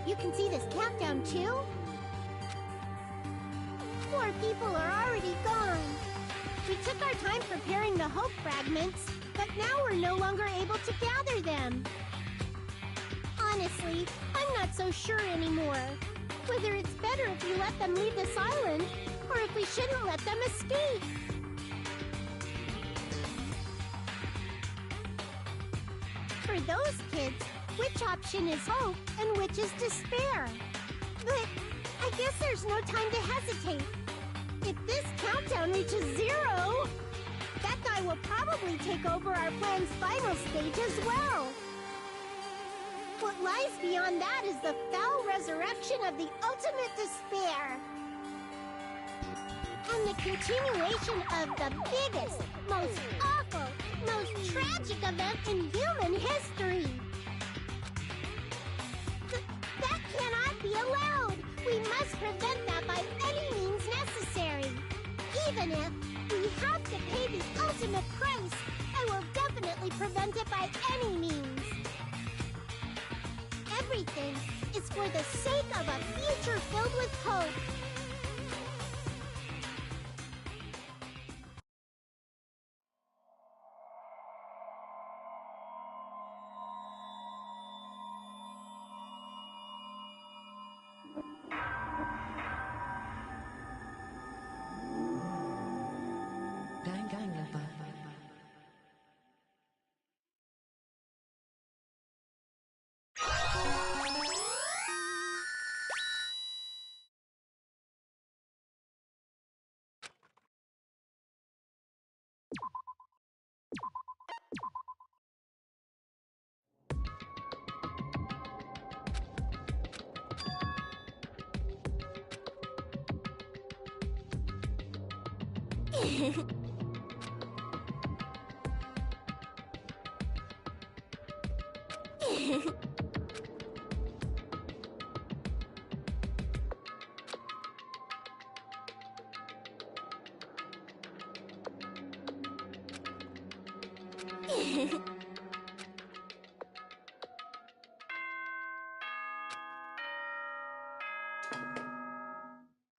You can see this countdown too? 4 people are already gone. We took our time preparing the hope fragments, but now we're no longer able to gather them. Honestly, I'm not so sure anymore. Whether it's better if we let them leave this island, or if we shouldn't let them escape. For those kids, which option is hope and which is despair? But I guess there's no time to hesitate. If this countdown reaches 0, that guy will probably take over our plan's final stage as well. What lies beyond that is the foul resurrection of the ultimate despair. And the continuation of the biggest, most awful, most tragic event in human history. That cannot be allowed. We must prevent that by any means necessary. Even if we have to pay the ultimate price, I will definitely prevent it by any means. Everything is for the sake of a future filled with hope. Danganronpa.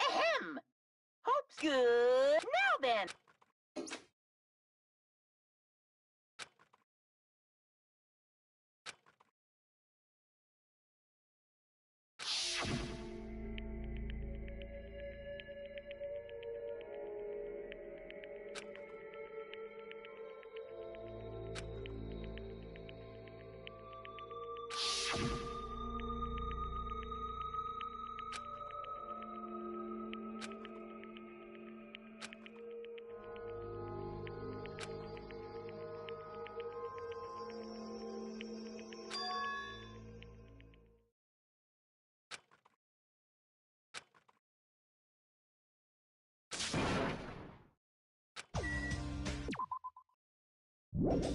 Ahem! Hope's good. Now then, You